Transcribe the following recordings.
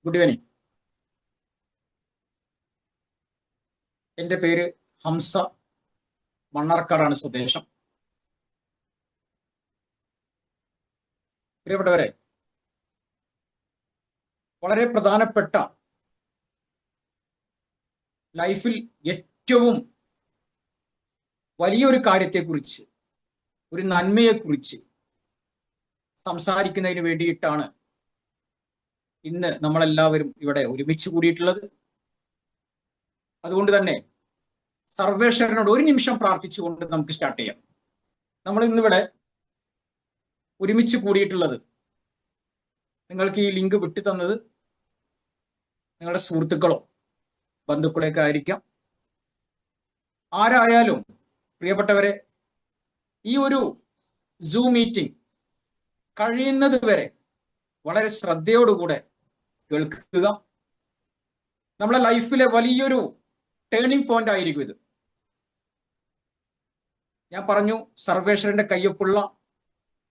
Good evening. എൻ്റെ പേര് ഹംസ, മണ്ണാർക്കാടാണ് സ്വദേശം. പ്രിയപ്പെട്ടവരെ, വളരെ പ്രധാനപ്പെട്ട ലൈഫിൽ ഏറ്റവും വലിയൊരു കാര്യത്തെക്കുറിച്ച്, ഒരു നന്മയെക്കുറിച്ച് സംസാരിക്കുന്നതിന് വേണ്ടിയിട്ടാണ് ഇന്ന് നമ്മളെല്ലാവരും ഇവിടെ ഒരുമിച്ച് കൂടിയിട്ടുള്ളത്. അതുകൊണ്ട് തന്നെ സർവേശ്വരനോട് ഒരു നിമിഷം പ്രാർത്ഥിച്ചുകൊണ്ട് നമുക്ക് സ്റ്റാർട്ട് ചെയ്യാം. നമ്മൾ ഇന്നിവിടെ ഒരുമിച്ച് കൂടിയിട്ടുള്ളത്, നിങ്ങൾക്ക് ഈ ലിങ്ക് വിട്ടു തന്നത് നിങ്ങളുടെ സുഹൃത്തുക്കളോ ബന്ധുക്കളൊക്കെ ആയിരിക്കാം. ആരായാലും പ്രിയപ്പെട്ടവരെ, ഈ ഒരു സൂം മീറ്റിംഗ് കഴിയുന്നത് വരെ വളരെ ശ്രദ്ധയോടുകൂടെ കേൾക്കുക. നമ്മളെ ലൈഫിലെ വലിയൊരു ടേണിംഗ് പോയിന്റ് ആയിരിക്കും ഇത്. ഞാൻ പറഞ്ഞു, സർവേശ്വരന്റെ കയ്യൊപ്പുള്ള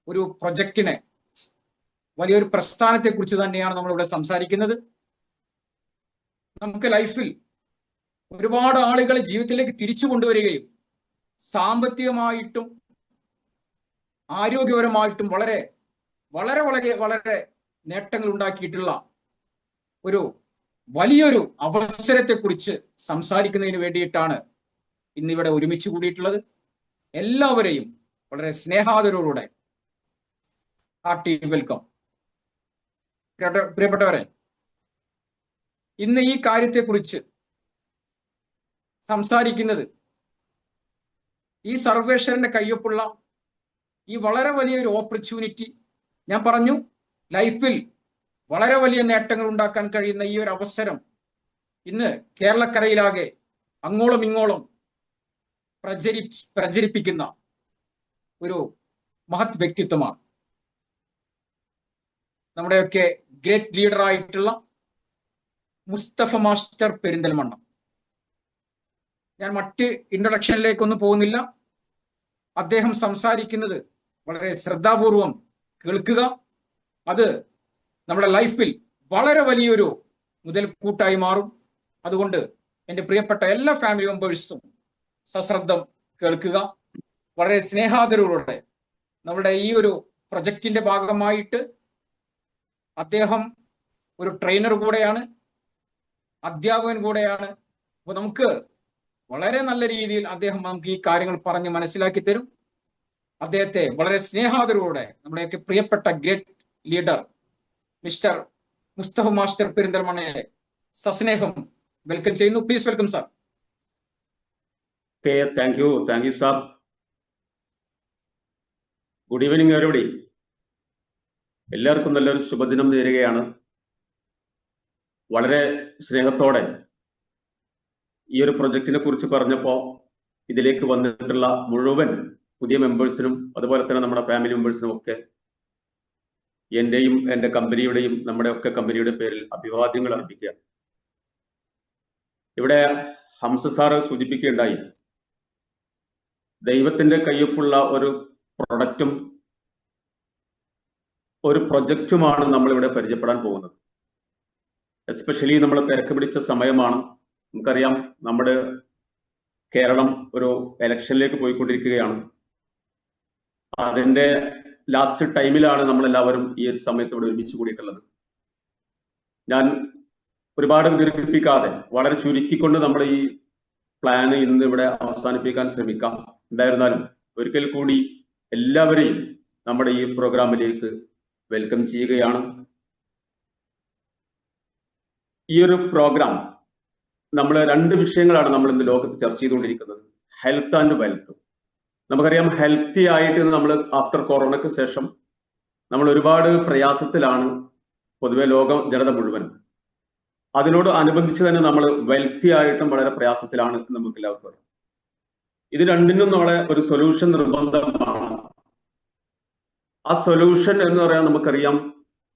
ഒരു പ്രൊജക്റ്റിനെ, വലിയൊരു പ്രസ്ഥാനത്തെ കുറിച്ച് തന്നെയാണ് നമ്മളിവിടെ സംസാരിക്കുന്നത്. നമുക്ക് ലൈഫിൽ ഒരുപാട് ആളുകളെ ജീവിതത്തിലേക്ക് തിരിച്ചു കൊണ്ടുവരികയും സാമ്പത്തികമായിട്ടും ആരോഗ്യപരമായിട്ടും വളരെ വളരെ വളരെ വളരെ നേട്ടങ്ങൾ ഉണ്ടാക്കിയിട്ടുള്ള ഒരു വലിയൊരു അവസരത്തെക്കുറിച്ച് സംസാരിക്കുന്നതിന് വേണ്ടിയിട്ടാണ് ഇന്നിവിടെ ഒരുമിച്ച് കൂടിയിട്ടുള്ളത്. എല്ലാവരെയും വളരെ സ്നേഹാദരവോടെ ഹാർട്ടി വെൽക്കം. പ്രിയപ്പെട്ടവരെ, ഇന്ന് ഈ കാര്യത്തെക്കുറിച്ച് സംസാരിക്കുന്നത് ഈ സർവേശ്വരന്റെ കയ്യൊപ്പുള്ള ഈ വളരെ വലിയൊരു ഓപ്പർച്യൂണിറ്റി, ഞാൻ പറഞ്ഞു, ലൈഫിൽ വളരെ വലിയ നേട്ടങ്ങൾ ഉണ്ടാക്കാൻ കഴിയുന്ന ഈ ഒരു അവസരം ഇന്ന് കേരളക്കരയിലാകെ അങ്ങോളം ഇങ്ങോളം പ്രചരിപ്പിക്കുന്ന ഒരു മഹത് വ്യക്തിത്വമാണ് നമ്മുടെയൊക്കെ ഗ്രേറ്റ് ലീഡറായിട്ടുള്ള മുസ്തഫ മാസ്റ്റർ പെരിന്തൽമണ്ണ. ഞാൻ മറ്റ് ഇൻട്രൊഡക്ഷനിലേക്കൊന്നും പോകുന്നില്ല. അദ്ദേഹം സംസാരിക്കുന്നത് വളരെ ശ്രദ്ധാപൂർവം കേൾക്കുക. അത് നമ്മുടെ ലൈഫിൽ വളരെ വലിയൊരു മുതൽക്കൂട്ടായി മാറും. അതുകൊണ്ട് എൻ്റെ പ്രിയപ്പെട്ട എല്ലാ ഫാമിലി മെമ്പേഴ്സും സശ്രദ്ധം കേൾക്കുക. വളരെ സ്നേഹാദരവോടെ നമ്മുടെ ഈ ഒരു പ്രൊജക്റ്റിന്റെ ഭാഗമായിട്ട് അദ്ദേഹം ഒരു ട്രെയിനർ കൂടെയാണ്, അധ്യാപകൻ കൂടെയാണ്. അപ്പോൾ നമുക്ക് വളരെ നല്ല രീതിയിൽ അദ്ദേഹം നമുക്ക് ഈ കാര്യങ്ങൾ പറഞ്ഞ് മനസ്സിലാക്കി തരും. അദ്ദേഹത്തെ വളരെ സ്നേഹാദരവോടെ നമ്മുടെയൊക്കെ പ്രിയപ്പെട്ട great leader mister Mustafa master പെരിന്തൽമണ്ണയെ സസ്നേഹം വെൽക്കം ചെയ്യുന്നു. Please welcome sir. Thank you sir. Good evening everybody. എല്ലാവർക്കും നല്ലൊരു ശുഭദിനം നേരുകയാണ്. വളരെ സ്നേഹത്തോടെ ഈ ഒരു പ്രൊജക്റ്റിനെ കുറിച്ച് പറഞ്ഞപ്പോൾ ഇതിലേക്ക് വന്നിട്ടുള്ള മുഴുവൻ പുതിയ മെമ്പേഴ്സിനും അതുപോലെ തന്നെ നമ്മുടെ ഫാമിലി മെമ്പേഴ്സിനും ഒക്കെ എൻ്റെയും എൻ്റെ കമ്പനിയുടെയും നമ്മുടെ ഒക്കെ കമ്പനിയുടെ പേരിൽ അഭിവാദ്യങ്ങൾ അർപ്പിക്കുക. ഇവിടെ ഹംസ സാറ് സൂചിപ്പിക്കുകയുണ്ടായി, ദൈവത്തിന്റെ കയ്യൊപ്പുള്ള ഒരു പ്രൊഡക്റ്റും ഒരു പ്രൊജക്റ്റുമാണ് നമ്മളിവിടെ പരിചയപ്പെടാൻ പോകുന്നത്. എസ്പെഷ്യലി നമ്മൾ തിരക്ക് പിടിച്ച സമയമാണ്. നമുക്കറിയാം, നമ്മുടെ കേരളം ഒരു ഇലക്ഷനിലേക്ക് പോയിക്കൊണ്ടിരിക്കുകയാണ്. അതിന്റെ ലാസ്റ്റ് ടൈമിലാണ് നമ്മളെല്ലാവരും ഈ ഒരു സമയത്തോട് ഒരുമിച്ച് കൂടിയിട്ടുള്ളത്. ഞാൻ ഒരുപാട് ദീർഘിപ്പിക്കാതെ വളരെ ചുരുക്കിക്കൊണ്ട് നമ്മൾ ഈ പ്ലാന് ഇന്ന് ഇവിടെ അവസാനിപ്പിക്കാൻ ശ്രമിക്കാം. എന്തായിരുന്നാലും ഒരിക്കൽ കൂടി എല്ലാവരെയും നമ്മുടെ ഈ പ്രോഗ്രാമിലേക്ക് വെൽക്കം ചെയ്യുകയാണ്. ഈ ഒരു പ്രോഗ്രാം നമ്മൾ രണ്ട് വിഷയങ്ങളാണ് നമ്മൾ ഇന്ന് ലോകത്ത് ചർച്ച ചെയ്തുകൊണ്ടിരിക്കുന്നത്, ഹെൽത്ത് ആൻഡ് വെൽത്ത്. നമുക്കറിയാം, ഹെൽത്തി ആയിട്ട് നമ്മൾ ആഫ്റ്റർ കൊറോണയ്ക്ക് ശേഷം നമ്മൾ ഒരുപാട് പ്രയാസത്തിലാണ് പൊതുവെ ലോക ജനത മുഴുവൻ. അതിനോട് അനുബന്ധിച്ച് തന്നെ നമ്മൾ വെൽത്തി ആയിട്ടും വളരെ പ്രയാസത്തിലാണ് നമുക്ക് എല്ലാവർക്കും അറിയാം. ഇത് രണ്ടിനും നമ്മളെ ഒരു സൊല്യൂഷൻ നിർബന്ധമാണ്. ആ സൊല്യൂഷൻ എന്ന് പറയാൻ നമുക്കറിയാം,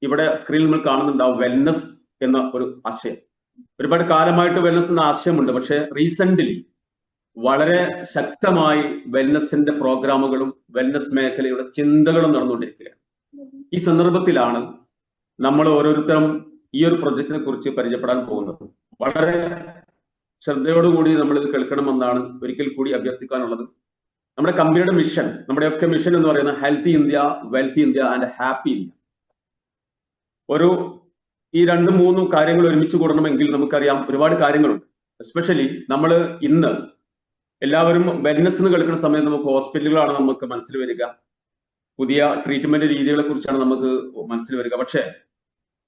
ഇവിടെ സ്ക്രീനിൽ നമ്മൾ കാണുന്നുണ്ടാവും വെൽനസ് എന്ന ഒരു ആശയം. ഒരുപാട് കാലമായിട്ട് വെൽനസ് എന്ന ആശയമുണ്ട്. പക്ഷെ റീസെന്റ്ലി വളരെ ശക്തമായി വെൽനസിന്റെ പ്രോഗ്രാമുകളും വെൽനസ് മേഖലയുടെ ചിന്തകളും നടന്നുകൊണ്ടിരിക്കുകയാണ്. ഈ സന്ദർഭത്തിലാണ് നമ്മൾ ഓരോരുത്തരും ഈ ഒരു പ്രൊജക്റ്റിനെ കുറിച്ച് പരിചയപ്പെടാൻ പോകുന്നത്. വളരെ ശ്രദ്ധയോടുകൂടി നമ്മൾ ഇത് കേൾക്കണമെന്നാണ് ഒരിക്കൽ കൂടി അഭ്യർത്ഥിക്കാനുള്ളത്. നമ്മുടെ കമ്പനിയുടെ മിഷൻ, നമ്മുടെയൊക്കെ മിഷൻ എന്ന് പറയുന്നത് healthy India, wealthy India and happy India. ഈ 2-3 കാര്യങ്ങൾ ഒരുമിച്ച് കൂടണമെങ്കിൽ നമുക്കറിയാം ഒരുപാട് കാര്യങ്ങളുണ്ട്. എസ്പെഷ്യലി നമ്മൾ ഇന്ന് എല്ലാവരും വെൽനെസ് എന്ന് കേൾക്കുന്ന സമയത്ത് നമുക്ക് ഹോസ്പിറ്റലുകളാണ് നമുക്ക് മനസ്സിൽ വരിക, പുതിയ ട്രീറ്റ്മെന്റ് രീതികളെ കുറിച്ചാണ് നമുക്ക് മനസ്സിൽ വരിക. പക്ഷേ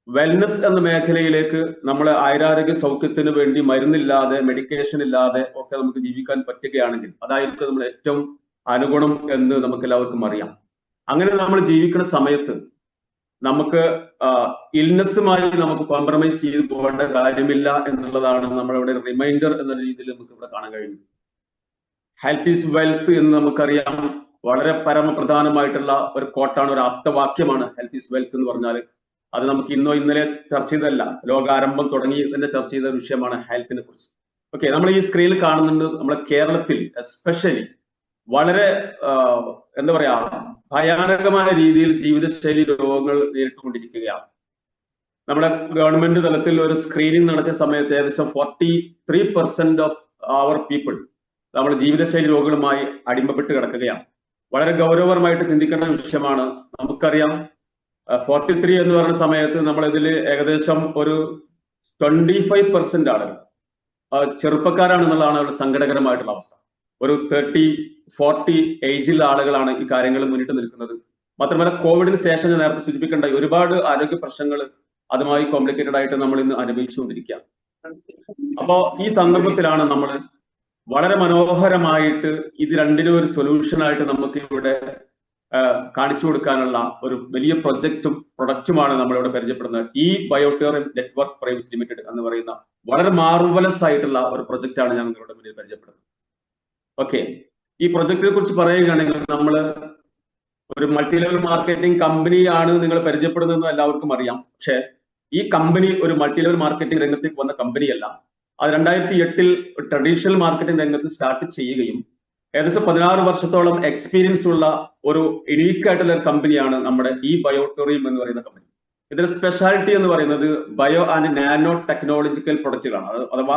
വെൽനെസ് എന്ന മേഖലയിലേക്ക് നമ്മൾ ആയുരാരോഗ്യ സൗഖ്യത്തിന് വേണ്ടി മരുന്നില്ലാതെ, മെഡിക്കേഷൻ ഇല്ലാതെ ഒക്കെ നമുക്ക് ജീവിക്കാൻ പറ്റുകയാണെങ്കിൽ അതായിരിക്കും നമ്മൾ ഏറ്റവും അനുഗുണം എന്ന് നമുക്ക് എല്ലാവർക്കും അറിയാം. അങ്ങനെ നമ്മൾ ജീവിക്കുന്ന സമയത്ത് നമുക്ക് ഇൽനെസ്സുമായി നമുക്ക് കോംപ്രമൈസ് ചെയ്ത് പോകേണ്ട കാര്യമില്ല എന്നുള്ളതാണ് നമ്മളിവിടെ റിമൈൻഡർ എന്ന രീതിയിൽ നമുക്ക് ഇവിടെ കാണാൻ കഴിയുന്നത്. ഹെൽത്ത് ഈസ് വെൽത്ത് എന്ന് നമുക്കറിയാം. വളരെ പരമപ്രധാനമായിട്ടുള്ള ഒരു കോട്ടാണ്, ഒരു ആപ്തവാക്യമാണ് ഹെൽത്ത് ഈസ് വെൽത്ത് എന്ന് പറഞ്ഞാൽ. അത് നമുക്ക് ഇന്നോ ഇന്നലെ ചർച്ച ചെയ്തതല്ല, ലോകാരംഭം തുടങ്ങി തന്നെ ചർച്ച ചെയ്ത വിഷയമാണ് ഹെൽത്തിനെ കുറിച്ച്. ഓക്കെ, നമ്മൾ ഈ സ്ക്രീനിൽ കാണുന്നുണ്ട് നമ്മുടെ കേരളത്തിൽ എസ്പെഷ്യലി വളരെ എന്താ പറയാ ഭയാനകമായ രീതിയിൽ ജീവിതശൈലി രോഗങ്ങൾ നേരിട്ടുകൊണ്ടിരിക്കുകയാണ്. നമ്മുടെ ഗവൺമെന്റ് തലത്തിൽ ഒരു സ്ക്രീനിങ് നടത്തിയ സമയത്ത് ഏകദേശം 43% ഓഫ് അവർ പീപ്പിൾ നമ്മൾ ജീവിതശൈലി രോഗങ്ങളുമായി അടിമപ്പെട്ട് കിടക്കുകയാണ്. വളരെ ഗൗരവപരമായിട്ട് ചിന്തിക്കേണ്ട വിഷയമാണ്. നമുക്കറിയാം 43 എന്ന് പറയുന്ന സമയത്ത് നമ്മൾ ഇതിൽ ഏകദേശം ഒരു 25% ആളുകൾ ചെറുപ്പക്കാരാണെന്നുള്ളതാണ് ഒരു സങ്കടകരമായിട്ടുള്ള അവസ്ഥ. ഒരു 30-40 ഏജിലുള്ള ആളുകളാണ് ഈ കാര്യങ്ങൾ മുന്നിട്ട് നിൽക്കുന്നത്. മാത്രമല്ല കോവിഡിന് ശേഷം ഞാൻ നേരത്തെ സൂചിപ്പിക്കേണ്ട ഒരുപാട് ആരോഗ്യ പ്രശ്നങ്ങൾ അതുമായി കോംപ്ലിക്കേറ്റഡ് ആയിട്ട് നമ്മൾ ഇന്ന് അനുഭവിച്ചുകൊണ്ടിരിക്കുക. അപ്പോ ഈ സന്ദർഭത്തിലാണ് നമ്മൾ വളരെ മനോഹരമായിട്ട് ഇത് രണ്ടിനും ഒരു സൊല്യൂഷൻ ആയിട്ട് നമുക്ക് ഇവിടെ കാണിച്ചു കൊടുക്കാനുള്ള ഒരു വലിയ പ്രൊജക്റ്റും പ്രൊഡക്റ്റുമാണ് നമ്മളിവിടെ പരിചയപ്പെടുന്നത്. ഈ ബയോടെറിയം നെറ്റ്വർക്ക് പ്രൈവറ്റ് ലിമിറ്റഡ് എന്ന് പറയുന്ന വളരെ മാർവലസ് ആയിട്ടുള്ള ഒരു പ്രൊജക്റ്റാണ് ഞാൻ നിങ്ങളുടെ മുന്നിൽ പരിചയപ്പെടുന്നത്. ഓക്കെ, ഈ പ്രൊജക്റ്റിനെ കുറിച്ച് പറയുകയാണെങ്കിൽ നമ്മൾ ഒരു മൾട്ടി ലെവൽ മാർക്കറ്റിംഗ് കമ്പനിയാണ് നിങ്ങൾ പരിചയപ്പെടുന്നതെന്ന് എല്ലാവർക്കും അറിയാം. പക്ഷേ ഈ കമ്പനി ഒരു മൾട്ടി ലെവൽ മാർക്കറ്റിംഗ് രംഗത്തേക്ക് വന്ന കമ്പനിയല്ല. അത് 2008 ട്രഡീഷണൽ മാർക്കറ്റിംഗ് രംഗത്ത് സ്റ്റാർട്ട് ചെയ്യുകയും ഏകദേശം 16 വർഷത്തോളം എക്സ്പീരിയൻസ് ഉള്ള ഒരു യുണീക്ക് ആയിട്ടുള്ള ഒരു കമ്പനിയാണ് നമ്മുടെ ഈ ബയോടെറിയം എന്ന് പറയുന്ന കമ്പനി. ഇതിന്റെ സ്പെഷ്യാലിറ്റി എന്ന് പറയുന്നത് ബയോ ആൻഡ് നാനോ ടെക്നോളജിക്കൽ പ്രൊഡക്റ്റുകളാണ്. അഥവാ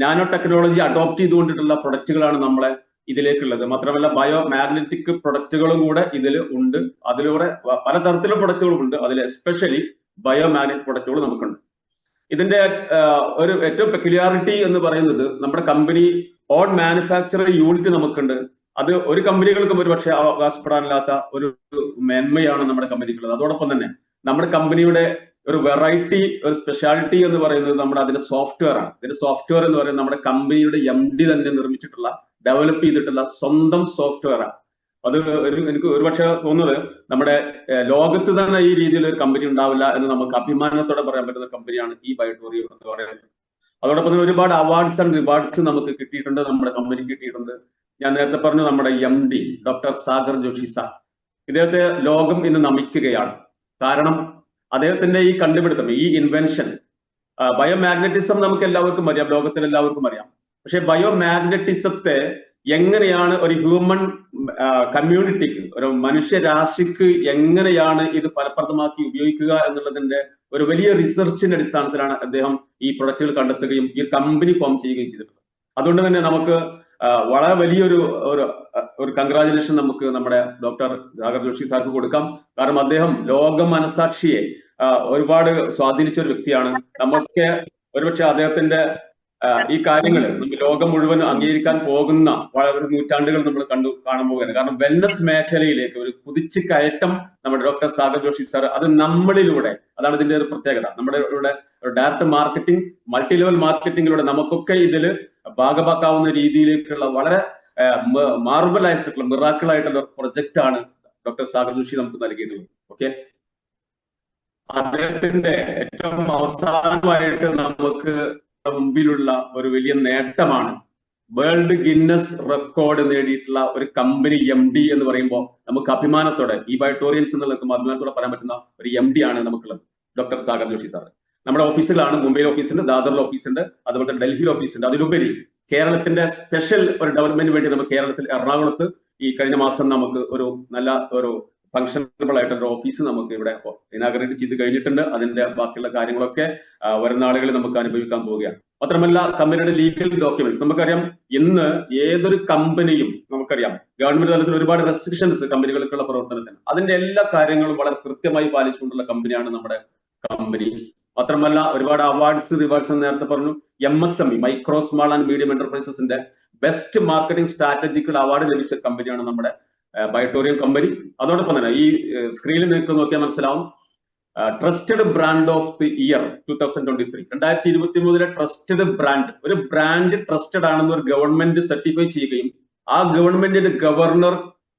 നാനോ ടെക്നോളജി അഡോപ്റ്റ് ചെയ്തുകൊണ്ടിട്ടുള്ള പ്രൊഡക്റ്റുകളാണ് നമ്മളെ ഇതിലേക്കുള്ളത്. മാത്രമല്ല ബയോ മാഗ്നറ്റിക് പ്രൊഡക്റ്റുകളും കൂടെ ഇതിൽ ഉണ്ട്. അതിലൂടെ പലതരത്തിലുള്ള പ്രൊഡക്റ്റുകളും ഉണ്ട്. അതിൽ എസ്പെഷ്യലി ബയോ മാഗ്നറ്റിക് പ്രൊഡക്റ്റുകൾ നമുക്കുണ്ട്. ഇതിന്റെ ഒരു ഏറ്റവും പെക്യുലാരിറ്റി എന്ന് പറയുന്നത് നമ്മുടെ കമ്പനി ഓൺ മാനുഫാക്ചറിംഗ് യൂണിറ്റ് നമുക്കുണ്ട്. അത് ഒരു കമ്പനികൾക്കും ഒരു പക്ഷേ അവകാശപ്പെടാനില്ലാത്ത ഒരു മേന്മയാണ് നമ്മുടെ കമ്പനിക്കുള്ളത്. അതോടൊപ്പം തന്നെ നമ്മുടെ കമ്പനിയുടെ ഒരു വെറൈറ്റി, ഒരു സ്പെഷ്യാലിറ്റി എന്ന് പറയുന്നത് നമ്മുടെ അതിന്റെ സോഫ്റ്റ്വെയർ ആണ്. ഇതിന്റെ സോഫ്റ്റ്വെയർ എന്ന് പറയുന്നത് നമ്മുടെ കമ്പനിയുടെ MD തന്നെ നിർമ്മിച്ചിട്ടുള്ള, ഡെവലപ്പ് ചെയ്തിട്ടുള്ള സ്വന്തം സോഫ്റ്റ്വെയർ ആണ്. അത് എനിക്ക് ഒരുപക്ഷെ തോന്നുന്നത് നമ്മുടെ ലോകത്ത് തന്നെ ഈ രീതിയിൽ ഒരു കമ്പനി ഉണ്ടാവില്ല എന്ന് നമുക്ക് അഭിമാനത്തോടെ പറയാൻ പറ്റുന്ന കമ്പനിയാണ് ഈ ബയോടെറിയം എന്ന് പറയുന്നത്. അതോടൊപ്പം തന്നെ ഒരുപാട് അവാർഡ്സ് ആൻഡ് റിവാർഡ്സ് നമുക്ക് കിട്ടിയിട്ടുണ്ട്, നമ്മുടെ കമ്പനിക്ക് കിട്ടിയിട്ടുണ്ട്. ഞാൻ നേരത്തെ പറഞ്ഞു നമ്മുടെ MD doctor Sagar Joshi sir, ഇദ്ദേഹത്തെ ലോകം ഇന്ന് നമിക്കുകയാണ്. കാരണം അദ്ദേഹത്തിന്റെ ഈ കണ്ടുപിടുത്തം, ഈ ഇൻവെൻഷൻ, ബയോമാഗ്നറ്റിസം നമുക്ക് എല്ലാവർക്കും അറിയാം, ലോകത്തിൽ എല്ലാവർക്കും അറിയാം. പക്ഷെ ബയോമാഗ്നറ്റിസത്തെ എങ്ങനെയാണ് ഒരു ഹ്യൂമൻ കമ്മ്യൂണിറ്റിക്ക്, ഒരു മനുഷ്യരാശിക്ക് എങ്ങനെയാണ് ഇത് ഫലപ്രദമാക്കി ഉപയോഗിക്കുക എന്നുള്ളതിന്റെ ഒരു വലിയ റിസർച്ചിന്റെ അടിസ്ഥാനത്തിലാണ് അദ്ദേഹം ഈ പ്രൊഡക്റ്റുകൾ കണ്ടെത്തുകയും ഈ കമ്പനി ഫോം ചെയ്യുകയും ചെയ്തിട്ടുള്ളത്. അതുകൊണ്ട് തന്നെ നമുക്ക് വളരെ വലിയൊരു ഒരു കൺഗ്രാജുലേഷൻ നമുക്ക് നമ്മുടെ ഡോക്ടർ സാഗർ ജോഷി സാർക്ക് കൊടുക്കാം. കാരണം അദ്ദേഹം ലോക മനസാക്ഷിയെ ഒരുപാട് സ്വാധീനിച്ച ഒരു വ്യക്തിയാണ്. നമുക്ക് ഒരുപക്ഷെ അദ്ദേഹത്തിന്റെ ഈ കാര്യങ്ങൾ നമുക്ക് ലോകം മുഴുവൻ അംഗീകരിക്കാൻ പോകുന്ന വളരെ നൂറ്റാണ്ടുകൾ നമ്മൾ കാണാൻ പോവുകയാണ്. കാരണം വെൽനസ് മേഖലയിലേക്ക് ഒരു കുതിച്ചു കയറ്റം നമ്മുടെ ഡോക്ടർ സാഗർ ജോഷി സാർ, അത് നമ്മളിലൂടെ, അതാണ് ഇതിന്റെ ഒരു പ്രത്യേകത. നമ്മുടെ ഇവിടെ ഡയറക്ട് മാർക്കറ്റിംഗ്, മൾട്ടി ലെവൽ മാർക്കറ്റിംഗിലൂടെ നമുക്കൊക്കെ ഇതിൽ ഭാഗമാക്കാവുന്ന രീതിയിലേക്കുള്ള വളരെ മാർവലൈസ് മിറാക്കിൾ ആയിട്ടുള്ള പ്രൊജക്റ്റ് ആണ് ഡോക്ടർ സാഗർ ജോഷി നമുക്ക് നൽകിയിട്ടുള്ളത്. ഓക്കെ, അദ്ദേഹത്തിന്റെ ഏറ്റവും അവസാനമായിട്ട് നമുക്ക് മുമ്പിലുള്ള ഒരു വലിയ നേട്ടമാണ് വേൾഡ് ഗിന്നസ് റെക്കോർഡ് നേടിയിട്ടുള്ള ഒരു കമ്പനി MD എന്ന് പറയുമ്പോൾ നമുക്ക് അഭിമാനത്തോടെ, ഈ ബയോടെറിയംസ് എന്നുള്ള അഭിമാനത്തോടെ പറയാൻ പറ്റുന്ന ഒരു MD ആണ് നമുക്കുള്ളത്, ഡോക്ടർ സാഗർ ജോഷി സാർ. നമ്മുടെ ഓഫീസുകളാണ്, മുംബൈയിൽ ഓഫീസുണ്ട്, ദാദറിൽ ഓഫീസുണ്ട്, അതുപോലെ ഡൽഹിയിൽ ഓഫീസുണ്ട്. അതിലുപരി കേരളത്തിന്റെ സ്പെഷ്യൽ ഒരു ഡെവലപ്മെന്റിന് വേണ്ടി നമുക്ക് കേരളത്തിൽ എറണാകുളത്ത് ഈ കഴിഞ്ഞ മാസം നമുക്ക് ഒരു നല്ല ഒരു ഫംഗ്ഷനബിൾ ആയിട്ടൊരു ഓഫീസ് നമുക്ക് ഇവിടെ ഇനാഗ്രേറ്റ് ചെയ്ത് കഴിഞ്ഞിട്ടുണ്ട്. അതിന്റെ ബാക്കിയുള്ള കാര്യങ്ങളൊക്കെ വരുന്ന ആളുകളിൽ നമുക്ക് അനുഭവിക്കാൻ പോവുകയാണ്. മാത്രമല്ല കമ്പനിയുടെ ലീഗൽ ഡോക്യുമെന്റ്സ് നമുക്കറിയാം. ഇന്ന് ഏതൊരു കമ്പനിയും നമുക്കറിയാം ഗവൺമെന്റ് തലത്തിൽ ഒരുപാട് റെസ്ട്രിക്ഷൻസ് കമ്പനികൾക്കുള്ള പ്രവർത്തനത്തിന്, അതിന്റെ എല്ലാ കാര്യങ്ങളും വളരെ കൃത്യമായി പാലിച്ചുകൊണ്ടുള്ള കമ്പനിയാണ് നമ്മുടെ കമ്പനി. മാത്രമല്ല ഒരുപാട് അവാർഡ്സ് റിവാർഡ്സ് നേരത്തെ പറഞ്ഞു. MSME micro small and medium എന്റർപ്രൈസസിന്റെ ബെസ്റ്റ് മാർക്കറ്റിംഗ് സ്ട്രാറ്റജിക്കൽ അവാർഡ് ലഭിച്ച കമ്പനിയാണ് നമ്മുടെ ബയോട്ടോറിയം കമ്പനി. അതോടൊപ്പം തന്നെ ഈ സ്ക്രീനിൽ നിങ്ങൾക്ക് നോക്കിയാൽ മനസ്സിലാവും trusted brand of the year 2023 2023 trusted brand. ഒരു ബ്രാൻഡ് ട്രസ്റ്റഡ് ആണെന്ന് ഒരു ഗവൺമെന്റ് സർട്ടിഫൈ ചെയ്യുകയും ആ ഗവൺമെന്റിന്റെ ഗവർണർ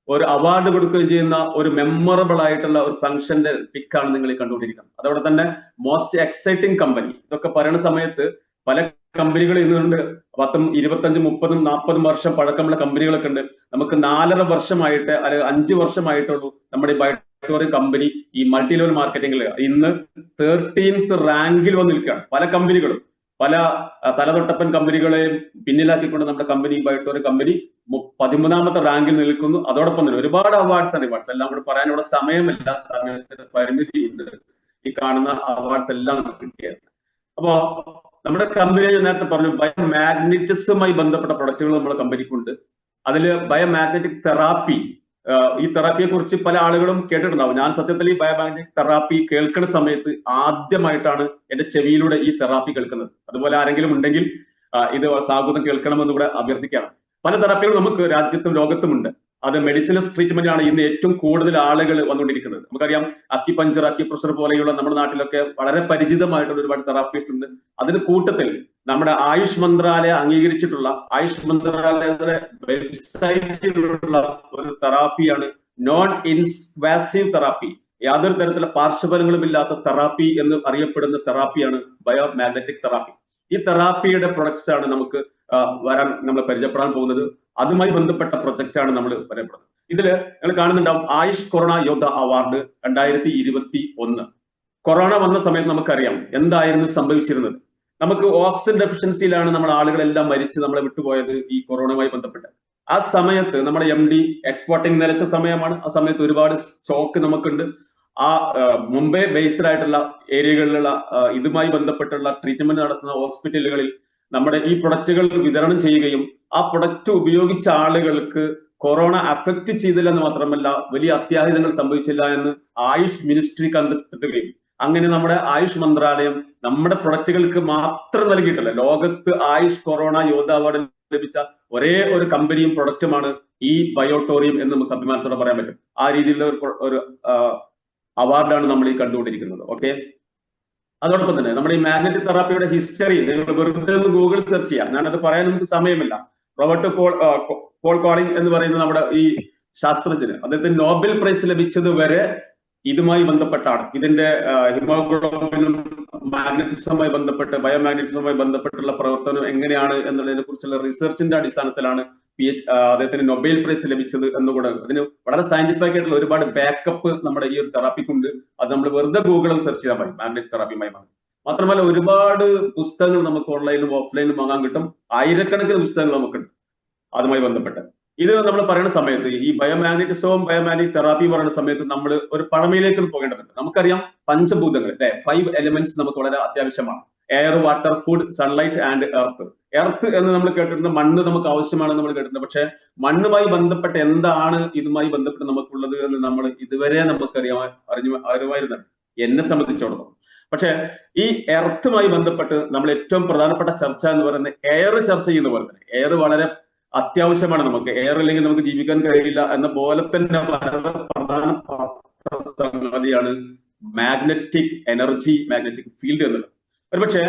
ഒരു അവാർഡ് കൊടുക്കുകയും ചെയ്യുന്ന ഒരു മെമ്മറബിൾ ആയിട്ടുള്ള ഒരു ഫംഗ്ഷന്റെ പിക്കാണ് നിങ്ങൾ കണ്ടുകൊണ്ടിരിക്കുന്നത്. അതോടെ തന്നെ മോസ്റ്റ് എക്സൈറ്റിംഗ് കമ്പനി ഇതൊക്കെ പറയുന്ന സമയത്ത് പല കമ്പനികൾ ഇന്നുണ്ട് 10, 25, 30, 40 വർഷം പഴക്കമുള്ള കമ്പനികളൊക്കെ ഉണ്ട്. നമുക്ക് 4.5 വർഷമായിട്ട് അല്ലെങ്കിൽ 5 വർഷമായിട്ടുള്ളൂ നമ്മുടെ ബയോട്ടോറിയം കമ്പനി ഈ മൾട്ടി ലെവൽ മാർക്കറ്റിംഗിൽ ഇന്ന് 13th റാങ്കിൽ വന്ന് നിൽക്കുകയാണ്. പല കമ്പനികളും പല തലതൊട്ടപ്പൻ കമ്പനികളെ പിന്നിലാക്കിക്കൊണ്ട് നമ്മുടെ കമ്പനി ബയോട്ടോറിയം കമ്പനി 13ാമത്തെ റാങ്കിൽ നിൽക്കുന്നു. അതോടൊപ്പം തന്നെ ഒരുപാട് അവാർഡ്സ് റിവാർഡ്സ് എല്ലാം കൂടെ പറയാനുള്ള സമയമില്ല, സമയത്തിന് പരിമിതിയുണ്ട്. ഈ കാണുന്ന അവാർഡ്സ് എല്ലാം കിട്ടിയത്. അപ്പോ നമ്മുടെ കമ്പനി നേരത്തെ പറഞ്ഞു ബയോമാഗ്നറ്റിസവുമായി ബന്ധപ്പെട്ട പ്രൊഡക്റ്റുകൾ നമ്മുടെ കമ്പനിക്കുണ്ട്. അതിൽ ബയോമാഗ്നറ്റിക് തെറാപ്പി, ഈ തെറാപ്പിയെ കുറിച്ച് പല ആളുകളും കേട്ടിട്ടുണ്ടാവും. ഞാൻ സത്യത്തിൽ ഈ ബയോമാഗ്നറ്റിക് തെറാപ്പി കേൾക്കുന്ന സമയത്ത് ആദ്യമായിട്ടാണ് എന്റെ ചെവിയിലൂടെ ഈ തെറാപ്പി കേൾക്കുന്നത്. അതുപോലെ ആരെങ്കിലും ഉണ്ടെങ്കിൽ ഇത് സാഹുതം കേൾക്കണമെന്ന് കൂടെ അഭ്യർത്ഥിക്കുകയാണ്. പല തെറാപ്പികളും നമുക്ക് രാജ്യത്തും ലോകത്തുമുണ്ട്. അത് മെഡിസിനസ് ട്രീറ്റ്മെന്റ് ആണ് ഇന്ന് ഏറ്റവും കൂടുതൽ ആളുകൾ വന്നുകൊണ്ടിരിക്കുന്നത്. നമുക്കറിയാം അക്യുപഞ്ചർ, അക്യുപ്രഷർ പോലെയുള്ള നമ്മുടെ നാട്ടിലൊക്കെ വളരെ പരിചിതമായിട്ടുള്ള ഒരുപാട് തെറാപ്പീസ് ഉണ്ട്. അതിന് കൂട്ടത്തിൽ നമ്മുടെ ആയുഷ് മന്ത്രാലയം അംഗീകരിച്ചിട്ടുള്ള ആയുഷ് മന്ത്രാലയയുടെ വെബ്സൈറ്റിലുള്ള ഒരു തെറാപ്പിയാണ് നോൺ ഇൻവാസീവ് തെറാപ്പി. യാതൊരു തരത്തിലുള്ള പാർശ്വഫലങ്ങളും ഇല്ലാത്ത തെറാപ്പി എന്ന് അറിയപ്പെടുന്ന തെറാപ്പിയാണ് ബയോമാഗ്നറ്റിക് തെറാപ്പി. ഈ തെറാപ്പിയുടെ പ്രൊഡക്ട്സ് ആണ് നമുക്ക് നമ്മൾ പരിചയപ്പെടാൻ പോകുന്നത്. അതുമായി ബന്ധപ്പെട്ട പ്രൊജക്റ്റാണ് നമ്മൾ പറയപ്പെടുന്നത്. ഇതില് നിങ്ങൾ കാണുന്നുണ്ടാവും Ayush corona Yodha award 2021. Corona വന്ന സമയത്ത് നമുക്കറിയാം എന്തായിരുന്നു സംഭവിച്ചിരുന്നത്. നമുക്ക് ഓക്സിജൻ ഡെഫിഷ്യൻസിയിലാണ് നമ്മൾ ആളുകളെല്ലാം മരിച്ച് നമ്മളെ വിട്ടുപോയത് ഈ കൊറോണയുമായി ബന്ധപ്പെട്ട്. ആ സമയത്ത് നമ്മുടെ MD എക്സ്പോർട്ടിംഗ് നിലച്ച സമയമാണ്. ആ സമയത്ത് ഒരുപാട് സ്റ്റോക്ക് നമുക്കുണ്ട്. ആ മുംബൈ ബേസ്ഡ് ആയിട്ടുള്ള ഏരിയകളിലുള്ള ഇതുമായി ബന്ധപ്പെട്ടുള്ള ട്രീറ്റ്മെന്റ് നടത്തുന്ന ഹോസ്പിറ്റലുകളിൽ നമ്മുടെ ഈ പ്രൊഡക്റ്റുകൾ വിതരണം ചെയ്യുകയും ആ പ്രൊഡക്റ്റ് ഉപയോഗിച്ച ആളുകൾക്ക് കൊറോണ അഫക്റ്റ് ചെയ്തില്ല എന്ന് മാത്രമല്ല വലിയ അത്യാഹിതങ്ങൾ സംഭവിച്ചില്ല എന്ന് ആയുഷ് മിനിസ്ട്രി കണ്ടെത്തുകയും അങ്ങനെ നമ്മുടെ ആയുഷ് മന്ത്രാലയം നമ്മുടെ പ്രൊഡക്റ്റുകൾക്ക് മാത്രം നൽകിയിട്ടില്ല, ലോകത്ത് ആയുഷ് കൊറോണ യോദ്ധ അവാർഡ് ലഭിച്ച ഒരേ ഒരു കമ്പനിയും പ്രൊഡക്റ്റുമാണ് ഈ ബയോട്ടോറിയം എന്ന് നമുക്ക് അഭിമാനത്തോടെ പറയാൻ പറ്റും. ആ രീതിയിലുള്ള ഒരു അവാർഡാണ് നമ്മൾ ഈ കണ്ടുകൊണ്ടിരിക്കുന്നത്. ഓക്കെ, അതോടൊപ്പം തന്നെ നമ്മുടെ ഈ മാഗ്നറ്റിക് തെറാപ്പിയുടെ ഹിസ്റ്ററി നിങ്ങൾ വെറുതെ ഒന്ന് ഗൂഗിൾ സെർച്ച് ചെയ്യാം. ഞാനത് പറയാൻ നമുക്ക് സമയമില്ല. റോബർട്ട് പോൾ കോളിംഗ് എന്ന് പറയുന്ന നമ്മുടെ ഈ ശാസ്ത്രജ്ഞന് അദ്ദേഹത്തിന് നോബൽ പ്രൈസ് ലഭിച്ചത് വരെ ഇതുമായി ബന്ധപ്പെട്ടാണ്. ഇതിന്റെ ഹിമോഗ്ലോബിനും മാഗ്നറ്റിസവുമായി ബന്ധപ്പെട്ട് ബയോമാഗ്നറ്റിസവുമായി ബന്ധപ്പെട്ടുള്ള പ്രവർത്തനം എങ്ങനെയാണ് എന്നുള്ളതിനെ കുറിച്ചുള്ള റിസർച്ചിന്റെ അടിസ്ഥാനത്തിലാണ് അദ്ദേഹത്തിന് നൊബേൽ പ്രൈസ് ലഭിച്ചത് എന്നുകൂടെ. അതിന് വളരെ സയന്റിഫിക് ആയിട്ടുള്ള ഒരുപാട് ബാക്കപ്പ് നമ്മുടെ ഈ ഒരു തെറാപ്പിക്കുണ്ട്. അത് നമ്മൾ വെറുതെ ഗൂഗിളിൽ സെർച്ച് ചെയ്താൽ മതി മാഗ്നറ്റിക് തെറാപ്പിയുമായി. മാത്രമല്ല ഒരുപാട് പുസ്തകങ്ങൾ നമുക്ക് ഓൺലൈനിലും ഓഫ്ലൈനിലും വാങ്ങാൻ കിട്ടും. ആയിരക്കണക്കിന് പുസ്തകങ്ങൾ നമുക്കുണ്ട് അതുമായി ബന്ധപ്പെട്ട്. ഇത് നമ്മൾ പറയുന്ന സമയത്ത് ഈ ബയോമാഗ്നറ്റിസവും ബയോമാഗ്നറ്റിക് തെറാപ്പി പറയുന്ന സമയത്ത് നമ്മൾ ഒരു പഴമയിലേക്ക് പോകേണ്ടതുണ്ട്. നമുക്കറിയാം പഞ്ചഭൂതങ്ങൾ, 5 എലിമെന്റ്സ് നമുക്ക് വളരെ അത്യാവശ്യമാണ്. Air, water, food, sunlight and earth. Earth എന്ന് നമ്മൾ കേട്ടിട്ടുണ്ട്, മണ്ണ് നമുക്ക് ആവശ്യമാണെന്ന് നമ്മൾ കേട്ടിട്ടുണ്ട്. പക്ഷെ മണ്ണുമായി ബന്ധപ്പെട്ട് എന്താണ് ഇതുമായി ബന്ധപ്പെട്ട് നമുക്കുള്ളത് എന്ന് നമ്മൾ ഇതുവരെ അറിയുമായിരുന്നുണ്ട് എന്നെ സംബന്ധിച്ചിടത്തോളം. പക്ഷെ ഈ എർത്തുമായി ബന്ധപ്പെട്ട് നമ്മൾ ഏറ്റവും പ്രധാനപ്പെട്ട ചർച്ച എന്ന് പറയുന്നത് എയർ ചർച്ച ചെയ്യുന്ന പോലെ തന്നെ എയർ വളരെ അത്യാവശ്യമാണ്. നമുക്ക് എയർ ഇല്ലെങ്കിൽ നമുക്ക് ജീവിക്കാൻ കഴിയില്ല എന്ന പോലെ തന്നെ വളരെ പ്രധാനപ്പെട്ട സംഗതിയാണ് മാഗ്നറ്റിക് എനർജി, മാഗ്നറ്റിക് ഫീൽഡ് എന്നുള്ളത്. ഒരുപക്ഷെ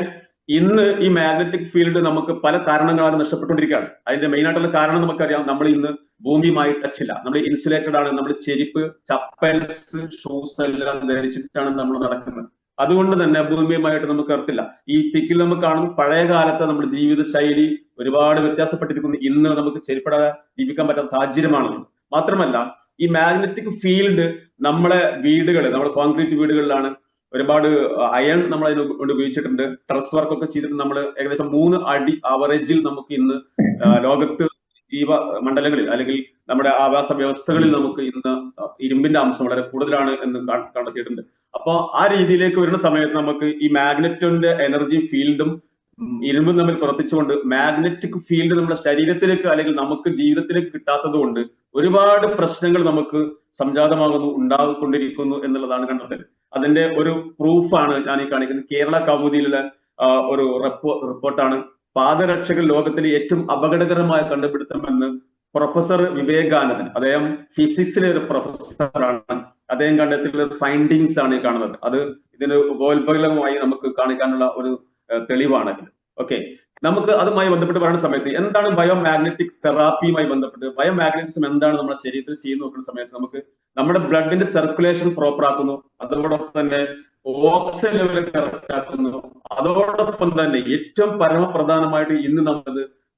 ഇന്ന് ഈ മാഗ്നറ്റിക് ഫീൽഡ് നമുക്ക് പല കാരണങ്ങളാണ് നഷ്ടപ്പെട്ടുകൊണ്ടിരിക്കുകയാണ്. അതിന്റെ മെയിൻ ആയിട്ടുള്ള കാരണം നമുക്കറിയാം, നമ്മൾ ഇന്ന് ഭൂമിയുമായി ടച്ചില്ല, നമ്മൾ ഇൻസുലേറ്റഡ് ആണ്. നമ്മൾ ചെരുപ്പ്, ചപ്പൽസ്, ഷൂസ് എല്ലാം ധരിച്ചിട്ടാണ് നമ്മൾ നടക്കുന്നത്. അതുകൊണ്ട് തന്നെ ഭൂമിയുമായിട്ട് നമുക്ക് എർത്തില്ല. ഈ പിക്കിൽ നമുക്ക് കാണും പഴയ കാലത്തെ നമ്മുടെ ജീവിത ശൈലി ഒരുപാട് വ്യത്യാസപ്പെട്ടിരിക്കുന്നു. ഇന്ന് നമുക്ക് ചെരുപ്പിടാതെ ജീവിക്കാൻ പറ്റാത്ത സാഹചര്യമാണ്. മാത്രമല്ല ഈ മാഗ്നറ്റിക് ഫീൽഡ് നമ്മളെ വീടുകൾ, നമ്മുടെ കോൺക്രീറ്റ് വീടുകളിലാണ് ഒരുപാട് അയൺ നമ്മൾ അതിന് കൊണ്ട് ഉപയോഗിച്ചിട്ടുണ്ട്. ട്രസ് വർക്ക് ഒക്കെ ചെയ്തിട്ട് നമ്മൾ ഏകദേശം 3 അടി ആവറേജിൽ നമുക്ക് ഇന്ന് ലോകത്ത് ഈ മണ്ഡലങ്ങളിൽ അല്ലെങ്കിൽ നമ്മുടെ ആവാസ വ്യവസ്ഥകളിൽ നമുക്ക് ഇന്ന് ഇരുമ്പിന്റെ അംശം വളരെ കൂടുതലാണ് എന്ന് കണ്ടെത്തിയിട്ടുണ്ട്. അപ്പോൾ ആ രീതിയിലേക്ക് വരുന്ന സമയത്ത് നമുക്ക് ഈ മാഗ്നറ്റിന്റെ എനർജി ഫീൽഡും ഇരുമ്പും തമ്മിൽ പ്രവർത്തിച്ചുകൊണ്ട് മാഗ്നറ്റിക് ഫീൽഡ് നമ്മുടെ ശരീരത്തിലേക്ക് അല്ലെങ്കിൽ നമുക്ക് ജീവിതത്തിലേക്ക് കിട്ടാത്തത് കൊണ്ട് ഒരുപാട് പ്രശ്നങ്ങൾ നമുക്ക് സംജാതമാകുന്നു, ഉണ്ടാകൊണ്ടിരിക്കുന്നു എന്നുള്ളതാണ് കണ്ടെത്തൽ. അതിന്റെ ഒരു പ്രൂഫാണ് ഞാൻ ഈ കാണിക്കുന്നത്. കേരള കൗമുദിയിലുള്ള ഒരു റിപ്പോർട്ടാണ്. പാദരക്ഷകൾ ലോകത്തിലെ ഏറ്റവും അപകടകരമായ കണ്ടുപിടുത്തമെന്ന് പ്രൊഫസർ വിവേകാനന്ദൻ, അദ്ദേഹം ഫിസിക്സിലെ ഒരു പ്രൊഫസറാണ്, അദ്ദേഹം കണ്ടെത്തിയുള്ള ഫൈൻഡിങ്സ് ആണ് ഈ കാണുന്നത്. അത് ഇതിന് ഉപോത്ബലകമായി നമുക്ക് കാണിക്കാനുള്ള ഒരു തെളിവാണ്. ഓക്കെ, നമുക്ക് അതുമായി ബന്ധപ്പെട്ട് പറയുന്ന സമയത്ത് എന്താണ് ബയോമാഗ്നറ്റിക് തെറാപ്പിയുമായി ബന്ധപ്പെട്ട് ബയോമാഗ്നറ്റിസം എന്താണ് നമ്മുടെ ശരീരത്തിൽ ചെയ്യുന്ന നോക്കുന്ന സമയത്ത് നമുക്ക് നമ്മുടെ ബ്ലഡിന്റെ സർക്കുലേഷൻ പ്രോപ്പർ ആക്കുന്നു, അതോടൊപ്പം തന്നെ ഓക്സിജൻ ലെവൽ കറക്റ്റ് ആക്കുന്നു, അതോടൊപ്പം തന്നെ ഏറ്റവും പരമപ്രധാനമായിട്ട് ഇന്ന്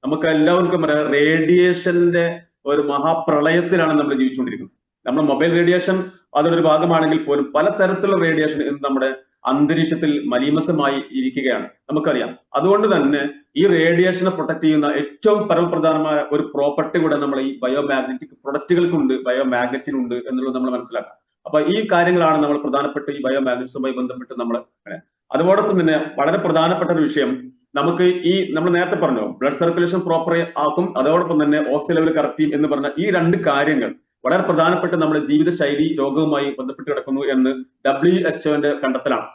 നമുക്ക് എല്ലാവർക്കും പറയാം റേഡിയേഷന്റെ ഒരു മഹാപ്രളയത്തിലാണ് നമ്മൾ ജീവിച്ചുകൊണ്ടിരിക്കുന്നത്. നമ്മുടെ മൊബൈൽ റേഡിയേഷൻ അതൊരു ഭാഗമാണെങ്കിൽ പോലും പലതരത്തിലുള്ള റേഡിയേഷൻ ഇന്ന് നമ്മുടെ അന്തരീക്ഷത്തിൽ മലീമസമായി ഇരിക്കുകയാണ്, നമുക്കറിയാം. അതുകൊണ്ട് തന്നെ ഈ റേഡിയേഷനെ പ്രൊട്ടക്ട് ചെയ്യുന്ന ഏറ്റവും പരമപ്രധാനമായ ഒരു പ്രോപ്പർട്ടി കൂടെ നമ്മൾ ഈ ബയോമാഗ്നറ്റിക് പ്രൊഡക്റ്റുകൾക്കുണ്ട്, ബയോമാഗ്നറ്റിനുണ്ട് എന്നുള്ളത് നമ്മൾ മനസ്സിലാക്കാം. അപ്പൊ ഈ കാര്യങ്ങളാണ് നമ്മൾ പ്രധാനപ്പെട്ട ഈ ബയോമാഗ്നറ്റിസുമായി ബന്ധപ്പെട്ട് നമ്മൾ. അതോടൊപ്പം തന്നെ വളരെ പ്രധാനപ്പെട്ട ഒരു വിഷയം നമുക്ക് നമ്മൾ നേരത്തെ പറഞ്ഞു ബ്ലഡ് സർക്കുലേഷൻ പ്രോപ്പർ ആക്കും, അതോടൊപ്പം തന്നെ ഓക്സിജൻ ലെവൽ കറക്റ്റ് ചെയ്യും എന്ന് പറഞ്ഞ ഈ രണ്ട് കാര്യങ്ങൾ വളരെ പ്രധാനപ്പെട്ട നമ്മുടെ ജീവിതശൈലി രോഗവുമായി ബന്ധപ്പെട്ട് കിടക്കുന്നു എന്ന് WHO കണ്ടെത്തലാണ്.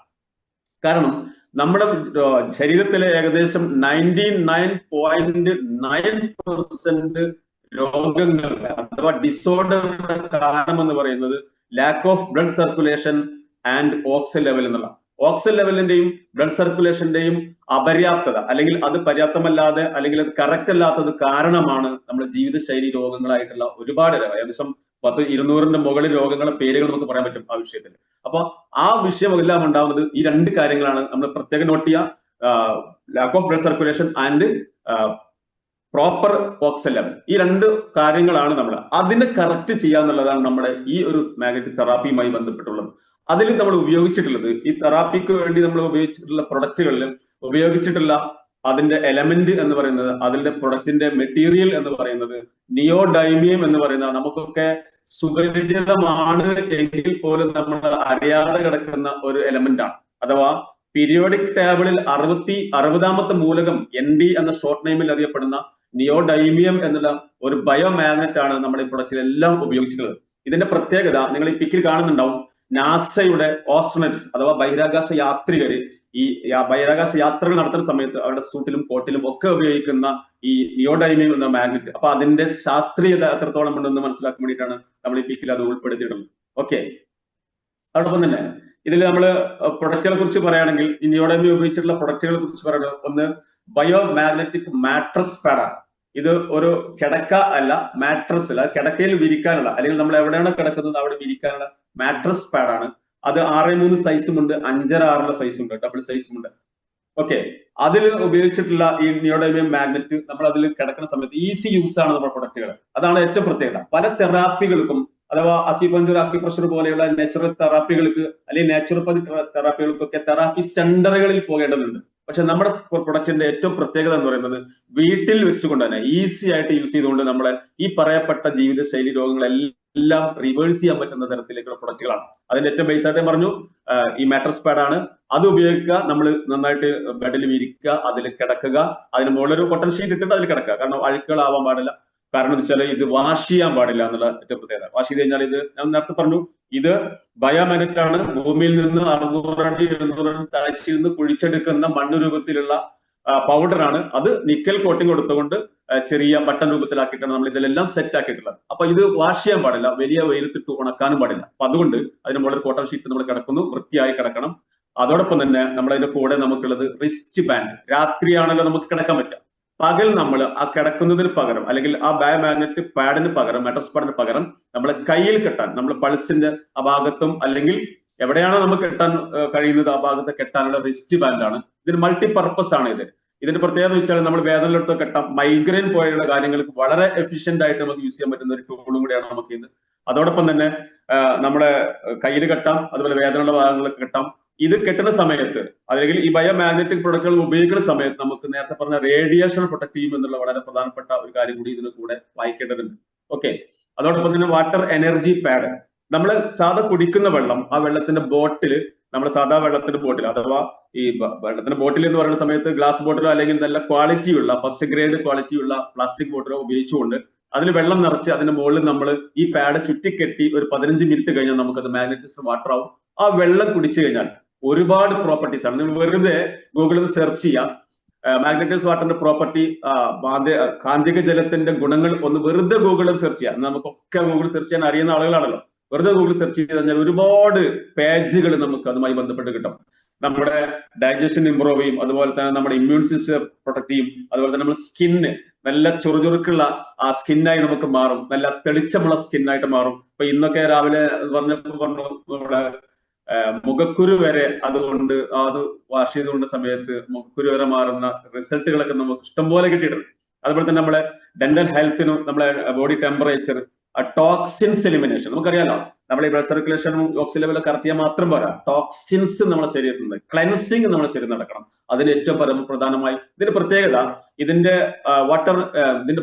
കാരണം നമ്മുടെ ശരീരത്തിലെ ഏകദേശം 99.9% രോഗങ്ങൾ അഥവാ ഡിസോർഡറുടെ കാരണം എന്ന് പറയുന്നത് lack of blood circulation and oxygen level എന്നുള്ള. ഓക്സിജൻ ലെവലിന്റെയും ബ്ലഡ് സർക്കുലേഷന്റെയും അപര്യാപ്തത അല്ലെങ്കിൽ അത് പര്യാപ്തമല്ലാതെ അല്ലെങ്കിൽ അത് കറക്റ്റ് അല്ലാത്തത് കാരണമാണ് നമ്മുടെ ജീവിതശൈലി രോഗങ്ങളായിട്ടുള്ള ഒരുപാട് ഏകദേശം 200 മുകളിൽ രോഗങ്ങളുടെ പേരുകൾ നമുക്ക് പറയാൻ പറ്റും ആ വിഷയത്തിൽ. അപ്പൊ ആ വിഷയമെല്ലാം ഉണ്ടാവുന്നത് ഈ രണ്ട് കാര്യങ്ങളാണ് നമ്മൾ പ്രത്യേകം നോട്ട് ചെയ്യുക. Lack of blood circulation and proper oxygen level, ഈ രണ്ട് കാര്യങ്ങളാണ് നമ്മൾ അതിനെ കറക്റ്റ് ചെയ്യുക എന്നുള്ളതാണ് നമ്മുടെ ഈ ഒരു മാഗ്നറ്റിക് തെറാപ്പിയുമായി ബന്ധപ്പെട്ടുള്ളത്. അതിൽ നമ്മൾ ഉപയോഗിച്ചിട്ടുള്ളത് ഈ തെറാപ്പിക്ക് വേണ്ടി നമ്മൾ ഉപയോഗിച്ചിട്ടുള്ള പ്രൊഡക്റ്റുകളിൽ ഉപയോഗിച്ചിട്ടുള്ള അതിന്റെ എലമെന്റ് എന്ന് പറയുന്നത്, അതിന്റെ പ്രൊഡക്റ്റിന്റെ മെറ്റീരിയൽ എന്ന് പറയുന്നത് നിയോഡൈമിയം എന്ന് പറയുന്ന നമുക്കൊക്കെ സുപരിചിതമാണ് എങ്കിൽ പോലും നമ്മൾ അറിയാതെ കിടക്കുന്ന ഒരു എലമെന്റ് ആണ്. അഥവാ പീരിയോഡിക് ടേബിളിൽ 60ാമത്തെ മൂലകം ND എന്ന ഷോർട്ട് നെയിമിൽ അറിയപ്പെടുന്ന നിയോഡൈമിയം എന്നുള്ള ഒരു ബയോമാഗ്നറ്റ് ആണ് നമ്മുടെ ഈ പ്രൊഡക്റ്റിലെല്ലാം ഉപയോഗിച്ചിട്ടുള്ളത്. ഇതിന്റെ പ്രത്യേകത നിങ്ങൾ ഈ പിക്കിൽ കാണുന്നുണ്ടാവും. നാസയുടെ ഓസ്ട്രോനറ്റ്സ് അഥവാ ബഹിരാകാശ യാത്രികര് ഈ ബഹിരാകാശ യാത്രകൾ നടത്തുന്ന സമയത്ത് അവരുടെ സൂട്ടിലും കോട്ടിലും ഒക്കെ ഉപയോഗിക്കുന്ന ഈ നിയോഡൈമിയം എന്ന മാഗ്നറ്റ്. അപ്പൊ അതിന്റെ ശാസ്ത്രീയത എത്രത്തോളം ഉണ്ടെന്ന് മനസ്സിലാക്കാൻ വേണ്ടിയിട്ടാണ് നമ്മൾ ഈ പിക്കിൽ അത് ഉൾപ്പെടുത്തിയിട്ടുള്ളത്. ഓക്കെ, അതോടൊപ്പം തന്നെ ഇതിൽ നമ്മൾ പ്രൊഡക്റ്റുകളെ കുറിച്ച് പറയുകയാണെങ്കിൽ ഈ നിയോഡൈമിയം ഉപയോഗിച്ചിട്ടുള്ള പ്രൊഡക്റ്റുകളെ കുറിച്ച് പറയുന്നത് ഒന്ന് ബയോമാഗ്നറ്റിക് മാട്രസ് പാഡാണ്. ഇത് ഒരു കിടക്ക അല്ല, മാട്രസ് അല്ല, കിടക്കയിൽ വിരിക്കാനുള്ള അല്ലെങ്കിൽ നമ്മൾ എവിടെയാണ് കിടക്കുന്നത് അവിടെ വിരിക്കാനുള്ള മാട്രസ് പാഡാണ്. അത് 6.3 സൈസും ഉണ്ട്, 5.6 സൈസും ഉണ്ട്, ഡബിൾ സൈസും ഉണ്ട്. ഓക്കെ, അതിൽ ഉപയോഗിച്ചിട്ടുള്ള ഈ നിയോഡൈമിയം മാഗ്നറ്റ് നമ്മൾ അതിൽ കിടക്കുന്ന സമയത്ത് ഈസി യൂസ് ആണ് നമ്മുടെ പ്രൊഡക്റ്റുകൾ. അതാണ് ഏറ്റവും പ്രത്യേകത. പല തെറാപ്പികൾക്കും അഥവാ അക്യുപഞ്ചർ, അക്യുപ്രഷർ പോലെയുള്ള നാച്ചുറൽ തെറാപ്പികൾക്ക് അല്ലെങ്കിൽ നാച്ചുറോപ്പതി തെറാപ്പികൾക്കൊക്കെ തെറാപ്പി സെന്ററുകളിൽ പോകേണ്ടതുണ്ട്. പക്ഷെ നമ്മുടെ പ്രൊഡക്റ്റിന്റെ ഏറ്റവും പ്രത്യേകത എന്ന് പറയുന്നത് വീട്ടിൽ വെച്ചുകൊണ്ട് തന്നെ ഈസി ആയിട്ട് യൂസ് ചെയ്തുകൊണ്ട് നമ്മളെ ഈ പറയപ്പെട്ട ജീവിതശൈലി രോഗങ്ങളെല്ലാം റിവേഴ്സ് ചെയ്യാൻ പറ്റുന്ന തരത്തിലേക്കുള്ള പ്രൊഡക്റ്റുകളാണ്. അതിന്റെ ഏറ്റവും ബേസ് ആയിട്ട് പറഞ്ഞു ഈ മാട്രസ് പാഡാണ്. അത് ഉപയോഗിക്കുക, നമ്മൾ നന്നായിട്ട് ബെഡിൽ വിരിക്കുക, അതിൽ കിടക്കുക, അതിന് മുകളിലൊരു കോട്ടൺ ഷീറ്റ് ഇട്ടിട്ട് അതിൽ കിടക്കുക. കാരണം അഴുക്കുകളാവാൻ പാടില്ല. കാരണം എന്ന് വെച്ചാൽ ഇത് വാഷ് ചെയ്യാൻ പാടില്ല എന്നുള്ള ഏറ്റവും പ്രത്യേകത. വാഷ് ചെയ്ത് കഴിഞ്ഞാൽ ഇത് ഞാൻ നേരത്തെ പറഞ്ഞു ഇത് ബയോമാഗ്നറ്റ് ആണ്. ഭൂമിയിൽ നിന്ന് 600 അടി 700 അടി താഴ്ചയിൽ നിന്ന് കുഴിച്ചെടുക്കുന്ന മണ്ണ് രൂപത്തിലുള്ള പൗഡറാണ്. അത് നിക്കൽ കോട്ടിങ് കൊടുത്തുകൊണ്ട് ചെറിയ ബട്ടൺ രൂപത്തിലാക്കിയിട്ടാണ് നമ്മൾ ഇതിലെല്ലാം സെറ്റ് ആക്കിയിട്ടുള്ളത്. അപ്പൊ ഇത് വാഷ് ചെയ്യാൻ പാടില്ല, വലിയ വെയിലത്തിട്ട് ഉണക്കാനും പാടില്ല. അപ്പൊ അതുകൊണ്ട് അതിന് മുകളിൽ കോട്ടൺ ഷീറ്റ് നമ്മൾ കിടക്കുന്നു, വൃത്തിയായി കിടക്കണം. അതോടൊപ്പം തന്നെ നമ്മളതിന്റെ കൂടെ നമുക്കുള്ളത് റിസ്റ്റ് ബാൻഡ്. രാത്രിയാണല്ലോ നമുക്ക് കിടക്കാൻ പറ്റുക. പകൽ നമ്മൾ ആ കിടക്കുന്നതിന് പകരം അല്ലെങ്കിൽ ആ ബയോമാഗ്നറ്റ് പാഡിന് പകരം മാട്രസ് പാഡിന് പകരം നമ്മളെ കയ്യിൽ കെട്ടാൻ, നമ്മൾ പൾസിന്റെ ആ ഭാഗത്തും അല്ലെങ്കിൽ എവിടെയാണോ നമുക്ക് കെട്ടാൻ കഴിയുന്നത് ആ ഭാഗത്ത് കെട്ടാനുള്ള റിസ്റ്റ് ബാൻഡാണ്. ഇതിന് മൾട്ടിപർപ്പസ് ആണ്. ഇതിന്റെ പ്രത്യേകത വെച്ചാൽ നമ്മൾ വേദനയിലെടുത്ത് കെട്ടാം, മൈഗ്രെയിൻ പോലെയുള്ള കാര്യങ്ങൾക്ക് വളരെ എഫിഷ്യന്റ് ആയിട്ട് നമുക്ക് യൂസ് ചെയ്യാൻ പറ്റുന്ന ഒരു ടൂളും കൂടിയാണ് നമുക്ക് ഇത്. അതോടൊപ്പം തന്നെ നമ്മളെ കയ്യിൽ കെട്ടാം, അതുപോലെ വേദനയുള്ള ഭാഗങ്ങൾക്ക് കെട്ടാം. ഇത് കെട്ടുന്ന സമയത്ത് അല്ലെങ്കിൽ ഈ ബയോമാഗ്നറ്റിക് പ്രൊഡക്റ്റുകൾ ഉപയോഗിക്കുന്ന സമയത്ത് നമുക്ക് നേരത്തെ പറഞ്ഞ റേഡിയേഷൻ പ്രൊട്ടക്ട് ചെയ്യും എന്നുള്ള വളരെ പ്രധാനപ്പെട്ട ഒരു കാര്യം കൂടി ഇതിന് കൂടെ വായിക്കേണ്ടതുണ്ട്. ഓക്കെ, അതോടൊപ്പം തന്നെ വാട്ടർ എനർജി പാഡ്. നമ്മൾ സാധാ കുടിക്കുന്ന വെള്ളം, ആ വെള്ളത്തിന്റെ ബോട്ടിൽ, നമ്മുടെ സാധാ വെള്ളത്തിന്റെ ബോട്ടിൽ അഥവാ ഈ വെള്ളത്തിന്റെ ബോട്ടിൽ എന്ന് പറയുന്ന സമയത്ത് ഗ്ലാസ് ബോട്ടിലോ അല്ലെങ്കിൽ നല്ല ക്വാളിറ്റിയുള്ള ഫസ്റ്റ് ഗ്രേഡ് ക്വാളിറ്റിയുള്ള പ്ലാസ്റ്റിക് ബോട്ടിലോ ഉപയോഗിച്ചുകൊണ്ട് അതിൽ വെള്ളം നിറച്ച് അതിന്റെ മുകളിൽ നമ്മൾ ഈ പാഡ് ചുറ്റിക്കെട്ടി ഒരു 15 മിനിറ്റ് കഴിഞ്ഞാൽ നമുക്കത് മാഗ്നറ്റിസം വാട്ടർ ആവും. ആ വെള്ളം കുടിച്ചു കഴിഞ്ഞാൽ ഒരുപാട് പ്രോപ്പർട്ടീസ് ആണ്. നിങ്ങൾ വെറുതെ ഗൂഗിളിൽ സെർച്ച് ചെയ്യാം മാഗ്നറ്റിക് വാട്ടറിന്റെ പ്രോപ്പർട്ടി, കാന്തിക ജലത്തിന്റെ ഗുണങ്ങൾ ഒന്ന് വെറുതെ ഗൂഗിളിൽ സെർച്ച് ചെയ്യാം. നമുക്കൊക്കെ ഗൂഗിൾ സെർച്ച് ചെയ്യാൻ അറിയുന്ന ആളുകളാണല്ലോ. വെറുതെ ഗൂഗിൾ സെർച്ച് ചെയ്ത് കഴിഞ്ഞാൽ ഒരുപാട് പേജുകൾ നമുക്ക് അതുമായി ബന്ധപ്പെട്ട് കിട്ടും. നമ്മുടെ ഡൈജഷൻ ഇംപ്രൂവ് ചെയ്യും, അതുപോലെ തന്നെ നമ്മുടെ ഇമ്മ്യൂൺ സിസ്റ്റം പ്രൊട്ടക്ട് ചെയ്യും, അതുപോലെ തന്നെ നമ്മുടെ സ്കിന്ന് നല്ല ചുറുചുറുക്കുള്ള ആ സ്കിന്നായി നമുക്ക് മാറും, നല്ല തെളിച്ചമുള്ള സ്കിന്നായിട്ട് മാറും. ഇപ്പൊ ഇന്നൊക്കെ രാവിലെ പറഞ്ഞു നമ്മുടെ മുഖക്കുരു വരെ അതുകൊണ്ട് അത് വാഷ് ചെയ്തുകൊണ്ട സമയത്ത് മുഖക്കുരു വരെ മാറുന്ന റിസൾട്ടുകളൊക്കെ നമുക്ക് ഇഷ്ടംപോലെ കിട്ടിയിട്ടുണ്ട്. അതുപോലെ തന്നെ നമ്മുടെ ഡെന്റൽ ഹെൽത്തിനും നമ്മളെ ബോഡി ടെമ്പറേച്ചർ, ടോക്സിൻസ് എലിമിനേഷൻ, നമുക്കറിയാലോ നമ്മുടെ ബ്ലഡ് സർക്കുലേഷനും ഓക്സിജൻ ലെവലും കറക്റ്റ് ചെയ്യാൻ മാത്രം പോരാ, ടോക്സിൻസ് നമ്മുടെ ശരീരത്തിൽ ക്ലെൻസിങ് നമ്മുടെ ശരീരം നടക്കണം. അതിന് ഏറ്റവും പ്രധാനമായി ഇതിന്റെ പ്രത്യേകത ഇതിന്റെ ഇതിന്റെ വാട്ടറിന്റെ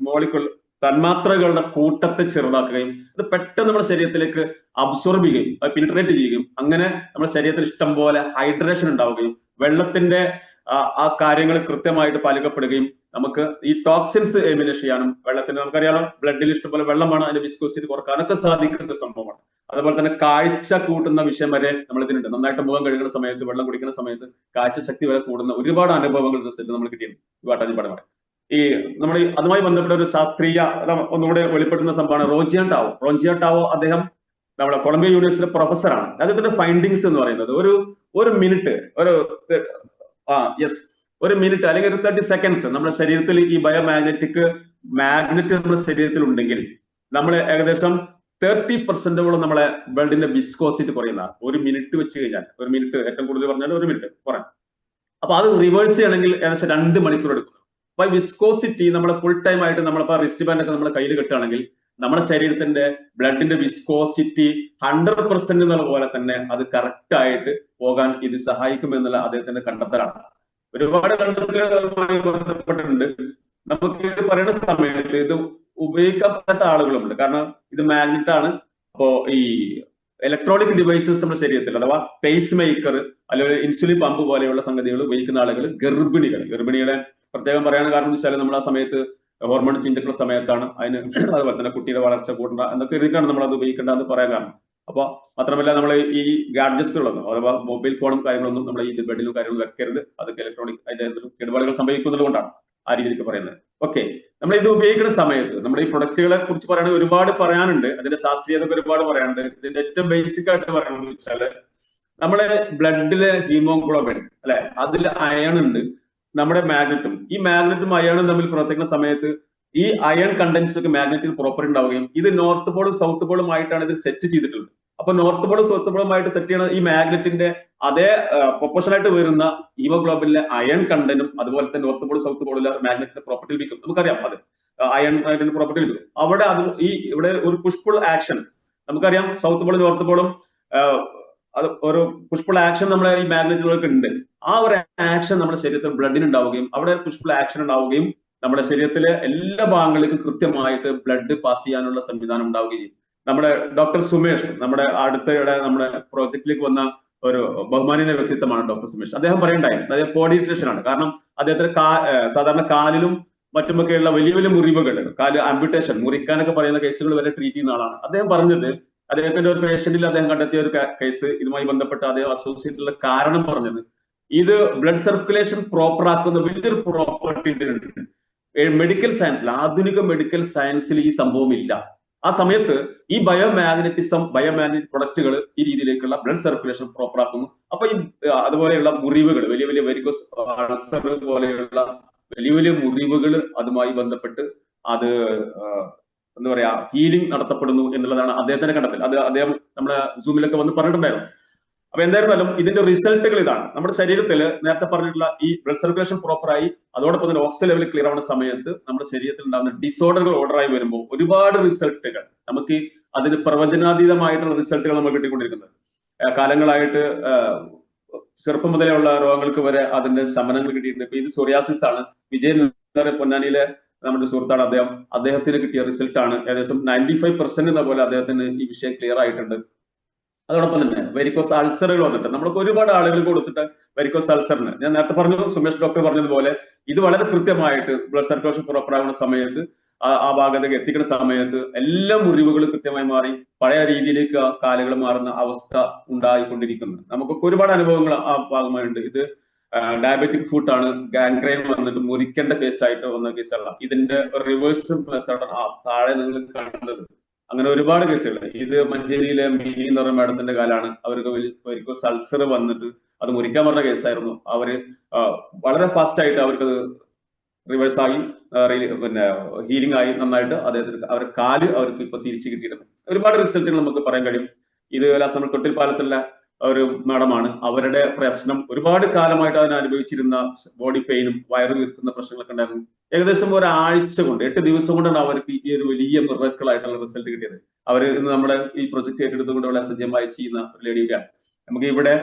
മോളിക്യൂൾ തന്മാത്രകളുടെ കൂട്ടത്തെ ചെറുതാക്കുകയും ഇത് പെട്ടെന്ന് നമ്മുടെ ശരീരത്തിലേക്ക് അബ്സോർബ് ചെയ്യുകയും ഫിൽട്രേറ്റ് ചെയ്യുകയും അങ്ങനെ നമ്മുടെ ശരീരത്തിൽ ഇഷ്ടം പോലെ ഹൈഡ്രേഷൻ ഉണ്ടാവുകയും വെള്ളത്തിന്റെ ആ കാര്യങ്ങൾ കൃത്യമായിട്ട് പാലിക്കപ്പെടുകയും നമുക്ക് ഈ ടോക്സിൻസ് എലിമിനേറ്റ് ചെയ്യാനും വെള്ളത്തിന് നമുക്കറിയാലോ ബ്ലഡിൽ ഇഷ്ടംപോലെ വെള്ളമാണ്, അതിന്റെ വിസ്കോസിറ്റി കുറക്കാനൊക്കെ സാധിക്കുന്ന സംഭവമാണ്. അതുപോലെ തന്നെ കാഴ്ച കൂട്ടുന്ന വിഷയം വരെ നമ്മൾ ഇതിനുണ്ട്. നന്നായിട്ട് മുഖം കഴുകുന്ന സമയത്ത്, വെള്ളം കുടിക്കുന്ന സമയത്ത് കാഴ്ച ശക്തി വരെ കൂടുന്ന ഒരുപാട് അനുഭവങ്ങൾ റിസൾട്ട് നമ്മൾ കിട്ടിയിരുന്നു ഈ വാട്ടാനി പഠനം. ഈ നമ്മൾ അതുമായി ബന്ധപ്പെട്ട ഒരു ശാസ്ത്രീയ ഒന്നുകൂടെ വെളിപ്പെടുത്തുന്ന സംഭവമാണ് റോഞ്ചിയ ടാവോ. അദ്ദേഹം നമ്മുടെ കൊളംബിയ യൂണിവേഴ്സിറ്റിയിലെ പ്രൊഫസറാണ്. അദ്ദേഹത്തിന്റെ ഫൈൻഡിങ്സ് എന്ന് പറയുന്നത് ഒരു മിനിറ്റ് ഒരു മിനിറ്റ് അല്ലെങ്കിൽ ഒരു 30 സെക്കൻഡ്സ് നമ്മുടെ ശരീരത്തിൽ ഈ ബയോമാഗ്നറ്റിക് മാഗ്നറ്റ് നമ്മുടെ ശരീരത്തിൽ ഉണ്ടെങ്കിൽ നമ്മൾ ഏകദേശം 30% നമ്മളെ ബ്ലഡിന്റെ വിസ്കോസിറ്റി കുറയുന്ന ഒരു മിനിറ്റ് വെച്ച് കഴിഞ്ഞാൽ, ഒരു മിനിറ്റ് ഏറ്റവും കൂടുതൽ പറഞ്ഞാൽ ഒരു മിനിറ്റ് കുറയും. അപ്പൊ അത് റിവേഴ്സ് ചെയ്യണമെങ്കിൽ ഏകദേശം 2 മണിക്കൂർ എടുക്കും. അപ്പൊ വിസ്കോസിറ്റി നമ്മൾ ഫുൾ ടൈം ആയിട്ട് നമ്മളിപ്പോ റിസ്റ്റ് ബാൻഡ് ഒക്കെ നമ്മുടെ കയ്യിൽ കെട്ടുകയാണെങ്കിൽ നമ്മുടെ ശരീരത്തിന്റെ ബ്ലഡിന്റെ വിസ്കോസിറ്റി 100% എന്നുള്ള പോലെ തന്നെ അത് കറക്റ്റ് ആയിട്ട് പോകാൻ ഇത് സഹായിക്കുമെന്നുള്ള അദ്ദേഹത്തിന്റെ കണ്ടെത്തലാണ്. ഒരുപാട് കണ്ടെത്തലുകളുമായി ബന്ധപ്പെട്ടിട്ടുണ്ട്. നമുക്ക് ഇത് പറയുന്ന സമയത്ത് ഇത് ഉപയോഗിക്കാൻ പറ്റാത്ത ആളുകളുണ്ട്. കാരണം ഇത് മാഗ്നറ്റ് ആണ്. അപ്പോ ഈ ഇലക്ട്രോണിക് ഡിവൈസസ് നമ്മുടെ ശരീരത്തിൽ അഥവാ പേസ് മേക്കർ അല്ലെങ്കിൽ ഇൻസുലിൻ പമ്പ് പോലെയുള്ള സംഗതികൾ ഉപയോഗിക്കുന്ന ആളുകൾ ഗർഭിണിയുടെ പ്രത്യേകം പറയാൻ കാരണം എന്ന് വെച്ചാൽ നമ്മൾ ആ സമയത്ത് ഹോർമോൺ ചിന്തക്കുന്ന സമയത്താണ് അതിന് അതുപോലെ തന്നെ കുട്ടിയുടെ വളർച്ച കൂടണ്ട എന്നൊക്കെ എഴുതിയിട്ടാണ് നമ്മൾ അത് ഉപയോഗിക്കേണ്ടതെന്ന് പറയാൻ കാരണം. അപ്പൊ മാത്രമല്ല നമ്മൾ ഈ ഗാഡ്ജറ്റ്സുകളൊന്നും അഥവാ മൊബൈൽ ഫോണും കാര്യങ്ങളൊന്നും നമ്മൾ ഈ ബെഡിലും കാര്യങ്ങളും വെക്കരുത്. അതൊക്കെ ഇലക്ട്രോണിക് അതിന്റെ കേടുപാടുകൾ സംഭവിക്കുന്നത് കൊണ്ടാണ് ആ രീതിയിലേക്ക് പറയുന്നത്. ഓക്കെ, നമ്മൾ ഇത് ഉപയോഗിക്കുന്ന സമയത്ത് നമ്മുടെ ഈ പ്രൊഡക്റ്റുകളെ കുറിച്ച് പറയുകയാണെങ്കിൽ ഒരുപാട് പറയാനുണ്ട്. അതിന്റെ ശാസ്ത്രീയത ഒരുപാട് പറയാനുണ്ട്. ഇതിന്റെ ഏറ്റവും ബേസിക് ആയിട്ട് പറയണമെന്ന് വെച്ചാല് നമ്മുടെ ബ്ലഡിലെ ഹീമോഗ്ലോബിൻ അല്ലെ, അതിൽ അയൺ ഉണ്ട്. നമ്മുടെ മാഗ്നറ്റും ഈ മാഗ്നറ്റും അയണും തമ്മിൽ പ്രവർത്തിക്കുന്ന സമയത്ത് ഈ അയൺ കണ്ടൻസ് ഒക്കെ മാഗ്നറ്റിൽ പ്രോപ്പർ ഉണ്ടാവുകയും ഇത് നോർത്ത് പോളും സൗത്ത് പോളും ആയിട്ടാണ് ഇത് സെറ്റ് ചെയ്തിട്ടുള്ളത്. അപ്പൊ നോർത്ത് പോളും സൗത്ത് പോളുമായിട്ട് സെറ്റ് ചെയ്യുന്ന ഈ മാഗ്നറ്റിന്റെ അതേ പ്രൊപ്പോർഷൻ ആയിട്ട് വരുന്ന ഹീമോഗ്ലോബിനിലെ അയൺ കണ്ടന്റും അതുപോലെ തന്നെ നോർത്ത് പോളും സൗത്ത് പോളിലെ മാഗ്നറ്റിന്റെ പ്രോപ്പർട്ടി ലഭിക്കും. നമുക്കറിയാം അത് അയൺ പ്രോപ്പർട്ടി ലഭിക്കും. അവിടെ അത് ഇവിടെ ഒരു പുഷ്പുൾ ആക്ഷൻ നമുക്കറിയാം. സൗത്ത് പോളും നോർത്ത് പോളും അത് ഒരു പുഷ്പുൾ ആക്ഷൻ നമ്മുടെ ഈ മാഗ്നറ്റുകൾക്ക് ഉണ്ട്. ആ ഒരു ആക്ഷൻ നമ്മുടെ ശരീരത്തിൽ ബ്ലഡിന് ഉണ്ടാവുകയും അവിടെ പുഷ്പുൾ ആക്ഷൻ ഉണ്ടാവുകയും നമ്മുടെ ശരീരത്തിലെ എല്ലാ ഭാഗങ്ങളിലേക്കും കൃത്യമായിട്ട് ബ്ലഡ് പാസ് ചെയ്യാനുള്ള സംവിധാനം ഉണ്ടാവുകയും ചെയ്യും. നമ്മുടെ ഡോക്ടർ സുമേഷ് നമ്മുടെ അടുത്തയുടെ നമ്മുടെ പ്രോജക്റ്റിലേക്ക് വന്ന ഒരു ബഹുമാനീയ വ്യക്തിത്വമാണ് ഡോക്ടർ സുമേഷ്. അദ്ദേഹം പറയണ്ടായി അദ്ദേഹം കോർഡിനേഷൻ ആണ്. കാരണം അദ്ദേഹത്തിന് സാധാരണ കാലിലും മറ്റുമൊക്കെയുള്ള വലിയ വലിയ മുറിവുകൾ, കാല് ആംപ്യൂട്ടേഷൻ മുറിക്കാനൊക്കെ പറയുന്ന കേസുകൾ വരെ ട്രീറ്റ് ചെയ്യുന്ന ആളാണ്. അദ്ദേഹം പറഞ്ഞത് അദ്ദേഹത്തിന്റെ ഒരു പേഷ്യന്റിൽ അദ്ദേഹം കണ്ടെത്തിയ ഒരു കേസ് ഇതുമായി ബന്ധപ്പെട്ട് അദ്ദേഹം അസോസിയേറ്റ് ഉള്ള കാരണം പറഞ്ഞത് ഇത് ബ്ലഡ് സർക്കുലേഷൻ പ്രോപ്പർ ആക്കുന്ന വലിയൊരു പ്രോപ്പർട്ടി ഇതിനുണ്ട്. മെഡിക്കൽ സയൻസിൽ, ആധുനിക മെഡിക്കൽ സയൻസിൽ ഈ സംഭവം ഇല്ല. ആ സമയത്ത് ഈ ബയോമാഗ്നറ്റിക് പ്രൊഡക്റ്റുകൾ ഈ രീതിയിലേക്കുള്ള ബ്ലഡ് സർക്കുലേഷൻ പ്രോപ്പർ ആക്കുന്നു. അപ്പൊ ഈ അതുപോലെയുള്ള മുറിവുകൾ, വലിയ വലിയ വെരിക്കോസ് അൾസർ പോലെയുള്ള വലിയ വലിയ മുറിവുകൾ അതുമായി ബന്ധപ്പെട്ട് അത് എന്താ പറയാ ഹീലിംഗ് നടത്തപ്പെടുന്നു എന്നുള്ളതാണ് അദ്ദേഹത്തിന്റെ കണ്ടെത്തൽ. അത് അദ്ദേഹം നമ്മുടെ സൂമിലൊക്കെ വന്ന് പറഞ്ഞിട്ടുണ്ടായിരുന്നു. അപ്പൊ എന്തായിരുന്നാലും ഇതിന്റെ റിസൾട്ടുകൾ ഇതാണ്. നമ്മുടെ ശരീരത്തിൽ നേരത്തെ പറഞ്ഞിട്ടുള്ള ഈ ബ്ലഡ് സർക്കുലേഷൻ പ്രോപ്പറായി അതോടൊപ്പം തന്നെ ഓക്സിജൻ ലെവൽ ക്ലിയർ ആവുന്ന സമയത്ത് നമ്മുടെ ശരീരത്തിൽ ഉണ്ടാകുന്ന ഡിസോർഡറുകൾ ഓർഡറായി വരുമ്പോൾ ഒരുപാട് റിസൾട്ടുകൾ നമുക്ക് അതിന് പ്രവചനാതീതമായിട്ടുള്ള റിസൾട്ടുകൾ നമ്മൾ കിട്ടിക്കൊണ്ടിരിക്കുന്നത്. കാലങ്ങളായിട്ട് ചെറുപ്പം മുതലുള്ള രോഗങ്ങൾക്ക് വരെ അതിന്റെ ശമനങ്ങൾ കിട്ടിയിട്ടുണ്ട്. ഇപ്പൊ ഇത് സോറിയാസിസ് ആണ്. വിജയൻ പൊന്നാനിയിലെ നമ്മുടെ സുഹൃത്താണ് അദ്ദേഹം. അദ്ദേഹത്തിന് കിട്ടിയ റിസൾട്ട് ആണ് ഏകദേശം 95% എന്ന പോലെ അദ്ദേഹത്തിന് ഈ വിഷയം ക്ലിയർ ആയിട്ടുണ്ട്. അതോടൊപ്പം തന്നെ വെരിക്കോസ് അൾസറുകൾ വന്നിട്ട് നമ്മൾക്ക് ഒരുപാട് ആളുകൾ കൊടുത്തിട്ട് വെരിക്കോസ് അൾസറിന് ഞാൻ നേരത്തെ പറഞ്ഞു, സുമേഷ് ഡോക്ടർ പറഞ്ഞതുപോലെ ഇത് വളരെ കൃത്യമായിട്ട് ബ്ലഡ് സർക്കുലേഷൻ പുറപ്പെടാവുന്ന സമയത്ത് ആ ഭാഗത്തേക്ക് എത്തിക്കുന്ന സമയത്ത് എല്ലാ മുറിവുകളും കൃത്യമായി മാറി പഴയ രീതിയിലേക്ക് കാലുകൾ മാറുന്ന അവസ്ഥ ഉണ്ടായിക്കൊണ്ടിരിക്കുന്നു. നമുക്കൊക്കെ ഒരുപാട് അനുഭവങ്ങൾ ആ ഭാഗമായുണ്ട്. ഇത് ഡയബറ്റിക് ഫുഡ് ആണ്, ഗാംഗ്രൈൻ വന്നിട്ട് മുറിക്കേണ്ട കേസായിട്ട് വന്ന കേസല്ല. ഇതിന്റെ റിവേഴ്സ് മെത്തേഡ് താഴെ നിങ്ങൾ കണ്ടത്. അങ്ങനെ ഒരുപാട് കേസുകൾ. ഇത് മഞ്ചേരിയിലെ മിനി എന്ന് പറയുന്ന മാഡത്തിന്റെ കാലാണ്. അവർക്ക് വെരിക്കോസ് അൾസർ വന്നിട്ട് അത് മുറിക്കാൻ പറഞ്ഞ കേസായിരുന്നു. അവര് വളരെ ഫാസ്റ്റ് ആയിട്ട് അവർക്ക് റിവേഴ്സ് ആയി, പിന്നെ ഹീലിംഗ് ആയി നന്നായിട്ട് അദ്ദേഹത്തിന് അവരുടെ കാല് അവർക്ക് ഇപ്പൊ തിരിച്ചു കിട്ടിയിട്ടുണ്ട്. ഒരുപാട് റിസൾട്ടുകൾ നമുക്ക് പറയാൻ കഴിയും. ഇത് നമ്മൾ തൊട്ടിൽപ്പാലത്തുള്ള ഒരു മാഡമാണ്. അവരുടെ പ്രശ്നം ഒരുപാട് കാലമായിട്ട് അതിനെ അനുഭവിച്ചിരുന്ന ബോഡി പെയിനും വയറ് വീർക്കുന്ന പ്രശ്നങ്ങളൊക്കെ ഉണ്ടായിരുന്നു. ഏകദേശം ഒരാഴ്ച കൊണ്ട് 8 ദിവസം കൊണ്ടാണ് അവർക്ക് ഈ ഒരു വലിയ മിറക്കിൾ ആയിട്ടുള്ള റിസൾട്ട് കിട്ടിയത്. അവർ ഇന്ന് നമ്മുടെ ഈ പ്രൊജക്ട് ഏറ്റെടുത്തുകൊണ്ട് വളരെ സജ്ജമായി ചെയ്യുന്ന ഒരു ലേഡിയാണ്. നമുക്ക് ഇവിടെ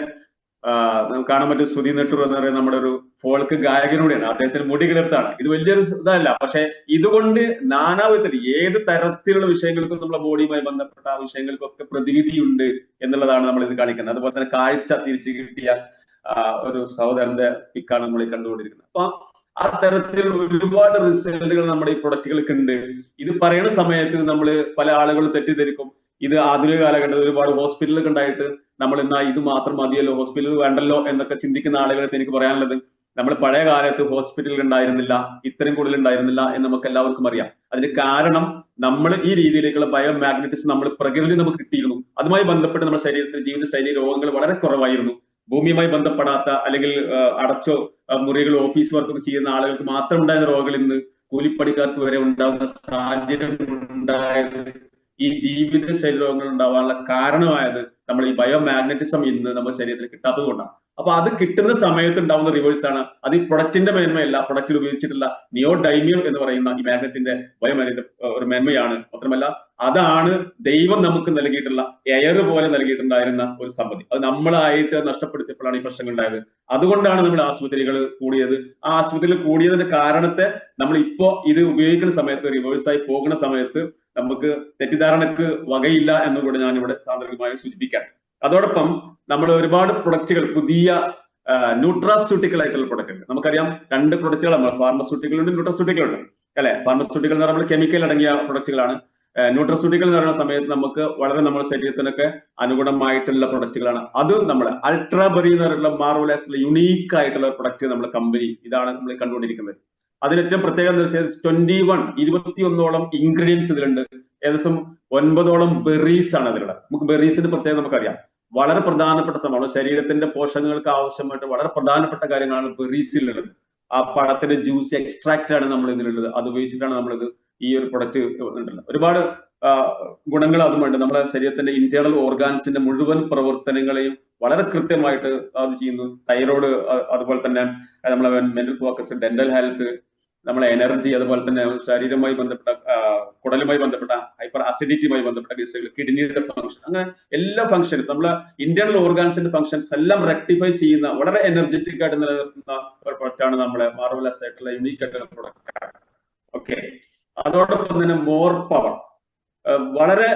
കാണാൻ പറ്റും. ശ്രുതി നെട്ടൂർ എന്ന് പറയുന്ന നമ്മുടെ ഒരു ഫോൾക്ക് ഗായകനൂടെയാണ്. അദ്ദേഹത്തിന് മുടി കിളിർത്താണ്. ഇത് വലിയൊരു ഇതല്ല, പക്ഷെ ഇതുകൊണ്ട് നാനാവിധത്തിൽ ഏത് തരത്തിലുള്ള വിഷയങ്ങൾക്കും നമ്മളെ ബോഡിയുമായി ബന്ധപ്പെട്ട ആ വിഷയങ്ങൾക്കൊക്കെ പ്രതിവിധിയുണ്ട് എന്നുള്ളതാണ് നമ്മൾ ഇത് കാണിക്കുന്നത്. അതുപോലെ തന്നെ കാഴ്ച തിരിച്ചു കിട്ടിയ ഒരു സഹോദരന്റെ പിക്കാണ് നമ്മൾ കണ്ടുകൊണ്ടിരിക്കുന്നത്. അപ്പൊ ആ തരത്തിൽ ഒരുപാട് റിസൾട്ടുകൾ നമ്മുടെ ഈ പ്രൊഡക്റ്റുകൾക്ക് ഉണ്ട്. ഇത് പറയുന്ന സമയത്ത് നമ്മൾ പല ആളുകളും തെറ്റിദ്ധരിക്കും. ഇത് ആധുനിക കാലഘട്ടത്തിൽ ഒരുപാട് ഹോസ്പിറ്റലുകൾ ഉണ്ടായിട്ട് നമ്മൾ എന്നാ ഇത് മാത്രം മതിയല്ലോ, ഹോസ്പിറ്റൽ വേണ്ടല്ലോ എന്നൊക്കെ ചിന്തിക്കുന്ന ആളുകളെ എനിക്ക് പറയാനുള്ളത്, നമ്മൾ പഴയ കാലത്ത് ഹോസ്പിറ്റലുകൾ ഉണ്ടായിരുന്നില്ല, ഇത്രയും കൂടുതൽ ഉണ്ടായിരുന്നില്ല എന്ന് നമുക്ക് എല്ലാവർക്കും അറിയാം. അതിന് കാരണം നമ്മൾ ഈ രീതിയിലേക്കുള്ള ബയോമാഗ്നറ്റിസം നമ്മൾ പ്രകൃതി നമുക്ക് കിട്ടിയിരുന്നു. അതുമായി ബന്ധപ്പെട്ട് നമ്മുടെ ശരീരത്തിൽ ജീവിതശൈലി രോഗങ്ങൾ വളരെ കുറവായിരുന്നു. ഭൂമിയുമായി ബന്ധപ്പെടാത്ത അല്ലെങ്കിൽ അടച്ചോ മുറികൾ ഓഫീസ് വർക്കൊക്കെ ചെയ്യുന്ന ആളുകൾക്ക് മാത്രം ഉണ്ടായിരുന്ന രോഗങ്ങൾ ഇന്ന് കൂലിപ്പണിക്കാർക്ക് വരെ ഉണ്ടാകുന്ന സാഹചര്യം ഉണ്ടായത് ഈ ജീവിതശൈലി രോഗങ്ങൾ ഉണ്ടാവാനുള്ള കാരണമായത് നമ്മൾ ഈ ബയോമാഗ്നറ്റിസം ഇന്ന് നമ്മുടെ ശരീരത്തിൽ കിട്ടാത്തത് കൊണ്ടാണ്. അപ്പൊ അത് കിട്ടുന്ന സമയത്ത് ഉണ്ടാവുന്ന റിവേഴ്സ് ആണ്. അത് ഈ പ്രൊഡക്റ്റിന്റെ മേന്മയല്ല, പ്രൊഡക്റ്റിൽ ഉപയോഗിച്ചിട്ടുള്ള നിയോഡൈമിയം എന്ന് പറയുന്ന ഈ മാഗ്നറ്റിന്റെ ബയോമാഗ്നറ്റ് ഒരു മേന്മയാണ്. മാത്രമല്ല അതാണ് ദൈവം നമുക്ക് നൽകിയിട്ടുള്ള എയർ പോലെ നൽകിയിട്ടുണ്ടായിരുന്ന ഒരു സമ്പത്തി. അത് നമ്മളായിട്ട് നഷ്ടപ്പെടുത്തിയപ്പോഴാണ് ഈ പ്രശ്നങ്ങൾ ഉണ്ടായത്. അതുകൊണ്ടാണ് നമ്മൾ ആശുപത്രികൾ കൂടിയത്. ആ ആശുപത്രികൾ കൂടിയതിന്റെ കാരണത്തെ നമ്മൾ ഇപ്പോ ഇത് ഉപയോഗിക്കുന്ന സമയത്ത് റിവേഴ്സായി പോകുന്ന സമയത്ത് നമുക്ക് തെറ്റിദ്ധാരണക്ക് വകയില്ല എന്നുകൂടെ ഞാനിവിടെ സാന്ദർഭികമായി സൂചിപ്പിക്കാം. അതോടൊപ്പം നമ്മൾ ഒരുപാട് പ്രൊഡക്റ്റുകൾ, പുതിയ ന്യൂട്രാസ്യൂട്ടിക്കൽ ആയിട്ടുള്ള പ്രൊഡക്റ്റുകൾ നമുക്കറിയാം. 2 പ്രൊഡക്റ്റുകൾ നമ്മൾ ഫാർമസ്യൂട്ടിക്കൽ ഉണ്ട്, ന്യൂട്രാസ്യൂട്ടിക്കൽ ഉണ്ട് അല്ലെ. ഫാർമസ്യൂട്ടിക്കൽ എന്ന് പറയുമ്പോൾ കെമിക്കൽ അടങ്ങിയ പ്രൊഡക്റ്റുകളാണ്. ന്യൂട്രാസ്യൂട്ടിക്കൽ എന്ന് പറയുന്ന സമയത്ത് നമുക്ക് വളരെ നമ്മുടെ ശരീരത്തിനൊക്കെ അനുഗുണമായിട്ടുള്ള പ്രൊഡക്റ്റുകളാണ്. അത് നമ്മൾ അൾട്രാബെറി എന്ന് പറയുന്ന മാർവലസ് യുണീക്ക് ആയിട്ടുള്ള പ്രൊഡക്റ്റ് നമ്മുടെ കമ്പനി ഇതാണ് നമ്മൾ കണ്ടുകൊണ്ടിരിക്കുന്നത്. അതിന് ഏറ്റവും പ്രത്യേകത എന്ന് വെച്ചാൽ 21 ഇൻഗ്രീഡിയൻസ് ഇതിലുണ്ട്. ഏകദേശം 9 ബെറീസ് ആണ് അതിലുള്ള. നമുക്ക് ബെറീസിന്റെ പ്രത്യേകത നമുക്കറിയാം. വളരെ പ്രധാനപ്പെട്ട സംഭവമാണ്. ശരീരത്തിന്റെ പോഷകങ്ങൾക്ക് ആവശ്യമായിട്ട് വളരെ പ്രധാനപ്പെട്ട കാര്യങ്ങളാണ് ബെറീസിലുള്ളത്. ആ പഴത്തിന്റെ ജ്യൂസ് എക്സ്ട്രാക്ട് ആണ് നമ്മൾ ഇതിലുള്ളത്. അത് ഉപയോഗിച്ചിട്ടാണ് നമ്മളിത് ഈ ഒരു പ്രൊഡക്റ്റ് ഉണ്ടല്ലോ. ഒരുപാട് ഗുണങ്ങൾ അതുമുണ്ട്. നമ്മുടെ ശരീരത്തിന്റെ ഇന്റേണൽ ഓർഗാൻസിന്റെ മുഴുവൻ പ്രവർത്തനങ്ങളെയും വളരെ കൃത്യമായിട്ട് അത് ചെയ്യുന്നു. തൈറോയ്ഡ്, അതുപോലെ തന്നെ നമ്മളെ മെന്റൽ ഫോക്കസ്, ഡെന്റൽ ഹെൽത്ത്, നമ്മളെ എനർജി, അതുപോലെ തന്നെ ശരീരവുമായി ബന്ധപ്പെട്ട കുടലുമായി ബന്ധപ്പെട്ട ഹൈപ്പർ അസിഡിറ്റിയുമായി ബന്ധപ്പെട്ട കേസുകൾ, കിഡ്നിയുടെ ഫംഗ്ഷൻ, അങ്ങനെ എല്ലാ ഫംഗ്ഷൻസ് നമ്മളെ ഇന്റേണൽ ഓർഗാൻസിന്റെ ഫംഗ്ഷൻസ് എല്ലാം റെക്ടിഫൈ ചെയ്യുന്ന വളരെ എനർജറ്റിക് ആയിട്ട് നിലനിർത്തുന്ന ഒരു പ്രൊഡക്റ്റാണ് നമ്മളെ മാർവലസ് ആയിട്ടുള്ള യുണീക്ക് ആയിട്ടുള്ള പ്രൊഡക്റ്റ്. ഓക്കെ. അതോടൊപ്പം തന്നെ മോർ പവർ, വളരെ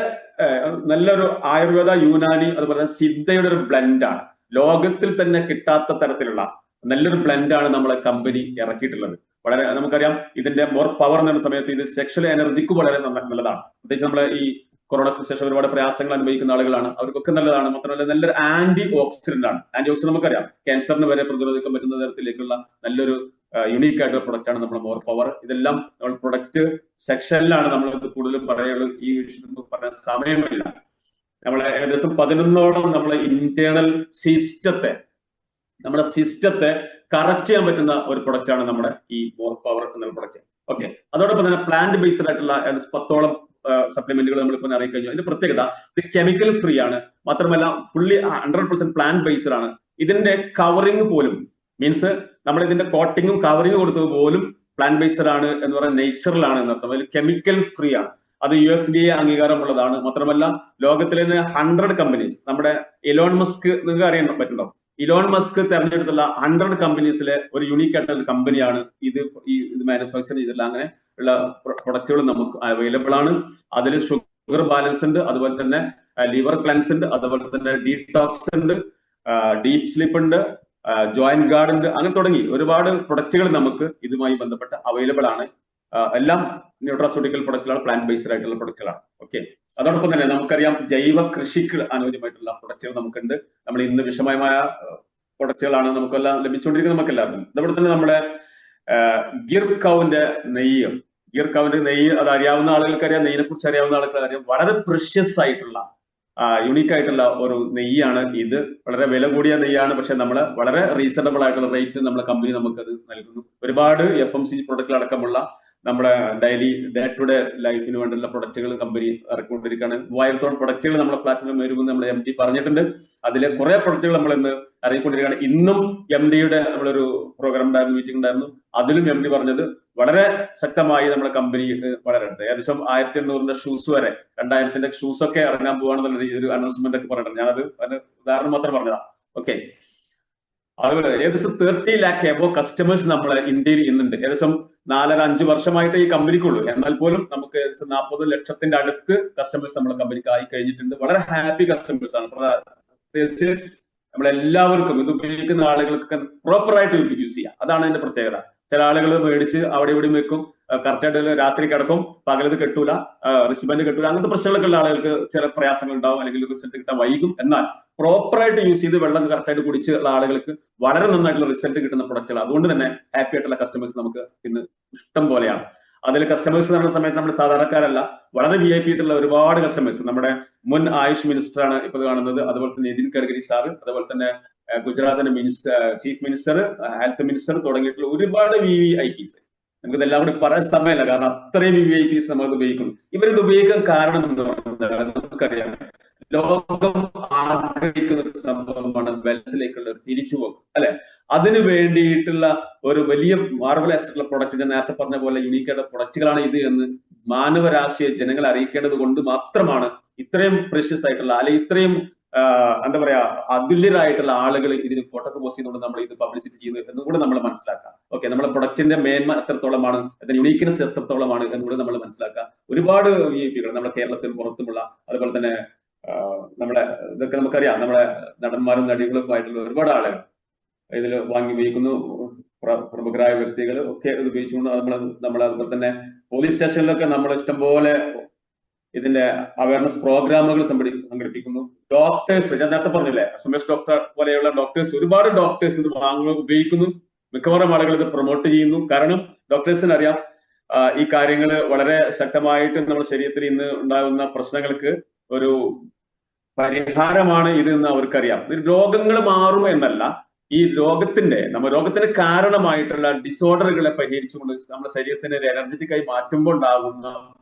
നല്ലൊരു ആയുർവേദ, യുനാനി, അതുപോലെ തന്നെ സിദ്ധയുടെ ഒരു ബ്ലെൻഡാണ്. ലോകത്തിൽ തന്നെ കിട്ടാത്ത തരത്തിലുള്ള നല്ലൊരു ബ്ലെൻഡാണ് നമ്മളെ കമ്പനി ഇറക്കിയിട്ടുള്ളത്. വളരെ നമുക്കറിയാം ഇതിന്റെ മോർ പവർ എന്ന സമയത്ത് ഇത് സെക്ഷൽ എനർജിക്ക് വളരെ നല്ലതാണ്. പ്രത്യേകിച്ച് നമ്മളെ ഈ കൊറോണയ്ക്ക് ശേഷം ഒരുപാട് പ്രയാസങ്ങൾ അനുഭവിക്കുന്ന ആളുകളാണ്, അവർക്കൊക്കെ നല്ലതാണ്. മാത്രമല്ല നല്ലൊരു ആന്റി ഓക്സിഡന്റ് ആണ്. ആന്റി ഓക്സിഡന്റ് നമുക്കറിയാം ക്യാൻസറിന് വരെ പ്രതിരോധിക്കാൻ പറ്റുന്ന തരത്തിലേക്കുള്ള നല്ലൊരു യുണീക്ക് ആയിട്ടുള്ള പ്രൊഡക്റ്റ് ആണ് നമ്മുടെ മോർ പവർ. ഇതെല്ലാം നമ്മൾ പ്രൊഡക്റ്റ് സെക്ഷനിലാണ് നമ്മൾ കൂടുതലും പറയുള്ളൂ. ഈ വിഷയം പറയാൻ സമയമില്ല. നമ്മളെ ഏകദേശം 11 നമ്മളെ ഇന്റേണൽ സിസ്റ്റത്തെ കറക്റ്റ് ചെയ്യാൻ പറ്റുന്ന ഒരു പ്രൊഡക്റ്റ് ആണ് നമ്മുടെ ഈ മോർ പവർ എന്ന പ്രൊഡക്റ്റ്. ഓക്കെ. അതോടൊപ്പം തന്നെ പ്ലാന്റ് ബേസ്ഡ് ആയിട്ടുള്ള 10 സപ്ലിമെന്റുകൾ നമ്മളിപ്പോൾ അറിയിക്കഴിഞ്ഞു. ഇതിന്റെ പ്രത്യേകത ഇത് കെമിക്കൽ ഫ്രീ ആണ്. മാത്രമല്ല ഫുള്ളി 100% പ്ലാന്റ് ബേസ്ഡ് ആണ്. ഇതിന്റെ കവറിങ് പോലും മീൻസ് നമ്മൾ ഇതിന്റെ കോട്ടിങ്ങും കവറിങ് കൊടുത്തത് പോലും പ്ലാന്റ് ബേസ്ഡ് ആണ് എന്ന് പറയുന്നത് നേച്ചറലാണ് എന്നർത്ഥം. അതിൽ കെമിക്കൽ ഫ്രീ ആണ്. അത് USDA അംഗീകാരമുള്ളതാണ്. മാത്രമല്ല ലോകത്തിലെ 100 കമ്പനീസ്, നമ്മുടെ ഇലോൺ മസ്ക് നിങ്ങൾക്ക് അറിയാൻ പറ്റുന്നുണ്ടോ? ഇലോൺ മസ്ക് തെരഞ്ഞെടുത്തുള്ള 100 കമ്പനീസിലെ ഒരു യുണീക്ക് ആയിട്ടുള്ള കമ്പനിയാണ് ഇത് മാനുഫാക്ചർ ചെയ്തിട്ടുള്ള. അങ്ങനെ ഉള്ള പ്രൊഡക്റ്റുകൾ നമുക്ക് അവൈലബിൾ ആണ്. അതിൽ ഷുഗർ ബാലൻസ് ഉണ്ട്, അതുപോലെ തന്നെ ലിവർ ക്ലൻസ് ഉണ്ട്, അതുപോലെ തന്നെ ഡീടോക്സ് ഉണ്ട്, ഡീപ് സ്ലീപ്പ് ഉണ്ട്, ജോയിന്റ് ഗാർഡ് ഉണ്ട്, അങ്ങനെ തുടങ്ങി ഒരുപാട് പ്രൊഡക്റ്റുകൾ നമുക്ക് ഇതുമായി ബന്ധപ്പെട്ട് അവൈലബിൾ ആണ്. എല്ലാം ന്യൂട്രാസ്യൂട്ടിക്കൽ പ്രൊഡക്റ്റുകളാണ്, പ്ലാന്റ് ബേസ്ഡ് ആയിട്ടുള്ള പ്രൊഡക്റ്റുകളാണ്. ഓക്കെ, അതോടൊപ്പം തന്നെ നമുക്കറിയാം ജൈവ കൃഷിക്ക് അനുയോജ്യമായിട്ടുള്ള പ്രൊഡക്റ്റുകൾ നമുക്കുണ്ട്. നമ്മൾ ഇന്ന് വിഷമയമായ പ്രൊഡക്റ്റുകളാണ് നമുക്കെല്ലാം ലഭിച്ചുകൊണ്ടിരിക്കുന്നത്, നമുക്കെല്ലാവർക്കും. അതുപോലെ തന്നെ നമ്മുടെ ഗിർ കൗവിന്റെ നെയ്യ്, അത് അറിയാവുന്ന ആളുകൾക്ക് അറിയാം, നെയ്യിനെ കുറിച്ച് അറിയാവുന്ന ആളുകൾക്ക് അറിയാം. വളരെ പ്രഷ്യസ് ആയിട്ടുള്ള യുണീക്ക് ആയിട്ടുള്ള ഒരു നെയ്യാണ് ഇത്. വളരെ വില കൂടിയ നെയ്യാണ്, പക്ഷെ നമ്മൾ വളരെ റീസണബിൾ ആയിട്ടുള്ള റേറ്റിൽ നമ്മളെ കമ്പനി നമുക്കത് നൽകുന്നു. ഒരുപാട് FMCG പ്രൊഡക്റ്റുകൾ അടക്കമുള്ള നമ്മുടെ ഡെയിലി ഡേ ടു ഡേ ലൈഫിന് വേണ്ടിയുള്ള പ്രൊഡക്റ്റുകൾ കമ്പനി ഇറക്കിക്കൊണ്ടിരിക്കുകയാണ്. 3000-ഓളം പ്രൊഡക്റ്റുകൾ നമ്മുടെ പ്ലാറ്റ്ഫോമിൽ വരുമെന്ന് നമ്മൾ MD പറഞ്ഞിട്ടുണ്ട്. അതിലെ കുറെ പ്രൊഡക്റ്റുകൾ നമ്മൾ ഇന്ന് ഇറങ്ങിക്കൊണ്ടിരിക്കുകയാണ്. ഇന്നും MDയുടെ നമ്മളൊരു പ്രോഗ്രാം ഉണ്ടായിരുന്നു, മീറ്റിംഗ് ഉണ്ടായിരുന്നു. അതിലും MD പറഞ്ഞത് വളരെ ശക്തമായി നമ്മുടെ കമ്പനി വളരുന്നത്. ഏകദേശം 1800-ന്റെ ഷൂസ് വരെ, 2000-ന്റെ ഷൂസ് ഒക്കെ ഇറങ്ങാൻ പോവാണെന്നുള്ള ഒരു അനൗൺസ്മെന്റ് ഒക്കെ പറഞ്ഞിട്ടുണ്ട്. ഞാനത് ഉദാഹരണം മാത്രം പറഞ്ഞതാ. ഓക്കെ, അതുപോലെ ഏകദേശം 30 lakh എബോ കസ്റ്റമേഴ്സ് നമ്മളെ ഇന്ത്യയിൽ ഇന്നുണ്ട്. ഏകദേശം 4-5 വർഷമായിട്ട് ഈ കമ്പനിക്കുള്ളൂ, എന്നാൽ പോലും നമുക്ക് ഏകദേശം 40 ലക്ഷത്തിന്റെ അടുത്ത് കസ്റ്റമേഴ്സ് നമ്മളെ കമ്പനിക്ക് ആയി കഴിഞ്ഞിട്ടുണ്ട്. വളരെ ഹാപ്പി കസ്റ്റമേഴ്സ് ആണ്. പ്രത്യേകിച്ച് നമ്മളെല്ലാവർക്കും ഇത് ഉപയോഗിക്കുന്ന ആളുകൾക്ക് പ്രോപ്പറായിട്ട് യൂസ് ചെയ്യാം, അതാണ് അതിന്റെ പ്രത്യേകത. ചില ആളുകൾ മേടിച്ച് അവിടെ ഇവിടെയും വെക്കും, കറക്റ്റായിട്ട് രാത്രി കിടക്കും, പകലത് കെട്ടൂല, റിസിബന്റ് കെട്ടൂല, അങ്ങനത്തെ പ്രശ്നങ്ങളൊക്കെ ഉള്ള ആളുകൾക്ക് ചില പ്രയാസങ്ങൾ ഉണ്ടാവും, അല്ലെങ്കിൽ റിസൾട്ട് കിട്ടാൻ വൈകും. എന്നാൽ പ്രോപ്പറായിട്ട് യൂസ് ചെയ്ത് വെള്ളം കറക്റ്റായിട്ട് കുടിച്ചുള്ള ആളുകൾക്ക് വളരെ നന്നായിട്ടുള്ള റിസൾട്ട് കിട്ടുന്ന പ്രൊഡക്റ്റുകൾ. അതുകൊണ്ട് തന്നെ ഹാപ്പി ആയിട്ടുള്ള കസ്റ്റമേഴ്സ് നമുക്ക് ഇന്ന് ഇഷ്ടം പോലെയാണ്. അതിൽ കസ്റ്റമേഴ്സ് എന്ന് പറയുന്ന സമയത്ത് നമ്മൾ സാധാരണക്കാരല്ല, വളരെ VIP ആയിട്ടുള്ള ഒരുപാട് കസ്റ്റമേഴ്സ്. നമ്മുടെ മുൻ ആയുഷ് മിനിസ്റ്റർ ആണ് ഇപ്പോൾ കാണുന്നത്, അതുപോലെ തന്നെ നിതിൻ ഗഡ്കരി സാറ്, അതുപോലെ തന്നെ ഗുജറാത്തിന്റെ ചീഫ് മിനിസ്റ്റർ, ഹെൽത്ത് മിനിസ്റ്റർ തുടങ്ങിയിട്ടുള്ള ഒരുപാട് VVIPs. നമുക്ക് ഇതെല്ലാം കൂടി പറയാൻ സമയമല്ല, കാരണം അത്രയും VVIPs നമ്മൾ ഉപയോഗിക്കുന്നു. ഇവരിത് ഉപയോഗിക്കാൻ കാരണം എന്താണ് നമുക്കറിയാം. ലോകം ആഗ്രഹിക്കുന്ന ഒരു സംഭവമാണ് വെൽസിലേക്കുള്ള ഒരു തിരിച്ചുപോക്ക്, അല്ലെ? അതിന് വേണ്ടിയിട്ടുള്ള ഒരു വലിയ മാർവലസ് ആയിട്ടുള്ള പ്രൊഡക്റ്റ്, ഞാൻ നേരത്തെ പറഞ്ഞ പോലെ യുണീക്ക് ആയിട്ടുള്ള പ്രൊഡക്റ്റുകളാണ് ഇത് എന്ന് മാനവരാശിയെ ജനങ്ങളെ അറിയിക്കേണ്ടത് കൊണ്ട് മാത്രമാണ് ഇത്രയും പ്രഷ്യസ് ആയിട്ടുള്ള, അല്ലെങ്കിൽ ഇത്രയും എന്താ പറയാ അതുല്യരായിട്ടുള്ള ആളുകൾ ഇതിന് ഫോട്ടോ പോസ്റ്റ് ചെയ്തുകൊണ്ട് നമ്മൾ ഇത് പബ്ലിസിറ്റി ചെയ്യുന്നത് എന്നുകൂടെ നമ്മൾ മനസ്സിലാക്കാം. ഓക്കെ, നമ്മുടെ പ്രൊഡക്റ്റിന്റെ മേന്മ എത്രത്തോളമാണ്, അതിന്റെ യുണീക്നെസ് എത്രത്തോളമാണ് എന്നുകൂടെ നമ്മൾ മനസ്സിലാക്കാം. ഒരുപാട് VIPകൾ നമ്മുടെ കേരളത്തിലും പുറത്തുമുള്ള, അതുപോലെ തന്നെ നമ്മളെ ഇതൊക്കെ നമുക്കറിയാം, നമ്മുടെ നടന്മാരും നടികളും ആയിട്ടുള്ള ഒരുപാട് ആളുകൾ ഇതിൽ വാങ്ങി ഉപയോഗിക്കുന്നു. പ്രമുഖരായ വ്യക്തികൾ ഒക്കെ ഇത് ഉപയോഗിച്ചുകൊണ്ട് നമ്മൾ അതുപോലെ തന്നെ പോലീസ് സ്റ്റേഷനിലൊക്കെ നമ്മൾ ഇഷ്ടംപോലെ ഇതിന്റെ അവയർനെസ് പ്രോഗ്രാമുകൾ സംഘടിപ്പിക്കുന്നു. ഡോക്ടേഴ്സ്, ഞാൻ നേരത്തെ പറഞ്ഞില്ലേ, സുമേഷ് ഡോക്ടർ പോലെയുള്ള ഡോക്ടേഴ്സ്, ഒരുപാട് ഡോക്ടേഴ്സ് ഇത് ഉപയോഗിക്കുന്നു. മിക്കവാറും ആളുകൾ ഇത് പ്രൊമോട്ട് ചെയ്യുന്നു. കാരണം ഡോക്ടേഴ്സിന് അറിയാം ഈ കാര്യങ്ങൾ വളരെ ശക്തമായിട്ട് നമ്മുടെ ശരീരത്തിൽ ഇന്ന് ഉണ്ടാകുന്ന പ്രശ്നങ്ങൾക്ക് ഒരു പരിഹാരമാണ് ഇത് എന്ന് അവർക്കറിയാം. രോഗങ്ങൾ മാറും എന്നല്ല, ഈ രോഗത്തിന് കാരണമായിട്ടുള്ള ഡിസോർഡറുകളെ പരിഹരിച്ചുകൊണ്ട് നമ്മുടെ ശരീരത്തിന് ഒരു എനർജറ്റിക് ആയി മാറ്റുമ്പോൾ ഉണ്ടാകുന്ന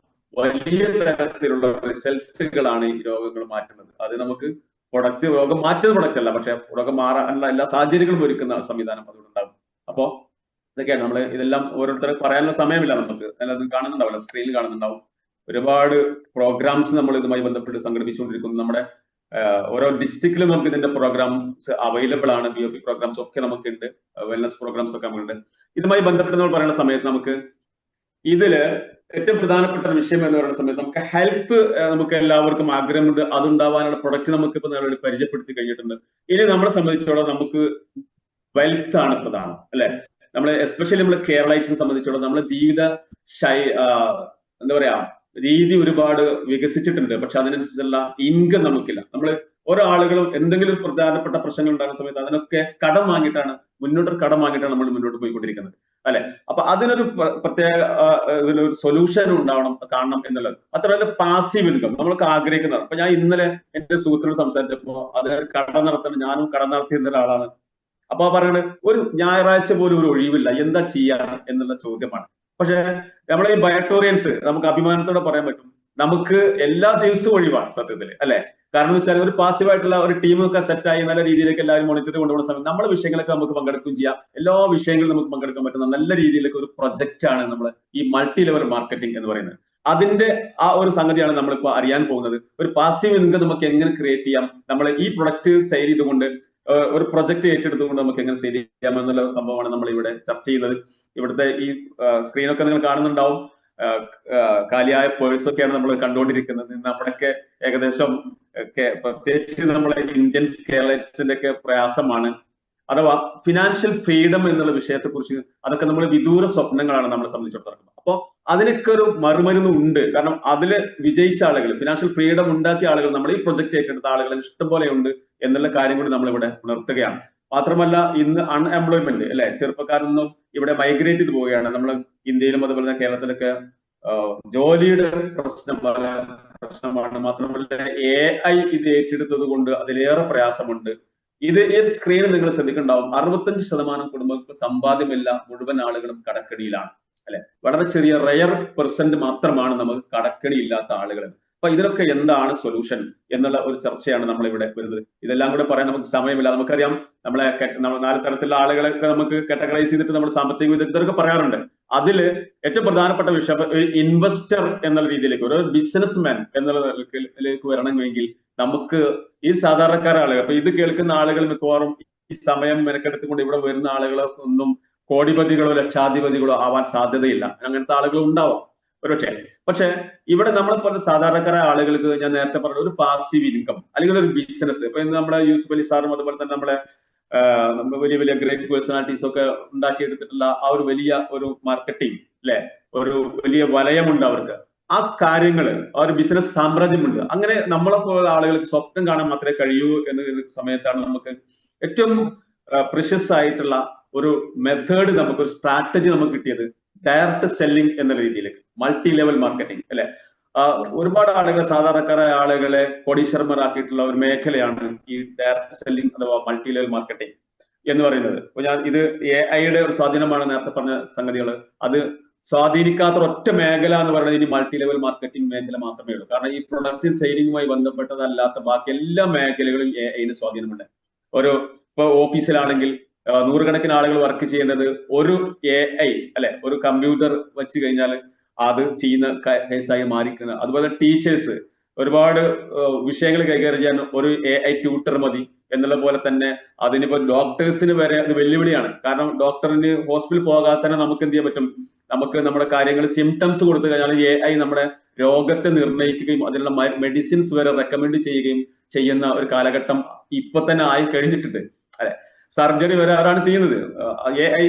വലിയ തരത്തിലുള്ള റിസൾട്ടുകളാണ് ഈ രോഗങ്ങൾ മാറ്റുന്നത്. അത് നമുക്ക് രോഗം മാറ്റുന്ന പ്രൊഡക്റ്റ് അല്ല, പക്ഷെ രോഗം മാറാനുള്ള എല്ലാ സാഹചര്യങ്ങളും ഒരുക്കുന്ന സംവിധാനം അതുകൊണ്ടുണ്ടാകും. അപ്പോ ഇതൊക്കെയാണ് നമ്മൾ ഇതെല്ലാം ഓരോരുത്തരും പറയാനുള്ള സമയമില്ല, നമുക്ക് എല്ലാവരും കാണുന്നുണ്ടാവില്ല, സ്ക്രീനിൽ കാണുന്നുണ്ടാവും. ഒരുപാട് പ്രോഗ്രാംസ് നമ്മൾ ഇതുമായി ബന്ധപ്പെട്ട് സംഘടിപ്പിച്ചുകൊണ്ടിരിക്കുന്നു. നമ്മുടെ ഓരോ ഡിസ്ട്രിക്റ്റിലും നമുക്ക് ഇതിന്റെ പ്രോഗ്രാംസ് അവൈലബിൾ ആണ്. BOP പ്രോഗ്രാംസ് ഒക്കെ നമുക്കുണ്ട്, വെൽനസ് പ്രോഗ്രാംസ് ഒക്കെ നമുക്കുണ്ട്. ഇതുമായി ബന്ധപ്പെട്ട് നമ്മൾ പറയുന്ന സമയത്ത് നമുക്ക് ഇതില് ഏറ്റവും പ്രധാനപ്പെട്ട ഒരു വിഷയം എന്ന് പറയുന്ന സമയത്ത് നമുക്ക് ഹെൽത്ത്, നമുക്ക് എല്ലാവർക്കും ആഗ്രഹമുണ്ട്, അതുണ്ടാവാനുള്ള പ്രൊഡക്റ്റ് നമുക്ക് ഇപ്പൊ നമ്മൾ പരിചയപ്പെടുത്തി കഴിഞ്ഞിട്ടുണ്ട്. ഇനി നമ്മളെ സംബന്ധിച്ചോളം നമുക്ക് വെൽത്ത് ആണ് പ്രധാനം, അല്ലെ? നമ്മൾ എസ്പെഷ്യലി നമ്മൾ കേരളൈറ്റ്സിനെ സംബന്ധിച്ചോളം നമ്മുടെ ജീവിത എന്താ പറയാ രീതി ഒരുപാട് വികസിച്ചിട്ടുണ്ട്, പക്ഷെ അതിനനുസരിച്ചുള്ള ഇൻകം നമുക്കില്ല. നമ്മൾ ഓരോ ആളുകളും എന്തെങ്കിലും പ്രധാനപ്പെട്ട പ്രശ്നങ്ങൾ ഉണ്ടാകുന്ന സമയത്ത് അതിനൊക്കെ കടം വാങ്ങിയിട്ടാണ് നമ്മൾ മുന്നോട്ട് പോയിക്കൊണ്ടിരിക്കുന്നത്, അല്ലെ? അപ്പൊ അതിനൊരു പ്രത്യേക ഇതിനൊരു സൊല്യൂഷൻ കാണണം എന്നുള്ളത്. അത്രയല്ല പാസീവ് ഇൻകം നമ്മൾക്ക് ആഗ്രഹിക്കുന്നത്. അപ്പൊ ഞാൻ ഇന്നലെ എന്റെ സുഹൃത്തിനോട് സംസാരിച്ചപ്പോ അത് ഞാനും കട നടത്തിയിരുന്ന ഒരാളാണ്. അപ്പൊ പറയുന്നത് ഒരു ഞായറാഴ്ച പോലും ഒരു ഒഴിവില്ല, എന്താ ചെയ്യാൻ എന്നുള്ള ചോദ്യമാണ്. പക്ഷെ നമ്മളെ ഈ ബയോട്ടോറിയൻസ് നമുക്ക് അഭിമാനത്തോടെ പറയാൻ പറ്റും, നമുക്ക് എല്ലാ ദിവസവും ഒഴിവാണ് സത്യത്തിൽ, അല്ലെ? കാരണം എന്ന് വെച്ചാൽ ഒരു പാസീവായിട്ടുള്ള ഒരു ടീമൊക്കെ സെറ്റായി നല്ല രീതിയിലേക്ക് എല്ലാവരും മോണിറ്റർ കൊണ്ടുപോകുന്ന സമയത്ത് നമ്മുടെ വിഷയങ്ങളൊക്കെ നമുക്ക് പങ്കെടുക്കുകയും ചെയ്യാം. എല്ലാ വിഷയങ്ങളും നമുക്ക് പങ്കെടുക്കാൻ പറ്റുന്ന നല്ല രീതിയിലേക്ക് ഒരു പ്രൊജക്റ്റ് ആണ് നമ്മൾ ഈ മൾട്ടി ലെവൽ മാർക്കറ്റിംഗ് എന്ന് പറയുന്നത്. അതിന്റെ ആ ഒരു സംഗതിയാണ് നമ്മളിപ്പോ അറിയാൻ പോകുന്നത്. ഒരു പാസീവ് ഇൻകം നമുക്ക് എങ്ങനെ ക്രിയേറ്റ് ചെയ്യാം, നമ്മൾ ഈ പ്രൊഡക്റ്റ് സെയിൽ ചെയ്തുകൊണ്ട് ഒരു പ്രൊജക്ട് ഏറ്റെടുത്തുകൊണ്ട് നമുക്ക് എങ്ങനെ സെയിൽ ചെയ്യാം എന്നുള്ള സംഭവമാണ് നമ്മൾ ഇവിടെ ചർച്ച ചെയ്യുന്നത്. ഇവിടുത്തെ ഈ സ്ക്രീനൊക്കെ നിങ്ങൾ കാണുന്നുണ്ടാവും. കാലിയായ പേഴ്സൊക്കെയാണ് നമ്മൾ കണ്ടുകൊണ്ടിരിക്കുന്നത്. നമ്മുടെയൊക്കെ ഏകദേശം പ്രത്യേകിച്ച് നമ്മളെ ഇന്ത്യൻ സ്കേലറ്റ്സിന്റെ ഒക്കെ പ്രയാസമാണ്. അഥവാ ഫിനാൻഷ്യൽ ഫ്രീഡം എന്നുള്ള വിഷയത്തെ കുറിച്ച് അതൊക്കെ നമ്മൾ വിദൂര സ്വപ്നങ്ങളാണ് നമ്മളെ സംബന്ധിച്ചിടത്തോളം. അപ്പോൾ അതിനൊക്കെ ഒരു മറുമരുന്ന് ഉണ്ട്. കാരണം അതില് വിജയിച്ച ആളുകൾ, ഫിനാൻഷ്യൽ ഫ്രീഡം ഉണ്ടാക്കിയ ആളുകൾ, നമ്മൾ ഈ പ്രൊജക്ട് ഏറ്റെടുത്ത ആളുകൾ ഇഷ്ടംപോലെ ഉണ്ട് എന്നുള്ള കാര്യം കൂടി നമ്മളിവിടെ ഉണർത്തുകയാണ്. മാത്രമല്ല ഇന്ന് അൺഎംപ്ലോയ്മെന്റ് അല്ലെ, ചെറുപ്പക്കാരൊന്നും ഇവിടെ മൈഗ്രേറ്റ് ചെയ്ത് പോവുകയാണ്. നമ്മൾ ഇന്ത്യയിലും അതുപോലെ തന്നെ കേരളത്തിലൊക്കെ ജോലിയുടെ പ്രശ്നമാണ്. മാത്രമല്ല AI ഇത് ഏറ്റെടുത്തത് കൊണ്ട് അതിലേറെ പ്രയാസമുണ്ട്. ഇത് ഈ സ്ക്രീനിൽ നിങ്ങൾ ശ്രദ്ധിക്കുന്നുണ്ടാവും, 65% കുടുംബങ്ങൾക്ക് സമ്പാദ്യമില്ല, മുഴുവൻ ആളുകളും കടക്കണിയിലാണ് അല്ലെ. വളരെ ചെറിയ റയർ പെർസെന്റ് മാത്രമാണ് നമുക്ക് കടക്കണി ഇല്ലാത്ത ആളുകൾ. അപ്പൊ ഇതിനൊക്കെ എന്താണ് സൊല്യൂഷൻ എന്നുള്ള ഒരു ചർച്ചയാണ് നമ്മൾ ഇവിടെ വരുന്നത്. ഇതെല്ലാം കൂടെ പറയാൻ നമുക്ക് സമയമില്ല. നമുക്കറിയാം നമ്മളെ 4 തരത്തിലുള്ള ആളുകളൊക്കെ നമുക്ക് കാറ്റഗറൈസ് ചെയ്തിട്ട് നമ്മൾ സാമ്പത്തിക വിദഗ്ധരൊക്കെ പറയാറുണ്ട്. അതില് ഏറ്റവും പ്രധാനപ്പെട്ട വിഷയം ഒരു ഇൻവെസ്റ്റർ എന്നുള്ള രീതിയിലേക്ക്, ഒരു ബിസിനസ് മാൻ എന്നുള്ളതിലേക്ക് വരണമെങ്കിൽ നമുക്ക് ഈ സാധാരണക്കാര ആളുകൾ, അപ്പൊ ഇത് കേൾക്കുന്ന ആളുകൾ മിക്കവാറും ഈ സമയം മെനക്കെടുത്തുകൊണ്ട് ഇവിടെ വരുന്ന ആളുകൾ ഒന്നും കോടിപതികളോ ലക്ഷാധിപതികളോ ആവാൻ സാധ്യതയില്ല. അങ്ങനത്തെ ആളുകൾ ഉണ്ടാവാം ഒരുപക്ഷെ. പക്ഷെ ഇവിടെ നമ്മളെ പോലെ സാധാരണക്കാരായ ആളുകൾക്ക് ഞാൻ നേരത്തെ പറഞ്ഞ ഒരു പാസീവ് ഇൻകം അല്ലെങ്കിൽ ഒരു ബിസിനസ്, ഇപ്പൊ ഇന്ന് നമ്മുടെ യൂസുഫ് അലി സാറും അതുപോലെ തന്നെ നമ്മളെ വലിയ വലിയ ഗ്രേറ്റ് പേഴ്സണാലിറ്റീസ് ഒക്കെ ഉണ്ടാക്കിയെടുത്തിട്ടുള്ള ആ ഒരു വലിയ ഒരു മാർക്കറ്റിംഗ് അല്ലെ, ഒരു വലിയ വലയമുണ്ട് അവർക്ക്. ആ കാര്യങ്ങള്, ആ ഒരു ബിസിനസ് സാമ്രാജ്യമുണ്ട്. അങ്ങനെ നമ്മളെ പോലെ ആളുകൾക്ക് സ്വപ്നം കാണാൻ മാത്രമേ കഴിയൂ എന്ന സമയത്താണ് നമുക്ക് ഏറ്റവും പ്രിഷ്യസ് ആയിട്ടുള്ള ഒരു മെത്തേഡ്, നമുക്കൊരു സ്ട്രാറ്റജി നമുക്ക് കിട്ടിയത് ഡയറക്റ്റ് സെല്ലിംഗ് എന്ന രീതിയിലേക്ക്, മൾട്ടി ലെവൽ മാർക്കറ്റിംഗ് അല്ലെ. ഒരുപാട് ആളുകൾ, സാധാരണക്കാരായ ആളുകളെ കോടീശ്വരന്മാരാക്കിയിട്ടുള്ള ഒരു മേഖലയാണ് ഈ ഡയറക്റ്റ് സെല്ലിംഗ് അഥവാ മൾട്ടി ലെവൽ മാർക്കറ്റിംഗ് എന്ന് പറയുന്നത്. അപ്പൊ ഞാൻ ഇത് AI-യുടെ ഒരു സ്വാധീനമാണ് നേരത്തെ പറഞ്ഞ സംഗതികൾ. അത് സ്വാധീനിക്കാത്ത ഒറ്റ മേഖല എന്ന് പറയുന്നത് ഇനി മൾട്ടി ലെവൽ മാർക്കറ്റിംഗ് മേഖല മാത്രമേ ഉള്ളൂ. കാരണം ഈ പ്രൊഡക്റ്റ് സെയിലിംഗുമായി ബന്ധപ്പെട്ടതല്ലാത്ത ബാക്കി എല്ലാ മേഖലകളും AI-ന് സ്വാധീനമുണ്ട്. ഇപ്പൊ ഓഫീസിലാണെങ്കിൽ നൂറുകണക്കിന് ആളുകൾ വർക്ക് ചെയ്യുന്നത് ഒരു AI അല്ലെ, ഒരു കമ്പ്യൂട്ടർ വെച്ച് കഴിഞ്ഞാൽ അത് ചെയ്യുന്ന കേസായി മാറിക്കുന്നത്. അതുപോലെ ടീച്ചേഴ്സ് ഒരുപാട് വിഷയങ്ങൾ കൈകാര്യം ചെയ്യാൻ ഒരു AI ട്യൂട്ടർ മതി എന്നുള്ള പോലെ തന്നെ അതിനിപ്പോ ഡോക്ടേഴ്സിന് വരെ അത് വെല്ലുവിളിയാണ്. കാരണം ഡോക്ടറിന് ഹോസ്പിറ്റലിൽ പോകാതെ തന്നെ നമുക്ക് എന്ത് ചെയ്യാൻ പറ്റും, നമുക്ക് നമ്മുടെ കാര്യങ്ങൾ സിംറ്റംസ് കൊടുത്തു കഴിഞ്ഞാൽ AI നമ്മുടെ രോഗത്തെ നിർണ്ണയിക്കുകയും അതിനുള്ള മെഡിസിൻസ് വരെ റെക്കമെൻഡ് ചെയ്യുകയും ചെയ്യുന്ന ഒരു കാലഘട്ടം ഇപ്പൊ തന്നെ ആയി കഴിഞ്ഞിട്ടുണ്ട് അല്ലെ. സർജറി വരെ ആരാണ് ചെയ്യുന്നത്, AI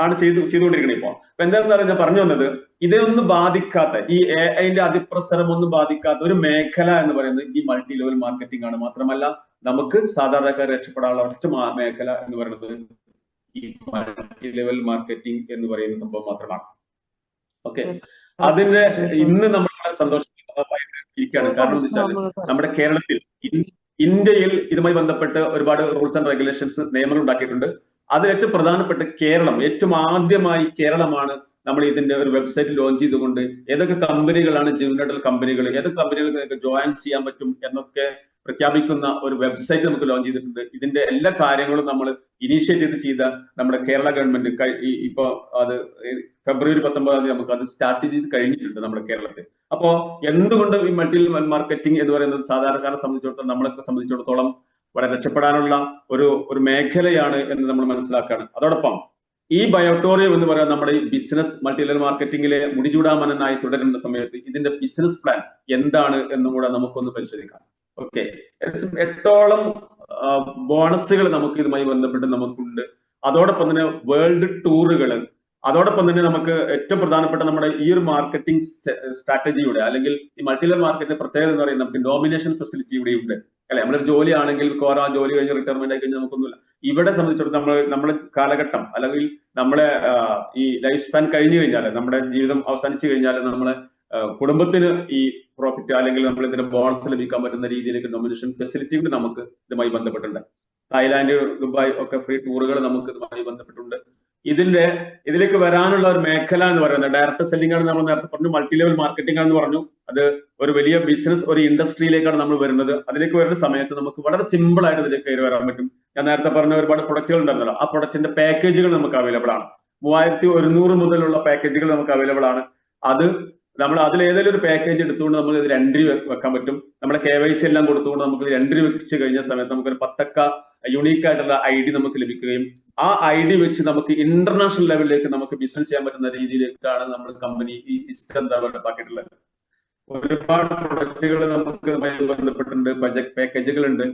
ആണ് ചെയ്തുകൊണ്ടിരിക്കുന്നത് ഇപ്പൊ. അപ്പൊ എന്താണെന്ന് പറഞ്ഞാൽ ഞാൻ പറഞ്ഞു വന്നത്, ഇതൊന്നും ബാധിക്കാത്ത, ഈ AI-ന്റെ അതിപ്രസരം ഒന്നും ബാധിക്കാത്ത ഒരു മേഖല എന്ന് പറയുന്നത് ഈ മൾട്ടി ലെവൽ മാർക്കറ്റിംഗ് ആണ്. മാത്രമല്ല നമുക്ക് സാധാരണക്കാർ രക്ഷപ്പെടാനുള്ള ഒറ്റ മേഖല എന്ന് പറയുന്നത് ഈ മൾട്ടി ലെവൽ മാർക്കറ്റിംഗ് എന്ന് പറയുന്ന സംഭവം മാത്രമാണ്. ഓക്കെ, അതിന്റെ ഇന്ന് നമ്മുടെ സന്തോഷമായിരിക്കുകയാണ്. കാരണം എന്ന് വെച്ചാൽ നമ്മുടെ കേരളത്തിൽ, ഇന്ത്യയിൽ ഇതുമായി ബന്ധപ്പെട്ട് ഒരുപാട് റൂൾസ് ആൻഡ് റെഗുലേഷൻസ്, നിയമങ്ങൾ ഉണ്ടാക്കിയിട്ടുണ്ട്. അതിൽ ഏറ്റവും പ്രധാനപ്പെട്ട കേരളം, ഏറ്റവും ആദ്യമായി കേരളമാണ് നമ്മൾ ഇതിന്റെ ഒരു വെബ്സൈറ്റ് ലോഞ്ച് ചെയ്തുകൊണ്ട് ഏതൊക്കെ കമ്പനികളാണ് ജൂനിയർ കമ്പനികൾ, ഏതൊക്കെ കമ്പനികൾക്ക് ജോയിൻ ചെയ്യാൻ പറ്റും എന്നൊക്കെ പ്രഖ്യാപിക്കുന്ന ഒരു വെബ്സൈറ്റ് നമുക്ക് ലോഞ്ച് ചെയ്തിട്ടുണ്ട്. ഇതിന്റെ എല്ലാ കാര്യങ്ങളും നമ്മൾ ഇനീഷ്യേറ്റ് ചെയ്ത നമ്മുടെ കേരള ഗവൺമെന്റ് ഇപ്പൊ അത് ഫെബ്രുവരി 19 നമുക്ക് അത് സ്റ്റാർട്ട് ചെയ്ത് കഴിഞ്ഞിട്ടുണ്ട് നമ്മുടെ കേരളത്തിൽ. അപ്പോ എന്തുകൊണ്ട് ഈ മൾട്ടി ലെവൽ മാർക്കറ്റിംഗ് എന്ന് പറയുന്നത് സാധാരണക്കാരെ സംബന്ധിച്ചിടത്തോളം, നമ്മളൊക്കെ സംബന്ധിച്ചിടത്തോളം വളരെ രക്ഷപ്പെടാനുള്ള ഒരു മേഖലയാണ് എന്ന് നമ്മൾ മനസ്സിലാക്കുകയാണ്. അതോടൊപ്പം ഈ ബയോട്ടോറിയം എന്ന് പറയുന്നത് നമ്മുടെ ഈ ബിസിനസ് മൾട്ടി ലെവൽ മാർക്കറ്റിംഗിലെ മുടിചൂടാമനായി തുടരുന്ന സമയത്ത് ഇതിന്റെ ബിസിനസ് പ്ലാൻ എന്താണ് എന്നും കൂടെ നമുക്കൊന്ന് പരിശോധിക്കാം. ഓക്കെ, 8ഓളം ബോണസുകൾ നമുക്ക് ഇതുമായി ബന്ധപ്പെട്ട് നമുക്കുണ്ട്. അതോടൊപ്പം തന്നെ വേൾഡ് ടൂറുകൾ, അതോടൊപ്പം തന്നെ നമുക്ക് ഏറ്റവും പ്രധാനപ്പെട്ട നമ്മുടെ ഈ ഒരു മാർക്കറ്റിംഗ് സ്ട്രാറ്റജിയുടെ അല്ലെങ്കിൽ ഈ മൾട്ടി ലെവൽ മാർക്കറ്റിന്റെ പ്രത്യേകത എന്ന് പറയുന്നത് നമുക്ക് നോമിനേഷൻ ഫെസിലിറ്റി ഇവിടെ ഉണ്ട് അല്ലെ. നമ്മളൊരു ജോലി ആണെങ്കിൽ ആ ജോലി കഴിഞ്ഞ് റിട്ടയർമെന്റ് ആയി കഴിഞ്ഞാൽ നമുക്കൊന്നുമില്ല. ഇവിടെ സംബന്ധിച്ചിടത്തോളം നമ്മുടെ കാലഘട്ടം അല്ലെങ്കിൽ നമ്മളെ ഈ ലൈഫ് സ്പാൻ കഴിഞ്ഞു കഴിഞ്ഞാൽ, നമ്മുടെ ജീവിതം അവസാനിച്ചു കഴിഞ്ഞാൽ നമ്മളെ കുടുംബത്തിന് ഈ പ്രോഫിറ്റ് അല്ലെങ്കിൽ നമ്മൾ ഇതിന്റെ ബോണസ് ലഭിക്കാൻ പറ്റുന്ന രീതിയിലേക്ക് നോമിനേഷൻ ഫെസിലിറ്റി കൂടി നമുക്ക് ഇതുമായി ബന്ധപ്പെട്ടുണ്ട്. തായ്ലാന്റ്, ദുബായ് ഒക്കെ ഫ്രീ ടൂറുകൾ നമുക്ക് ഇതുമായി ബന്ധപ്പെട്ടുണ്ട്. ഇതിലേക്ക് വരാനുള്ള ഒരു മേഖല എന്ന് പറയുന്നത് ഡയറക്റ്റ് സെല്ലിംഗ് ആണ്. നമ്മൾ നേരത്തെ പറഞ്ഞു മൾട്ടി ലെവൽ മാർക്കറ്റിംഗ് ആണെന്ന് പറഞ്ഞു. അത് ഒരു വലിയ ബിസിനസ്, ഒരു ഇൻഡസ്ട്രിയിലേക്കാണ് നമ്മൾ വരുന്നത്. അതിലേക്ക് വരുന്ന സമയത്ത് നമുക്ക് വളരെ സിമ്പിൾ ആയിട്ട് ഇതിലേക്ക് കയറി വരാൻ പറ്റും. ഞാൻ നേരത്തെ പറഞ്ഞ ഒരുപാട് പ്രൊഡക്റ്റുകൾ ഉണ്ടല്ലോ, ആ പ്രൊഡക്റ്റിന്റെ പാക്കേജുകൾ നമുക്ക് അവൈലബിൾ ആണ്. 3100 മുതലുള്ള പാക്കേജുകൾ നമുക്ക് അവൈലബിൾ ആണ്. അത് നമ്മൾ അതിൽ ഏതെങ്കിലും ഒരു പാക്കേജ് എടുത്തുകൊണ്ട് നമുക്ക് ഇതിൽ എൻട്രി വെക്കാൻ പറ്റും. നമ്മുടെ KYC എല്ലാം കൊടുത്തുകൊണ്ട് നമുക്ക് ഇതിൽ എൻട്രി വെച്ച് കഴിഞ്ഞ സമയത്ത് നമുക്കൊരു 10 യൂണീക്ക് ആയിട്ടുള്ള ID നമുക്ക് ലഭിക്കുകയും ആ ഐഡി വെച്ച് നമുക്ക് ഇന്റർനാഷണൽ ലെവലിലേക്ക് നമുക്ക് ബിസിനസ് ചെയ്യാൻ പറ്റുന്ന രീതിയിലേക്കാണ് നമ്മൾ കമ്പനി ഈ സിസ്റ്റം ഡെവലപ്പ് ആക്കിയിട്ടുള്ളത്. ഒരുപാട് പ്രൊഡക്റ്റുകൾ നമുക്ക് ബന്ധപ്പെട്ടിട്ടുണ്ട്, പാക്കേജുകൾ ഉണ്ട്.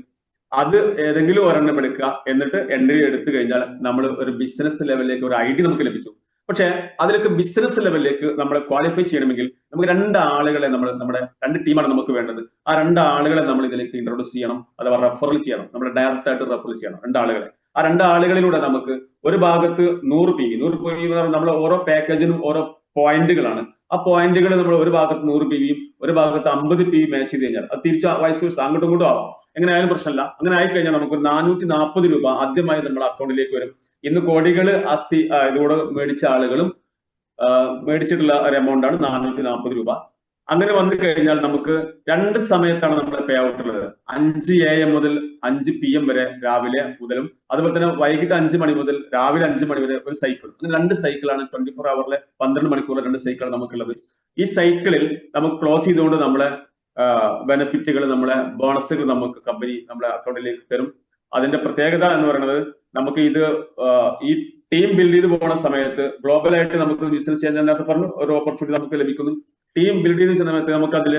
അത് ഏതെങ്കിലും ഒരെണ്ണം എടുക്കുക, എന്നിട്ട് എൻട്രി എടുത്തു കഴിഞ്ഞാൽ നമ്മൾ ഒരു ബിസിനസ് ലെവലിലേക്ക് ഒരു ഐഡി നമുക്ക് ലഭിച്ചു. പക്ഷെ അതിലേക്ക് ബിസിനസ് ലെവലിലേക്ക് നമ്മൾ ക്വാളിഫൈ ചെയ്യണമെങ്കിൽ നമുക്ക് രണ്ടാളുകളെ നമ്മുടെ രണ്ട് ടീമാണ് നമുക്ക് വേണ്ടത്. ആ രണ്ടാളുകളെ നമ്മൾ ഇതിലേക്ക് ഇൻട്രൊഡ്യൂസ് ചെയ്യണം, അഥവാ റെഫറൽ ചെയ്യണം. നമ്മൾ ഡയറക്റ്റ് ആയിട്ട് റെഫർ ചെയ്യണം രണ്ടാളുകളെ. ആ രണ്ടാളുകളിലൂടെ നമുക്ക് ഒരു ഭാഗത്ത് 100 PV എന്ന് പറഞ്ഞാൽ നമ്മൾ ഓരോ പാക്കേജിനും ഓരോ പോയിന്റുകളാണ്. ആ പോയിന്റുകൾ നമ്മൾ ഒരു ഭാഗത്ത് 100 PVയും ഒരു ഭാഗത്ത് 50 PV മാച്ച് ചെയ്ത് കഴിഞ്ഞാൽ അത് തിരിച്ച് വയസ്സ് അങ്ങോട്ടും ഇങ്ങോട്ടും ആവാം. എങ്ങനെ ആയാലും പ്രശ്നമില്ല. അങ്ങനെ ആയിക്കഴിഞ്ഞാൽ നമുക്ക് 440 രൂപ ആദ്യമായി നമ്മുടെ അക്കൗണ്ടിലേക്ക് വരും. ഇന്ന് കോടികൾ ഇതോടെ മേടിച്ച ആളുകളും മേടിച്ചിട്ടുള്ള ഒരു എമൗണ്ട് ആണ് 440 രൂപ. അങ്ങനെ വന്നു കഴിഞ്ഞാൽ നമുക്ക് 2 സമയത്താണ് നമ്മുടെ പേ ഔട്ട് ഉള്ളത്. 5 AM മുതൽ 5 PM വരെ രാവിലെ മുതലും, അതുപോലെ തന്നെ വൈകിട്ട് 5 മണി മുതൽ രാവിലെ 5 മണി വരെ ഒരു സൈക്കിൾ. അങ്ങനെ 2 സൈക്കിളാണ് 24 ഹവറിലെ 12 മണിക്കൂറിലെ 2 സൈക്കിളാണ് നമുക്കുള്ളത്. ഈ സൈക്കിളിൽ നമുക്ക് ക്ലോസ് ചെയ്തുകൊണ്ട് നമ്മളെ ബെനിഫിറ്റുകൾ, നമ്മളെ ബോണസുകൾ നമുക്ക് കമ്പനി നമ്മളെ അക്കൗണ്ടിലേക്ക് തരും. അതിന്റെ പ്രത്യേകത എന്ന് പറയുന്നത് നമുക്ക് ഇത് ഈ ടീം ബിൽഡ് ചെയ്ത് പോകുന്ന സമയത്ത് ഗ്ലോബലായിട്ട് നമുക്ക് ബിസിനസ് ചെയ്യാൻ നേരത്തെ പറഞ്ഞു ഒരു ഓപ്പർച്യൂണിറ്റി നമുക്ക് ലഭിക്കുന്നു. ടീം ബിൽഡ് ചെയ്ത സമയത്ത് നമുക്ക് അതിൽ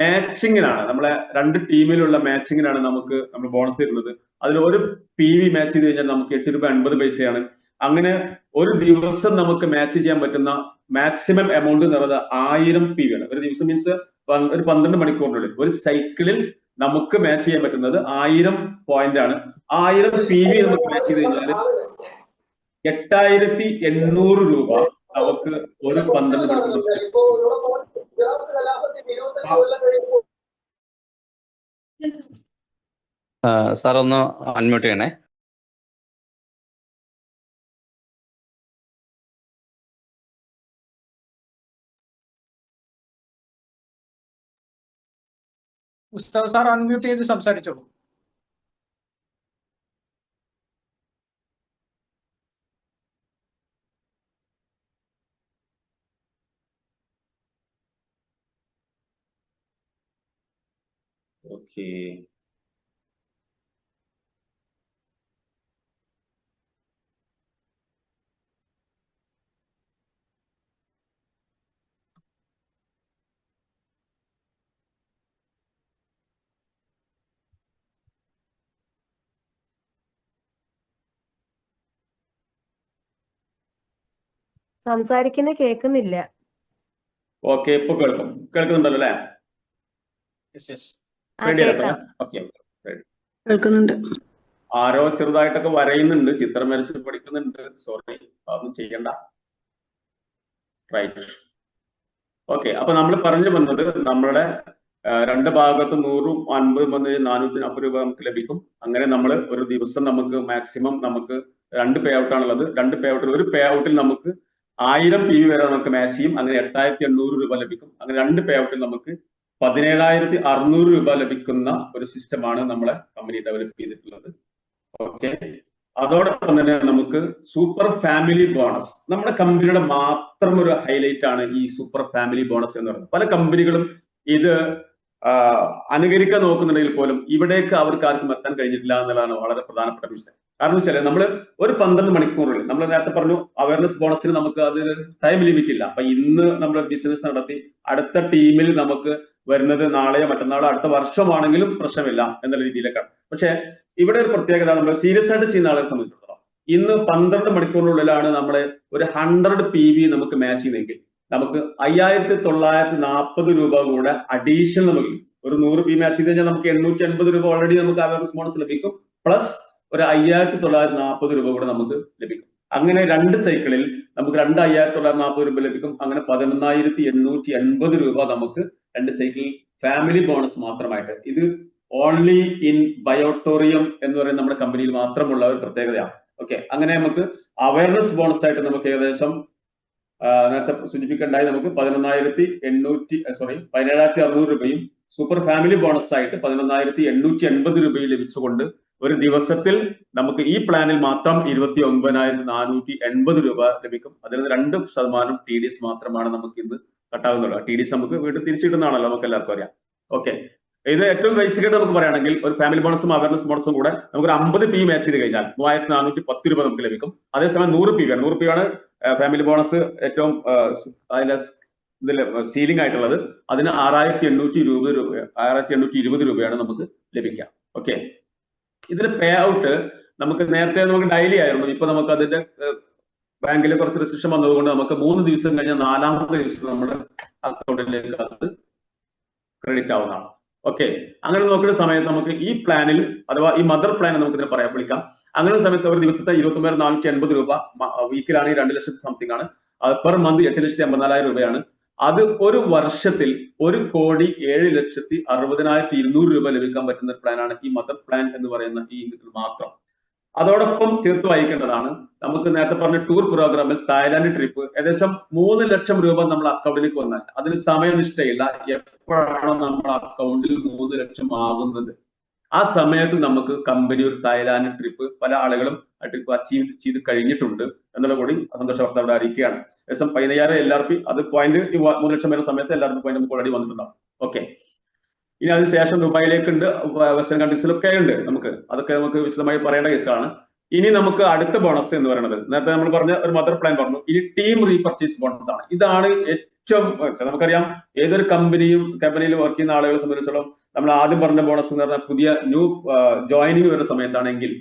മാച്ചിങ്ങിനാണ്, നമ്മളെ 2 ടീമിലുള്ള മാച്ചിങ്ങിനാണ് നമുക്ക് നമ്മൾ ബോണസ് തരുന്നത്. അതിൽ ഒരു PV മാച്ച് ചെയ്ത് കഴിഞ്ഞാൽ നമുക്ക് 8 രൂപ 50 പൈസയാണ്. അങ്ങനെ ഒരു ദിവസം നമുക്ക് മാച്ച് ചെയ്യാൻ പറ്റുന്ന മാക്സിമം എമൗണ്ട് എന്ന് പറയുന്നത് 1000 PV ആണ്. ഒരു ദിവസം മീൻസ് ഒരു 12 മണിക്കൂറിനുള്ളിൽ ഒരു സൈക്കിളിൽ നമുക്ക് മാച്ച് ചെയ്യാൻ പറ്റുന്നത് 1000 പോയിന്റ് ആണ്. 1000 PV നമുക്ക് മാച്ച് ചെയ്ത് കഴിഞ്ഞാൽ 8800 രൂപ നമുക്ക് ഒരു 12 മണിക്കൂർ. സാർ ഒന്ന് അൺമ്യൂട്ട് ചെയ്യണേ. ഉസ്താദ് സാർ അൺമ്യൂട്ട് ചെയ്ത് സംസാരിച്ചോളൂ. ഓക്കെ, സംസാരിക്കുന്ന കേൾക്കുന്നില്ല. ഓക്കെ, ഇപ്പൊ കേൾക്കുന്നുണ്ടല്ലോ അല്ലേ? കേൾക്കുന്നുണ്ട്. ആരോ ചെറുതായിട്ടൊക്കെ വരയുന്നുണ്ട്, ചിത്രം വരച്ച് പഠിക്കുന്നുണ്ട്. സോറി, അതൊന്നും ചെയ്യണ്ട. Right, okay. അപ്പൊ നമ്മൾ പറഞ്ഞു വന്നത് നമ്മളുടെ 2 ഭാഗത്ത് 100, 50 വന്ന് 440 രൂപ നമുക്ക് ലഭിക്കും. അങ്ങനെ നമ്മൾ ഒരു ദിവസം നമുക്ക് മാക്സിമം നമുക്ക് 2 പേ ഔട്ട് ആണുള്ളത്. 2 പേ ഔട്ടിൽ ഒരു പേ ഔട്ടിൽ നമുക്ക് 1000 PV വരെ നമുക്ക് മാച്ച് ചെയ്യും. അങ്ങനെ 8800 രൂപ ലഭിക്കും. അങ്ങനെ 2 പേ ഔട്ടിൽ നമുക്ക് 17600 രൂപ ലഭിക്കുന്ന ഒരു സിസ്റ്റമാണ് നമ്മളെ കമ്പനി ഡെവലപ്പ് ചെയ്തിട്ടുള്ളത്. ഓക്കെ, അതോടൊപ്പം തന്നെ നമുക്ക് സൂപ്പർ ഫാമിലി ബോണസ്, നമ്മുടെ കമ്പനിയുടെ മാത്രം ഒരു ഹൈലൈറ്റ് ആണ് ഈ സൂപ്പർ ഫാമിലി ബോണസ് എന്ന് പറയുന്നത്. പല കമ്പനികളും ഇത് അനുകരിക്കാൻ നോക്കുന്നുണ്ടെങ്കിൽ പോലും ഇവിടേക്ക് അവർക്ക് ആർക്കും എത്താൻ കഴിഞ്ഞിട്ടില്ല എന്നുള്ളതാണ് വളരെ പ്രധാനപ്പെട്ട വിഷയം. കാരണം വെച്ചാൽ നമ്മൾ ഒരു 12 മണിക്കൂറിൽ, നമ്മൾ നേരത്തെ പറഞ്ഞു അവയർനെസ് ബോണസിന് നമുക്ക് അതിന് ടൈം ലിമിറ്റ് ഇല്ല. അപ്പൊ ഇന്ന് നമ്മൾ ബിസിനസ് നടത്തി അടുത്ത ടീമിൽ നമുക്ക് വരുന്നത് നാളെയോ മറ്റന്നാളോ അടുത്ത വർഷമാണെങ്കിലും പ്രശ്നമില്ല എന്നുള്ള രീതിയിലേക്കാണ്. പക്ഷെ ഇവിടെ ഒരു പ്രത്യേകത, നമ്മൾ സീരിയസ് ആയിട്ട് ചെയ്യുന്ന ആളെ സംബന്ധിച്ചിടത്തോളം ഇന്ന് 12 മണിക്കൂറിനുള്ളിലാണ് നമ്മളെ ഒരു 100 PV നമുക്ക് മാച്ച് ചെയ്യുന്നതെങ്കിൽ നമുക്ക് 5940 രൂപ കൂടെ അഡീഷണൽ നമുക്ക് ഒരു 100 PV മാച്ച് ചെയ്ത് കഴിഞ്ഞാൽ നമുക്ക് 880 രൂപ ഓൾറെഡി നമുക്ക് അവയർനെസ് ബോണസ് ലഭിക്കും. പ്ലസ് ഒരു 5940 രൂപ കൂടെ നമുക്ക് ലഭിക്കും. അങ്ങനെ 2 സൈക്കിളിൽ നമുക്ക് 5940 രൂപ ലഭിക്കും. അങ്ങനെ 11880 രൂപ നമുക്ക് 2 സൈക്കിളിൽ ഫാമിലി ബോണസ് മാത്രമായിട്ട്. ഇത് ഓൺലി ഇൻ ബയോട്ടോറിയം എന്ന് പറയുന്ന നമ്മുടെ കമ്പനിയിൽ മാത്രമുള്ള ഒരു പ്രത്യേകതയാണ്. ഓക്കെ, അങ്ങനെ നമുക്ക് അവയർനെസ് ബോണസ് ആയിട്ട് നമുക്ക് ഏകദേശം നേരത്തെ സൂചിപ്പിക്കേണ്ടായി നമുക്ക് 17,600 രൂപയും സൂപ്പർ ഫാമിലി ബോണസ് ആയിട്ട് 11,880 രൂപയും ലഭിച്ചുകൊണ്ട് ഒരു ദിവസത്തിൽ നമുക്ക് ഈ പ്ലാനിൽ മാത്രം 29,480 രൂപ ലഭിക്കും. അതിൽ നിന്ന് 2% TDS മാത്രമാണ് നമുക്ക് ഇന്ന് കട്ടാകുന്നുള്ളൂ. TDS നമുക്ക് വീണ്ടും തിരിച്ചു കിട്ടുന്നതാണല്ലോ, നമുക്ക് എല്ലാവർക്കും അറിയാം. ഓക്കെ, ഇത് ഏറ്റവും ബേസിക് ആയിട്ട് നമുക്ക് പറയുകയാണെങ്കിൽ ഒരു ഫാമിലി ബോണസും അവയർനെസ് ബോണസും കൂടെ നമുക്കൊരു 50 PV മാച്ച് ചെയ്ത് കഴിഞ്ഞാൽ 3410 രൂപ നമുക്ക് ലഭിക്കും. അതേസമയം 100 PV ആണ്. 100 PV ആണ് ഫാമിലി ബോണസ് ഏറ്റവും അതിന്റെ ഇതിൽ സീലിംഗ് ആയിട്ടുള്ളത്. അതിന് 6820 രൂപയാണ് നമുക്ക് ലഭിക്കുക. ഓക്കെ, ഇതിന് പേ ഔട്ട് നമുക്ക് നേരത്തെ നമുക്ക് ഡെയിലി ആയിരുന്നു. ഇപ്പൊ നമുക്ക് അതിന്റെ ബാങ്കിൽ കുറച്ച് റെസ്ട്രിക്ഷൻ വന്നതുകൊണ്ട് നമുക്ക് 3 ദിവസം കഴിഞ്ഞാൽ 4ാമത്തെ ദിവസം നമ്മുടെ അക്കൗണ്ടിലേക്ക് അത് ക്രെഡിറ്റ് ആവുന്നതാണ്. ഓക്കെ, അങ്ങനെ നോക്കുന്ന സമയത്ത് നമുക്ക് ഈ പ്ലാനിൽ അഥവാ ഈ മദർ പ്ലാൻ നമുക്ക് ഇതിനെ വിളിക്കാം. അങ്ങനെ ഒരു സമയത്ത് ഒരു ദിവസത്തെ 29,480 രൂപ, വീക്കിലാണെങ്കിൽ 2 ലക്ഷത്തി സംതിങ് ആണ്. അത് പെർ മന്ത് 8,84,000 രൂപയാണ്. അത് ഒരു വർഷത്തിൽ 1,07,60,200 രൂപ ലഭിക്കാൻ പറ്റുന്ന ഒരു പ്ലാനാണ് ഈ മദർ പ്ലാൻ എന്ന് പറയുന്ന ഈ ഇനത്തിൽ മാത്രം. അതോടൊപ്പം ചേർത്ത് വായിക്കേണ്ടതാണ്, നമുക്ക് നേരത്തെ പറഞ്ഞ ടൂർ പ്രോഗ്രാമിൽ തായ്ലാന്റ് ട്രിപ്പ് ഏകദേശം 3 ലക്ഷം രൂപ നമ്മുടെ അക്കൗണ്ടിലേക്ക് വന്നാൽ അതിന് സമയനിഷ്ഠയില്ല. എപ്പോഴാണോ നമ്മുടെ അക്കൗണ്ടിൽ 3 ലക്ഷം ആകുന്നത് ആ സമയത്ത് നമുക്ക് കമ്പനി ഒരു തായ്ലാന്റ് ട്രിപ്പ്, പല ആളുകളും ആ ട്രിപ്പ് അച്ചീവ് ചെയ്ത് കഴിഞ്ഞിട്ടുണ്ട് എന്നുള്ള കൂടി സന്തോഷ വാർത്ത അവിടെ അറിയിക്കുകയാണ്. ഏകദേശം 15,000 LRP, അത് പോയിന്റ് 3 ലക്ഷം വരുന്ന സമയത്ത് LRP പോയിന്റ് നമുക്ക് ഓൾറെഡി വന്നിട്ടുണ്ടാവും. ഓക്കെ, ഇനി അതിനുശേഷം ദുബായിലേക്കുണ്ട്, വെസ്റ്റേൺ കൺട്രീസിലൊക്കെ ഉണ്ട്. അതൊക്കെ നമുക്ക് വിശദമായി പറയേണ്ട കേസാണ്. ഇനി നമുക്ക് അടുത്ത ബോണസ് എന്ന് പറയുന്നത് നേരത്തെ നമ്മൾ പറഞ്ഞ ഒരു മദർ പ്ലാൻ പറഞ്ഞു. ഇനി ടീം റീപർച്ചേസ് ബോണസ് ആണ്. ഇതാണ് ഏറ്റവും, നമുക്കറിയാം ഏതൊരു കമ്പനിയിൽ വർക്ക് ചെയ്യുന്ന ആളുകളെ സംബന്ധിച്ചിടത്തോളം നമ്മൾ ആദ്യം പറഞ്ഞ ബോണസ് എന്ന് പറഞ്ഞാൽ പുതിയ ന്യൂ ജോയിനിങ് വരുന്ന സമയത്താണെങ്കിൽ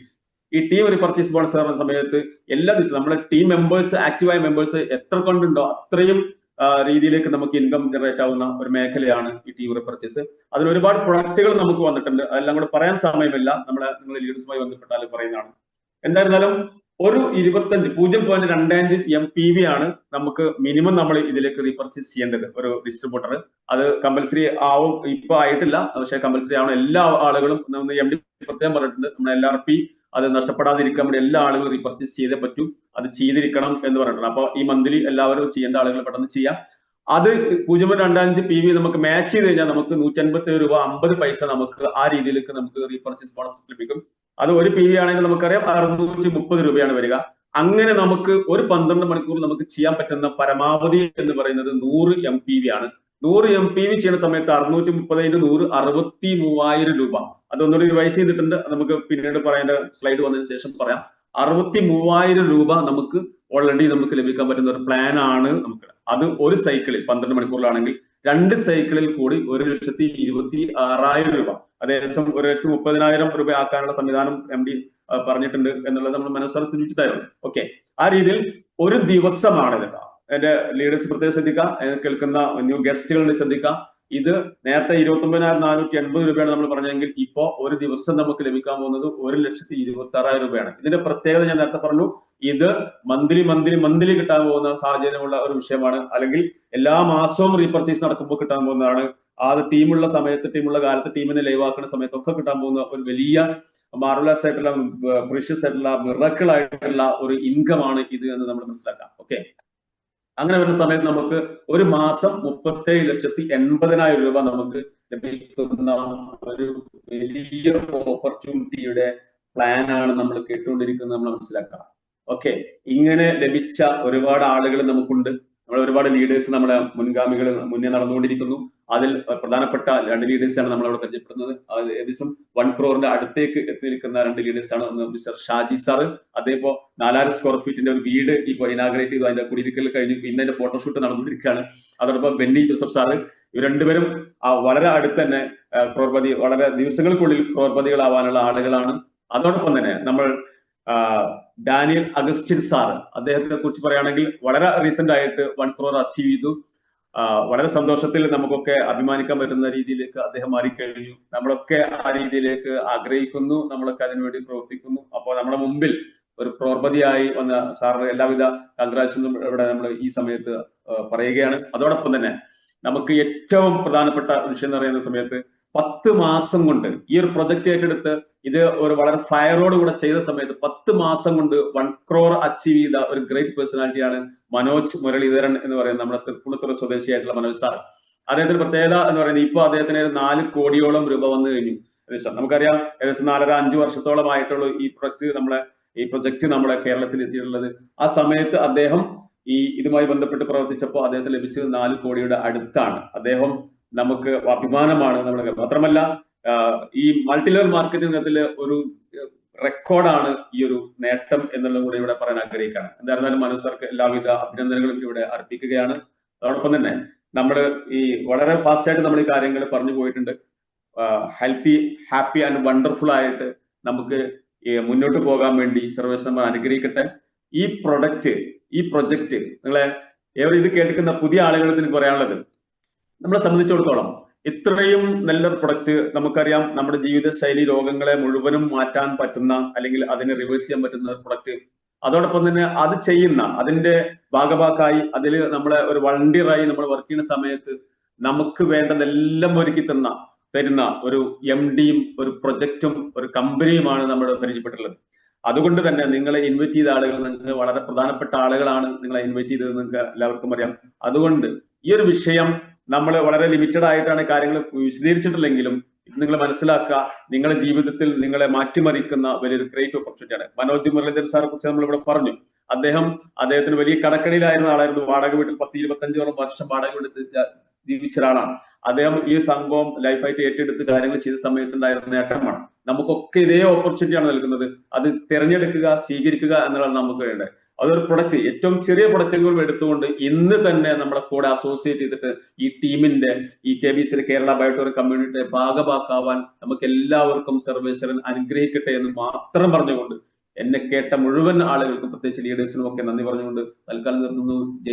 ഈ ടീം റീപർച്ചേസ് ബോണസ് വരുന്ന സമയത്ത് എല്ലാ ദിവസവും നമ്മുടെ ടീം മെമ്പേഴ്സ്, ആക്റ്റീവായ മെമ്പേഴ്സ് എത്ര കൊണ്ടുണ്ടോ അത്രയും രീതിയിലേക്ക് നമുക്ക് ഇൻകം ജനറേറ്റ് ആവുന്ന ഒരു മേഖലയാണ് ഈ ടീം റീപർച്ചേസ്. അതിൽ ഒരുപാട് പ്രൊഡക്റ്റുകൾ നമുക്ക് വന്നിട്ടുണ്ട്. അതെല്ലാം കൂടെ പറയാൻ സമയമില്ല, നിങ്ങൾ ലീഡേഴ്സുമായി ബന്ധപ്പെട്ടാൽ പറയുന്നതാണ്. എന്തായിരുന്നാലും ഒരു 0.25 MPV ആണ് നമുക്ക് മിനിമം നമ്മൾ ഇതിലേക്ക് റീപർച്ചേസ് ചെയ്യേണ്ടത് ഒരു ഡിസ്ട്രിബ്യൂട്ടർ. അത് കമ്പൽസറി ആവും, ഇപ്പൊ ആയിട്ടില്ല, പക്ഷെ കമ്പൽസറി ആവണം. എല്ലാ ആളുകളും MD പ്രത്യേകം പറഞ്ഞിട്ടുണ്ട്, നമ്മുടെ LRP അത് നഷ്ടപ്പെടാതിരിക്കാൻ വേണ്ടി എല്ലാ ആളുകളും റീപർച്ചേസ് ചെയ്തേ പറ്റൂ, അത് ചെയ്തിരിക്കണം എന്ന് പറഞ്ഞിട്ടുണ്ട്. അപ്പൊ ഈ മന്ത്ലി എല്ലാവരും ചെയ്യേണ്ട ആളുകൾ പെട്ടെന്ന് ചെയ്യാം. അത് 0.25 PV നമുക്ക് മാച്ച് ചെയ്ത് കഴിഞ്ഞാൽ നമുക്ക് 157 രൂപ 50 പൈസ നമുക്ക് ആ രീതിയിലേക്ക് നമുക്ക് റീപർച്ചേസ് ബോണസ് ലഭിക്കും. അത് ഒരു PV ആണെങ്കിൽ നമുക്കറിയാം 630 രൂപയാണ് വരിക. അങ്ങനെ നമുക്ക് ഒരു 12 മണിക്കൂർ നമുക്ക് ചെയ്യാൻ പറ്റുന്ന പരമാവധി എന്ന് പറയുന്നത് 100 MPV ആണ്. 100 MPV ചെയ്യുന്ന സമയത്ത് 630 × 100 63,000 രൂപ. അതൊന്നുകൂടി റിവൈസ് ചെയ്തിട്ടുണ്ട്, നമുക്ക് പിന്നീട് പറയേണ്ട സ്ലൈഡ് വന്നതിന് ശേഷം പറയാം. 63,000 രൂപ നമുക്ക് ഓൾറെഡി നമുക്ക് ലഭിക്കാൻ പറ്റുന്ന ഒരു പ്ലാൻ ആണ് നമുക്ക്. അത് ഒരു സൈക്കിളിൽ 12 മണിക്കൂറിലാണെങ്കിൽ 2 സൈക്കിളിൽ കൂടി 1,26,000 രൂപ, ഏകദേശം 1,30,000 രൂപ ആക്കാനുള്ള സംവിധാനം MD പറഞ്ഞിട്ടുണ്ട് എന്നുള്ളത് നമ്മൾ മനസ്സിൽ സൂചിപ്പിച്ചിട്ടായിരുന്നു. ഓക്കെ, ആ രീതിയിൽ ഒരു ദിവസമാണ് ഇത്. എന്റെ ലീഡേഴ്സ് പ്രത്യേകം ശ്രദ്ധിക്കുക, കേൾക്കുന്ന ന്യൂ ഗസ്റ്റുകളിൽ ശ്രദ്ധിക്കുക. ഇത് നേരത്തെ 29,480 രൂപയാണ് നമ്മൾ പറഞ്ഞെങ്കിൽ ഇപ്പോ ഒരു ദിവസം നമുക്ക് ലഭിക്കാൻ പോകുന്നത് 1,26,000 രൂപയാണ്. ഇതിന്റെ പ്രത്യേകത ഞാൻ നേരത്തെ പറഞ്ഞു, ഇത് മന്ത്ലി കിട്ടാൻ പോകുന്ന സാഹചര്യമുള്ള ഒരു വിഷയമാണ്. അല്ലെങ്കിൽ എല്ലാ മാസവും റീപർച്ചേസ് നടക്കുമ്പോൾ കിട്ടാൻ പോകുന്നതാണ്. അത് ടീമുള്ള സമയത്ത്, ടീമുള്ള കാലത്ത്, ടീമിനെ ലൈവ് ആക്കുന്ന സമയത്തൊക്കെ കിട്ടാൻ പോകുന്ന ഒരു വലിയ മാർവലസ് ആയിട്ടുള്ള, പ്രീഷ്യസ് ആയിട്ടുള്ള, മിറക്കിൾ ആയിട്ടുള്ള ഒരു ഇൻകം ആണ് ഇത് എന്ന് നമ്മൾ മനസ്സിലാക്കാം. ഓക്കെ, അങ്ങനെ വരുന്ന സമയത്ത് നമുക്ക് ഒരു മാസം 37,80,000 രൂപ നമുക്ക് ലഭിക്കുന്ന ഒരു വലിയ ഓപ്പർച്യൂണിറ്റിയുടെ പ്ലാനാണ് നമ്മൾ കേട്ടുകൊണ്ടിരിക്കുന്നത്, നമ്മൾ മനസ്സിലാക്കാം. ഓക്കെ, ഇങ്ങനെ ലഭിച്ച ഒരുപാട് ആളുകൾ നമുക്കുണ്ട്. നമ്മൾ ഒരുപാട് ലീഡേഴ്സ് നമ്മുടെ മുൻഗാമികൾ മുന്നേ നടന്നുകൊണ്ടിരിക്കുന്നു. അതിൽ പ്രധാനപ്പെട്ട 2 ലീഡേഴ്സാണ് നമ്മൾ അവിടെ പരിചയപ്പെടുന്നത്. അത് ഏകദേശം 1 crore അടുത്തേക്ക് എത്തി നിൽക്കുന്ന 2 ലീഡേഴ്സാണ്. ഒന്ന് മിസ്റ്റർ ഷാജി സാറ്, അതേപോലെ 4000 സ്ക്വയർ ഫീറ്റിന്റെ ഒരു വീട് ഇപ്പോൾ ഇനാഗ്രേറ്റ് ചെയ്തു, അതിന്റെ കുടിയിരിക്കൽ കഴിഞ്ഞു, ഇന്ന് അതിന്റെ ഫോട്ടോഷൂട്ട് നടന്നുകൊണ്ടിരിക്കുകയാണ്. അതോടൊപ്പം ബെന്നി ജോസഫ് സാറ്, ഇവർ രണ്ടുപേരും വളരെ അടുത്ത് തന്നെ ക്രോർപതി, വളരെ ദിവസങ്ങൾക്കുള്ളിൽ ക്രോർപതികളാവാനുള്ള ആളുകളാണ്. അതോടൊപ്പം തന്നെ നമ്മൾ ഡാനിയൽ അഗസ്റ്റിൻ സാറ്, അദ്ദേഹത്തെ കുറിച്ച് പറയുകയാണെങ്കിൽ വളരെ റീസെന്റ് ആയിട്ട് 1 crore അച്ചീവ് ചെയ്തു. വളരെ സന്തോഷത്തിൽ നമുക്കൊക്കെ അഭിമാനിക്കാൻ പറ്റുന്ന രീതിയിലേക്ക് അദ്ദേഹം മാറിക്കഴിഞ്ഞു. നമ്മളൊക്കെ ആ രീതിയിലേക്ക് ആഗ്രഹിക്കുന്നു, നമ്മളൊക്കെ അതിനുവേണ്ടി പ്രവർത്തിക്കുന്നു. അപ്പോൾ നമ്മുടെ മുമ്പിൽ ഒരു ക്രോർപതിയായി വന്ന സാറിന് എല്ലാവിധ കൺഗ്രാറ്റുലേഷനും ഇവിടെ നമ്മൾ ഈ സമയത്ത് പറയുകയാണ്. അതോടൊപ്പം തന്നെ നമുക്ക് ഏറ്റവും പ്രധാനപ്പെട്ട വിഷയം എന്ന് പറയുന്ന സമയത്ത് 10 മാസം കൊണ്ട് ഈ ഒരു പ്രൊജക്ട് ഏറ്റെടുത്ത് ഇത് ഒരു വളരെ ഫയറോട് കൂടെ ചെയ്ത സമയത്ത് 10 മാസം കൊണ്ട് 1 crore അച്ചീവ് ചെയ്ത ഒരു ഗ്രേറ്റ് പേഴ്സണാലിറ്റിയാണ് മനോജ് മുരളീധരൻ എന്ന് പറയുന്നത്, നമ്മുടെ തൃപ്പൂണിത്തുറ സ്വദേശിയായിട്ടുള്ള മനോജ് സാർ. അദ്ദേഹത്തിന്റെ പ്രത്യേകത എന്ന് പറയുന്നത് ഇപ്പൊ അദ്ദേഹത്തിന് 4 കോടിയോളം രൂപ വന്നു കഴിഞ്ഞു. ഏകദേശം നമുക്കറിയാം, ഏകദേശം 4.5 വർഷത്തോളമായിട്ടുള്ള ഈ പ്രൊജക്ട് നമ്മളെ കേരളത്തിൽ എത്തിയിട്ടുള്ളത്. ആ സമയത്ത് അദ്ദേഹം ഇതുമായി ബന്ധപ്പെട്ട് പ്രവർത്തിച്ചപ്പോൾ അദ്ദേഹത്തിന് ലഭിച്ചത് 4 കോടിയുടെ അടുത്താണ്. അദ്ദേഹം നമുക്ക് അഭിമാനമാണ്. നമ്മൾ മാത്രമല്ല ഈ മൾട്ടി ലെവൽ മാർക്കറ്റിംഗ് രംഗത്തിൽ ഒരു റെക്കോർഡാണ് ഈ ഒരു നേട്ടം എന്നുള്ളത് കൂടി ഇവിടെ പറയാൻ ആഗ്രഹിക്കുകയാണ്. എന്തായിരുന്നാലും മനു സാർക്ക് എല്ലാവിധ അഭിനന്ദനങ്ങളും ഇവിടെ അർപ്പിക്കുകയാണ്. അതോടൊപ്പം തന്നെ നമ്മൾ ഈ വളരെ ഫാസ്റ്റ് ആയിട്ട് നമ്മൾ ഈ കാര്യങ്ങൾ പറഞ്ഞു പോയിട്ടുണ്ട്. ഹെൽത്തി, ഹാപ്പി ആൻഡ് വണ്ടർഫുൾ ആയിട്ട് നമുക്ക് മുന്നോട്ട് പോകാൻ വേണ്ടി സർവേശ്വരൻ അനുഗ്രഹിക്കട്ടെ. ഈ പ്രൊജക്ട് നിങ്ങളെ ഇത് കേൾക്കുന്ന പുതിയ ആളുകൾക്ക് എനിക്ക് പറയാനുള്ളത്, നമ്മളെ സംബന്ധിച്ചിടത്തോളം ഇത്രയും നല്ലൊരു പ്രൊഡക്റ്റ് നമുക്കറിയാം. നമ്മുടെ ജീവിതശൈലി രോഗങ്ങളെ മുഴുവനും മാറ്റാൻ പറ്റുന്ന അല്ലെങ്കിൽ അതിനെ റിവേഴ്സ് ചെയ്യാൻ പറ്റുന്ന ഒരു പ്രൊഡക്റ്റ്. അതോടൊപ്പം തന്നെ അത് ചെയ്യുന്ന അതിന്റെ ഭാഗഭാക്കായി അതിൽ നമ്മളെ ഒരു വളണ്ടിയറായി നമ്മൾ വർക്ക് ചെയ്യുന്ന സമയത്ത് നമുക്ക് വേണ്ടതെല്ലാം ഒരുക്കി തരുന്ന ഒരു MDയും ഒരു പ്രൊജക്റ്റും ഒരു കമ്പനിയുമാണ് നമ്മൾ പരിചയപ്പെട്ടുള്ളത്. അതുകൊണ്ട് തന്നെ നിങ്ങളെ ഇൻവൈറ്റ് ചെയ്ത ആളുകൾ നിങ്ങൾക്ക് വളരെ പ്രധാനപ്പെട്ട ആളുകളാണ് നിങ്ങളെ ഇൻവൈറ്റ് ചെയ്തത്, നിങ്ങൾക്ക് എല്ലാവർക്കും അറിയാം. അതുകൊണ്ട് ഈ ഒരു വിഷയം നമ്മൾ വളരെ ലിമിറ്റഡ് ആയിട്ടാണ് കാര്യങ്ങൾ വിശദീകരിച്ചിട്ടില്ലെങ്കിലും നിങ്ങൾ മനസ്സിലാക്കുക, നിങ്ങളുടെ ജീവിതത്തിൽ നിങ്ങളെ മാറ്റിമറിക്കുന്ന വലിയൊരു ഗ്രേറ്റ് ഓപ്പർച്യൂണിറ്റിയാണ്. മനോജ് മുരളീധരൻ സാറെ കുറിച്ച് നമ്മൾ ഇവിടെ പറഞ്ഞു. അദ്ദേഹത്തിന് വലിയ കടക്കണിയിലായിരുന്ന ആളായിരുന്നു. വാടക വീട്ടിൽ 10-25 വർഷം വാടക വീട്ടിൽ ജീവിച്ച ഒരാളാണ് അദ്ദേഹം. ഈ സംഭവം ലൈഫായിട്ട് ഏറ്റെടുത്ത് കാര്യങ്ങൾ ചെയ്ത സമയത്തുണ്ടായിരുന്ന നേട്ടമാണ്. നമുക്കൊക്കെ ഇതേ ഓപ്പർച്യൂണിറ്റിയാണ് നൽകുന്നത്. അത് തിരഞ്ഞെടുക്കുക, സ്വീകരിക്കുക എന്നുള്ളത് നമുക്ക് വേണ്ടത്. അതൊരു പ്രൊഡക്റ്റ്, ഏറ്റവും ചെറിയ പ്രൊഡക്റ്റുകൾ എടുത്തുകൊണ്ട് ഇന്ന് തന്നെ നമ്മളെ കൂടെ അസോസിയേറ്റ് ചെയ്തിട്ട് ഈ ടീമിന്റെ ഈ KBC കേരള ബയോട്ടോറിയം കമ്മ്യൂണിറ്റിയെ ഭാഗഭാക്കാവാൻ നമുക്ക് എല്ലാവർക്കും സർവേശ്വരൻ അനുഗ്രഹിക്കട്ടെ എന്ന് മാത്രം പറഞ്ഞുകൊണ്ട് എന്നെ കേട്ട മുഴുവൻ ആളുകൾക്കും പ്രത്യേകിച്ച് ലീഡേഴ്സിനും ഒക്കെ നന്ദി പറഞ്ഞുകൊണ്ട് തൽക്കാലം നിർത്തുന്നു.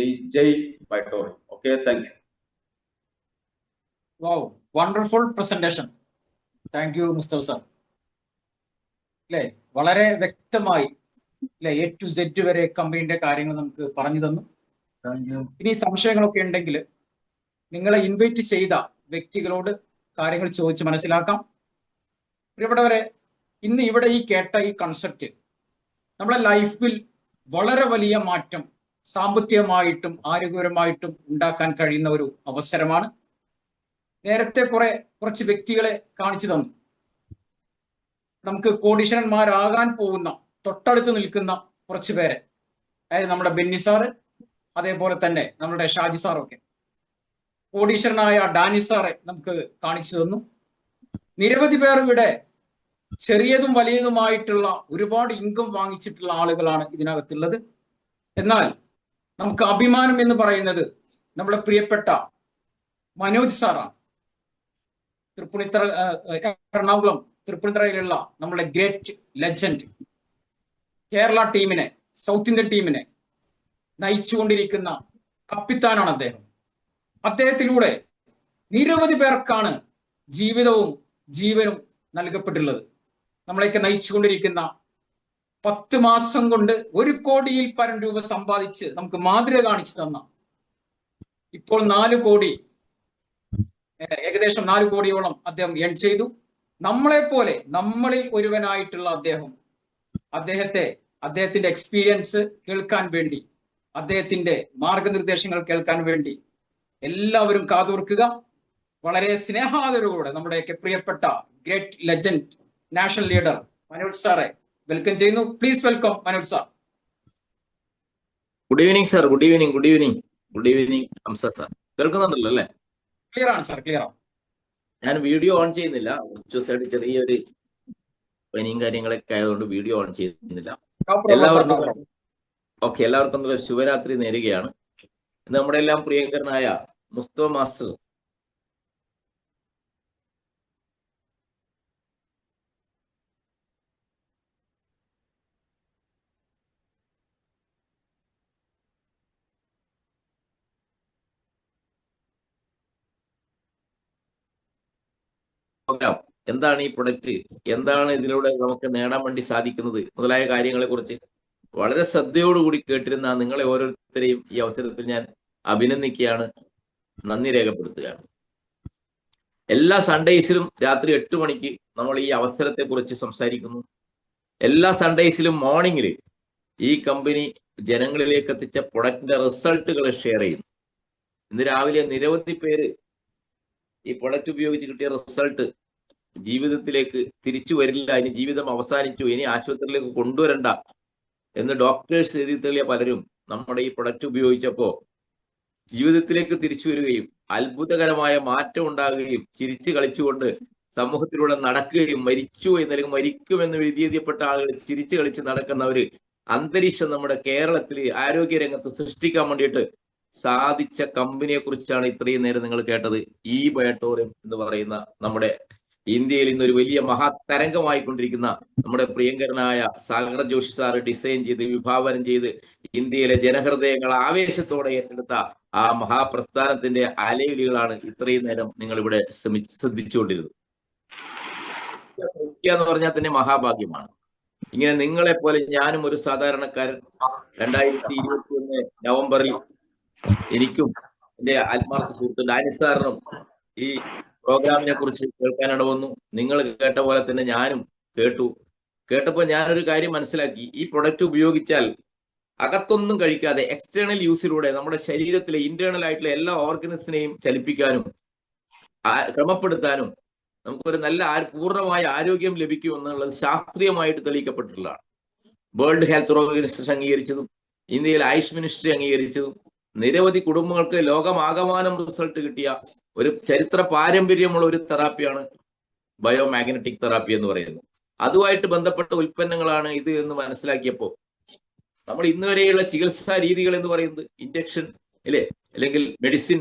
Jai Biotorium. Okay, thank you. Wow, wonderful presentation. Thank you, Mustafa sir. അല്ലേ, വളരെ വ്യക്തമായി അല്ലെ A to Z വരെ കമ്പനിയുടെ കാര്യങ്ങൾ നമുക്ക് പറഞ്ഞു തന്നു. ഇനി സംശയങ്ങളൊക്കെ ഉണ്ടെങ്കിൽ നിങ്ങളെ ഇൻവൈറ്റ് ചെയ്ത വ്യക്തികളോട് കാര്യങ്ങൾ ചോദിച്ച് മനസ്സിലാക്കാം. പ്രിയപ്പെട്ടവരെ, ഇന്ന് ഇവിടെ ഈ കേട്ട ഈ കൺസെപ്റ്റ് നമ്മുടെ ലൈഫിൽ വളരെ വലിയ മാറ്റം സാമ്പത്തികമായിട്ടും ആരോഗ്യപരമായിട്ടും ഉണ്ടാക്കാൻ കഴിയുന്ന ഒരു അവസരമാണ്. നേരത്തെ കുറച്ച് വ്യക്തികളെ കാണിച്ചു തന്നു. നമുക്ക് കോടീശ്വരന്മാരാകാൻ പോകുന്ന തൊട്ടടുത്ത് നിൽക്കുന്ന കുറച്ച് പേരെ, അതായത് നമ്മുടെ ബെന്നി സാറ്, അതേപോലെ തന്നെ നമ്മുടെ ഷാജി സാറൊക്കെ, കോടീശ്വരനായ ഡാനി സാറെ നമുക്ക് കാണിച്ചു തന്നു. നിരവധി പേർ ഇവിടെ ചെറിയതും വലിയതുമായിട്ടുള്ള ഒരുപാട് ഇൻകം വാങ്ങിച്ചിട്ടുള്ള ആളുകളാണ് ഇതിനകത്തുള്ളത്. എന്നാൽ നമുക്ക് അഭിമാനം എന്ന് പറയുന്നത് നമ്മുടെ പ്രിയപ്പെട്ട മനോജ് സാറാണ്. എറണാകുളം തൃപ്പൂണിത്തറയിലുള്ള നമ്മുടെ ഗ്രേറ്റ് ലെജൻഡ് കേരള ടീമിനെ, സൗത്ത് ഇന്ത്യൻ ടീമിനെ നയിച്ചുകൊണ്ടിരിക്കുന്ന കപ്പിത്താനാണ് അദ്ദേഹം. അദ്ദേഹത്തിലൂടെ നിരവധി പേർക്കാണ് ജീവിതവും ജീവനും നൽകപ്പെട്ടുള്ളത്. നമ്മളെയൊക്കെ നയിച്ചുകൊണ്ടിരിക്കുന്ന 10 മാസം കൊണ്ട് 1 കോടിയിൽ പരം രൂപ സമ്പാദിച്ച് നമുക്ക് മാതൃക കാണിച്ചു തന്ന, ഇപ്പോൾ 4 കോടി, ഏകദേശം 4 കോടിയോളം അദ്ദേഹം ഏൺ ചെയ്തു. നമ്മളെപ്പോലെ നമ്മളിൽ ഒരുവനായിട്ടുള്ള അദ്ദേഹത്തിന്റെ എക്സ്പീരിയൻസ് കേൾക്കാൻ വേണ്ടി, അദ്ദേഹത്തിന്റെ മാർഗനിർദ്ദേശങ്ങൾ കേൾക്കാൻ വേണ്ടി എല്ലാവരും കാതോർക്കുക. വളരെ സ്നേഹാദരവോടെ നമ്മുടെയൊക്കെ പ്രിയപ്പെട്ട great legend national leader Manoj സാറെ വെൽക്കം ചെയ്യുന്നു. Please welcome Manoj sir. Good evening sir. Good evening Hamza sir. കേൾക്കുന്നുണ്ടല്ലോ അല്ലേ? ക്ലിയർ ആണ് സാർ, ക്ലിയർ ആണ്. ഞാൻ വീഡിയോ ഓൺ ചെയ്യുന്നില്ല. കുറച്ച് ദിവസമായിട്ട് ചെറിയൊരു പനിയും കാര്യങ്ങളൊക്കെ ആയതുകൊണ്ട് വീഡിയോ ഓൺ ചെയ്യുന്നില്ല. എല്ലാവർക്കും ശുഭരാത്രി നേരുകയാണ്. നമ്മുടെ എല്ലാം പ്രിയങ്കരനായ മുസ്തഫ മാസ്റ്റർ എന്താണ് ഈ പ്രൊഡക്റ്റ്, എന്താണ് ഇതിലൂടെ നമുക്ക് നേടാൻ വേണ്ടി സാധിക്കുന്നത് മുതലായ കാര്യങ്ങളെ കുറിച്ച് വളരെ ശ്രദ്ധയോടുകൂടി കേട്ടിരുന്ന നിങ്ങളെ ഓരോരുത്തരെയും ഈ അവസരത്തിൽ ഞാൻ അഭിനന്ദിക്കുകയാണ്, നന്ദി രേഖപ്പെടുത്തുകയാണ്. എല്ലാ സൺഡേസിലും രാത്രി 8 മണിക്ക് നമ്മൾ ഈ അവസരത്തെ കുറിച്ച് സംസാരിക്കുന്നു. എല്ലാ സൺഡേസിലും മോർണിംഗിൽ ഈ കമ്പനി ജനങ്ങളിലേക്ക് എത്തിച്ച പ്രൊഡക്റ്റിന്റെ റിസൾട്ടുകൾ ഷെയർ ചെയ്യുന്നു. ഇന്ന് രാവിലെ നിരവധി പേര് ഈ പ്രൊഡക്റ്റ് ഉപയോഗിച്ച് കിട്ടിയ റിസൾട്ട് ജീവിതത്തിലേക്ക് തിരിച്ചു വരില്ല, ഇനി ജീവിതം അവസാനിച്ചു, ഇനി ആശുപത്രിയിലേക്ക് കൊണ്ടുവരണ്ട എന്ന് ഡോക്ടേഴ്സ് എഴുതി തെളിയ പലരും നമ്മുടെ ഈ പ്രൊഡക്റ്റ് ഉപയോഗിച്ചപ്പോൾ ജീവിതത്തിലേക്ക് തിരിച്ചു വരികയും അത്ഭുതകരമായ മാറ്റം ഉണ്ടാകുകയും ചിരിച്ചു കളിച്ചുകൊണ്ട് സമൂഹത്തിലൂടെ നടക്കുകയും മരിച്ചു എന്നല്ലെങ്കിൽ മരിക്കുമെന്ന് വിധിയെഴുതിയപ്പെട്ട ആളുകൾ ചിരിച്ചു കളിച്ച് നടക്കുന്ന ഒരു അന്തരീക്ഷം നമ്മുടെ കേരളത്തിൽ ആരോഗ്യ രംഗത്ത് സൃഷ്ടിക്കാൻ വേണ്ടിയിട്ട് സാധിച്ച കമ്പനിയെ കുറിച്ചാണ് ഇത്രയും നേരം നിങ്ങൾ കേട്ടത്. ഈ ബയോട്ടോറിയം എന്ന് പറയുന്ന നമ്മുടെ ഇന്ത്യയിൽ ഇന്നൊരു വലിയ മഹാതരംഗമായിക്കൊണ്ടിരിക്കുന്ന നമ്മുടെ പ്രിയങ്കരനായ സാഗർ ജോഷി സാറ് ഡിസൈൻ ചെയ്ത് വിഭാവനം ചെയ്ത് ഇന്ത്യയിലെ ജനഹൃദയങ്ങൾ ആവേശത്തോടെ ഏറ്റെടുത്ത ആ മഹാപ്രസ്ഥാനത്തിന്റെ അലയൊലികളാണ് ഇത്രയും നേരം നിങ്ങൾ ഇവിടെ ശ്രദ്ധിച്ചുകൊണ്ടിരുന്നത്. എന്ന് പറഞ്ഞാൽ തന്നെ മഹാഭാഗ്യമാണ്. ഇങ്ങനെ നിങ്ങളെ പോലെ ഞാനും ഒരു സാധാരണക്കാരൻ 2021 നവംബറിൽ എനിക്കും എന്റെ ആത്മാർത്ഥ സുഹൃത്ത് ഡാനി സാറിനും ഈ പ്രോഗ്രാമിനെ കുറിച്ച് കേൾക്കാനിട വന്നു. നിങ്ങൾ കേട്ട പോലെ തന്നെ ഞാനും കേട്ടപ്പോൾ ഞാനൊരു കാര്യം മനസ്സിലാക്കി. ഈ പ്രൊഡക്റ്റ് ഉപയോഗിച്ചാൽ അകത്തൊന്നും കഴിക്കാതെ എക്സ്റ്റേണൽ യൂസിലൂടെ നമ്മുടെ ശരീരത്തിലെ ഇന്റേണൽ ആയിട്ടുള്ള എല്ലാ ഓർഗൻസിനെയും ചലിപ്പിക്കാനും ക്രമപ്പെടുത്താനും നമുക്കൊരു നല്ല പൂർണ്ണമായ ആരോഗ്യം ലഭിക്കും എന്നുള്ളത് ശാസ്ത്രീയമായിട്ട് തെളിയിക്കപ്പെട്ടിട്ടുള്ളതാണ്. വേൾഡ് ഹെൽത്ത് ഓർഗനൈസേഷൻ അംഗീകരിച്ചതും ഇന്ത്യയിൽ ആയുഷ് മിനിസ്ട്രി അംഗീകരിച്ചതും നിരവധി കുടുംബങ്ങൾക്ക് ലോകമാകമാനം റിസൾട്ട് കിട്ടിയ ഒരു ചരിത്ര പാരമ്പര്യമുള്ള ഒരു തെറാപ്പിയാണ് ബയോമാഗ്നറ്റിക് തെറാപ്പി എന്ന് പറയുന്നത്. അതുമായിട്ട് ബന്ധപ്പെട്ട ഉൽപ്പന്നങ്ങളാണ് ഇത് എന്ന് മനസ്സിലാക്കിയപ്പോൾ നമ്മൾ ഇന്ന് വരെയുള്ള ചികിത്സാ രീതികൾ എന്ന് പറയുന്നത് ഇഞ്ചക്ഷൻ അല്ലേ, അല്ലെങ്കിൽ മെഡിസിൻ,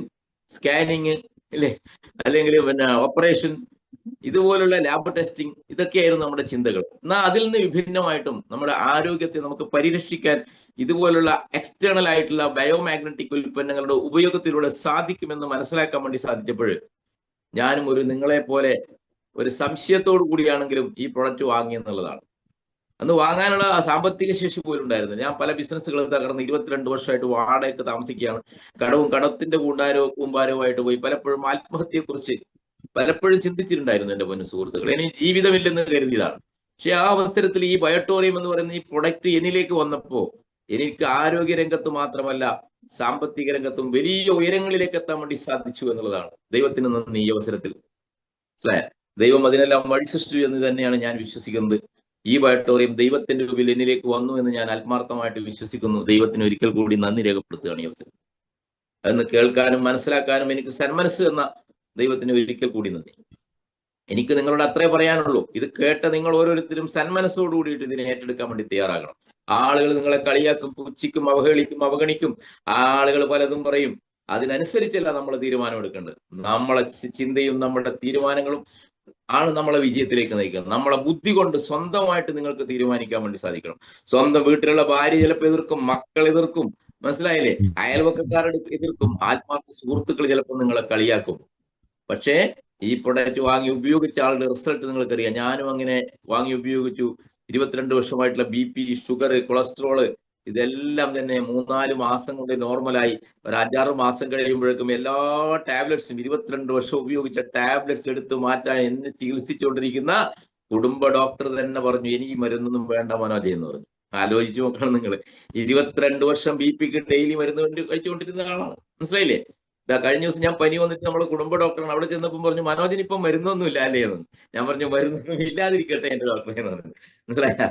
സ്കാനിങ് അല്ലേ, അല്ലെങ്കിൽ പിന്നെ ഓപ്പറേഷൻ, ഇതുപോലുള്ള ലാബ് ടെസ്റ്റിംഗ്, ഇതൊക്കെയായിരുന്നു നമ്മുടെ ചിന്തകൾ. എന്നാൽ അതിൽ നിന്ന് വിഭിന്നമായിട്ടും നമ്മുടെ ആരോഗ്യത്തെ നമുക്ക് പരിരക്ഷിക്കാൻ ഇതുപോലുള്ള എക്സ്റ്റേണൽ ആയിട്ടുള്ള ബയോമാഗ്നറ്റിക് ഉൽപ്പന്നങ്ങളുടെ ഉപയോഗത്തിലൂടെ സാധിക്കുമെന്ന് മനസ്സിലാക്കാൻ വേണ്ടി സാധിച്ചപ്പോൾ ഞാനും നിങ്ങളെ പോലെ ഒരു സംശയത്തോടു കൂടിയാണെങ്കിലും ഈ പ്രൊഡക്റ്റ് വാങ്ങിയെന്നുള്ളതാണ്. അന്ന് വാങ്ങാനുള്ള സാമ്പത്തിക ശേഷി പോലും ഉണ്ടായിരുന്നു. ഞാൻ പല ബിസിനസ്സുകളും തകർന്ന് 22 വർഷമായിട്ട് വാടകയ്ക്ക് താമസിക്കുകയാണ്. കടത്തിന്റെ കൂമ്പാരവുമായിട്ട് പോയി പലപ്പോഴും ആത്മഹത്യയെക്കുറിച്ച് പലപ്പോഴും ചിന്തിച്ചിട്ടുണ്ടായിരുന്നു എൻ്റെ പൊന്നു സുഹൃത്തുക്കൾ. ഇനി ജീവിതമില്ലെന്ന് കരുതിയതാണ്. പക്ഷെ ആ അവസരത്തിൽ ഈ ബയോട്ടോറിയം എന്ന് പറയുന്ന ഈ പ്രൊഡക്റ്റ് എന്നിലേക്ക് വന്നപ്പോൾ എനിക്ക് ആരോഗ്യ രംഗത്ത് മാത്രമല്ല സാമ്പത്തിക രംഗത്തും വലിയ ഉയരങ്ങളിലേക്ക് എത്താൻ വേണ്ടി സാധിച്ചു എന്നുള്ളതാണ്. ദൈവത്തിന് നന്ദി. ഈ അവസരത്തിൽ ദൈവം അതിനെല്ലാം വഴി സൃഷ്ടിച്ചു എന്ന് തന്നെയാണ് ഞാൻ വിശ്വസിക്കുന്നത്. ഈ ബയോട്ടോറിയം ദൈവത്തിന്റെ മുമ്പിൽ എന്നിലേക്ക് വന്നു എന്ന് ഞാൻ ആത്മാർത്ഥമായിട്ട് വിശ്വസിക്കുന്നു. ദൈവത്തിന് ഒരിക്കൽ കൂടി നന്ദി രേഖപ്പെടുത്തുകയാണ് ഈ അവസരം. അതെന്ന് കേൾക്കാനും മനസ്സിലാക്കാനും എനിക്ക് സന്മനസ് എന്ന ദൈവത്തിന് ഒരിക്കൽ കൂടി നന്ദി. എനിക്ക് നിങ്ങളോട് അത്രേ പറയാനുള്ളൂ. ഇത് കേട്ട നിങ്ങൾ ഓരോരുത്തരും സന്മനസ്സോട് കൂടിയിട്ട് ഇതിനെ ഏറ്റെടുക്കാൻ വേണ്ടി തയ്യാറാകണം. ആളുകൾ നിങ്ങളെ കളിയാക്കും, പുച്ഛിക്കും, അവഹേളിക്കും, അവഗണിക്കും. ആളുകൾ പലതും പറയും. അതിനനുസരിച്ചല്ല നമ്മൾ തീരുമാനം എടുക്കേണ്ടത്. നമ്മളെ ചിന്തയും നമ്മുടെ തീരുമാനങ്ങളും ആണ് നമ്മളെ വിജയത്തിലേക്ക് നയിക്കുന്നത്. നമ്മളെ ബുദ്ധി കൊണ്ട് സ്വന്തമായിട്ട് നിങ്ങൾക്ക് തീരുമാനിക്കാൻ വേണ്ടി സാധിക്കണം. സ്വന്തം വീട്ടിലുള്ള ഭാര്യ ചിലപ്പോൾ എതിർക്കും, മക്കൾ എതിർക്കും, മനസ്സിലായില്ലേ, അയൽവക്കക്കാരുടെ എതിർക്കും, ആത്മാർത്ഥ സുഹൃത്തുക്കൾ ചിലപ്പോൾ നിങ്ങളെ കളിയാക്കും. പക്ഷേ ഈ പ്രൊഡക്റ്റ് വാങ്ങി ഉപയോഗിച്ച ആളുടെ റിസൾട്ട് നിങ്ങൾക്കറിയാം. ഞാനും അങ്ങനെ വാങ്ങി ഉപയോഗിച്ചു. 22 വർഷമായിട്ടുള്ള BP, ഷുഗർ, കൊളസ്ട്രോള് ഇതെല്ലാം തന്നെ 3-4 മാസം കൊണ്ട് നോർമലായി. ഒരു 5-6 മാസം കഴിയുമ്പോഴേക്കും എല്ലാ ടാബ്ലറ്റ്സും 22 വർഷം ഉപയോഗിച്ച ടാബ്ലറ്റ്സ് എടുത്ത് മാറ്റാൻ എന്നെ ചികിത്സിച്ചുകൊണ്ടിരിക്കുന്ന കുടുംബ ഡോക്ടർ തന്നെ പറഞ്ഞു, എനിക്ക് മരുന്നൊന്നും വേണ്ട മനോജ് എന്ന് പറഞ്ഞു. ആലോചിച്ച് നോക്കണം നിങ്ങൾ. 22 വർഷം BP-ക്ക് ഡെയിലി മരുന്ന് കഴിച്ചുകൊണ്ടിരുന്ന ആളാണ്. മനസ്സിലായില്ലേ? കഴിഞ്ഞ ദിവസം ഞാൻ പനി വന്നിട്ട് നമ്മുടെ കുടുംബ ഡോക്ടറാണ്. അവിടെ ചെന്നപ്പം പറഞ്ഞു, മനോജിന് ഇപ്പം മരുന്നൊന്നും ഇല്ല അല്ലേ എന്ന്. ഞാൻ പറഞ്ഞു, മരുന്നൊന്നും ഇല്ലാതിരിക്കട്ടെ എന്റെ ഡോക്ടറെ എന്ന് പറഞ്ഞു. മനസ്സിലായ?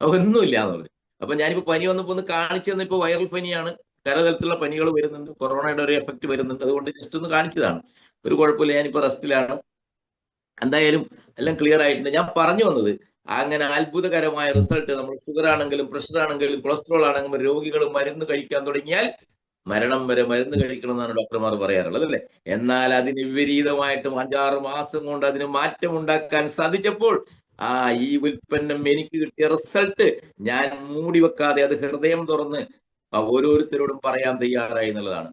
ഒന്നുമില്ല എന്ന് പറഞ്ഞു. അപ്പൊ ഞാനിപ്പോ പനി വന്നപ്പോ ഒന്ന് കാണിച്ചു തന്നിപ്പോ വൈറൽ പനിയാണ്. പലതരത്തിലുള്ള പനികൾ വരുന്നുണ്ട്, കൊറോണയുടെ ഒരു എഫക്ട് വരുന്നുണ്ട്. അതുകൊണ്ട് ജസ്റ്റ് ഒന്ന് കാണിച്ചതാണ്. ഒരു കുഴപ്പമില്ല, ഞാനിപ്പോ റെസ്റ്റിലാണ്. എന്തായാലും എല്ലാം ക്ലിയർ ആയിട്ടുണ്ട്. ഞാൻ പറഞ്ഞു വന്നത് അങ്ങനെ അത്ഭുതകരമായ റിസൾട്ട് നമ്മൾ ഷുഗർ ആണെങ്കിലും പ്രഷർ ആണെങ്കിലും കൊളസ്ട്രോൾ ആണെങ്കിലും രോഗികൾ മരുന്ന് കഴിക്കാൻ തുടങ്ങിയാൽ മരണം വരെ മരുന്ന് കഴിക്കണം എന്നാണ് ഡോക്ടർമാർ പറയാറുള്ളത് അല്ലേ. എന്നാൽ അതിന് വിപരീതമായിട്ടും 5-6 മാസം കൊണ്ട് അതിന് മാറ്റം ഉണ്ടാക്കാൻ സാധിച്ചപ്പോൾ ഈ ഉൽപ്പന്നം എനിക്ക് കിട്ടിയ റിസൾട്ട് ഞാൻ മൂടി വെക്കാതെ അത് ഹൃദയം തുറന്ന് ഓരോരുത്തരോടും പറയാൻ തയ്യാറായി എന്നുള്ളതാണ്.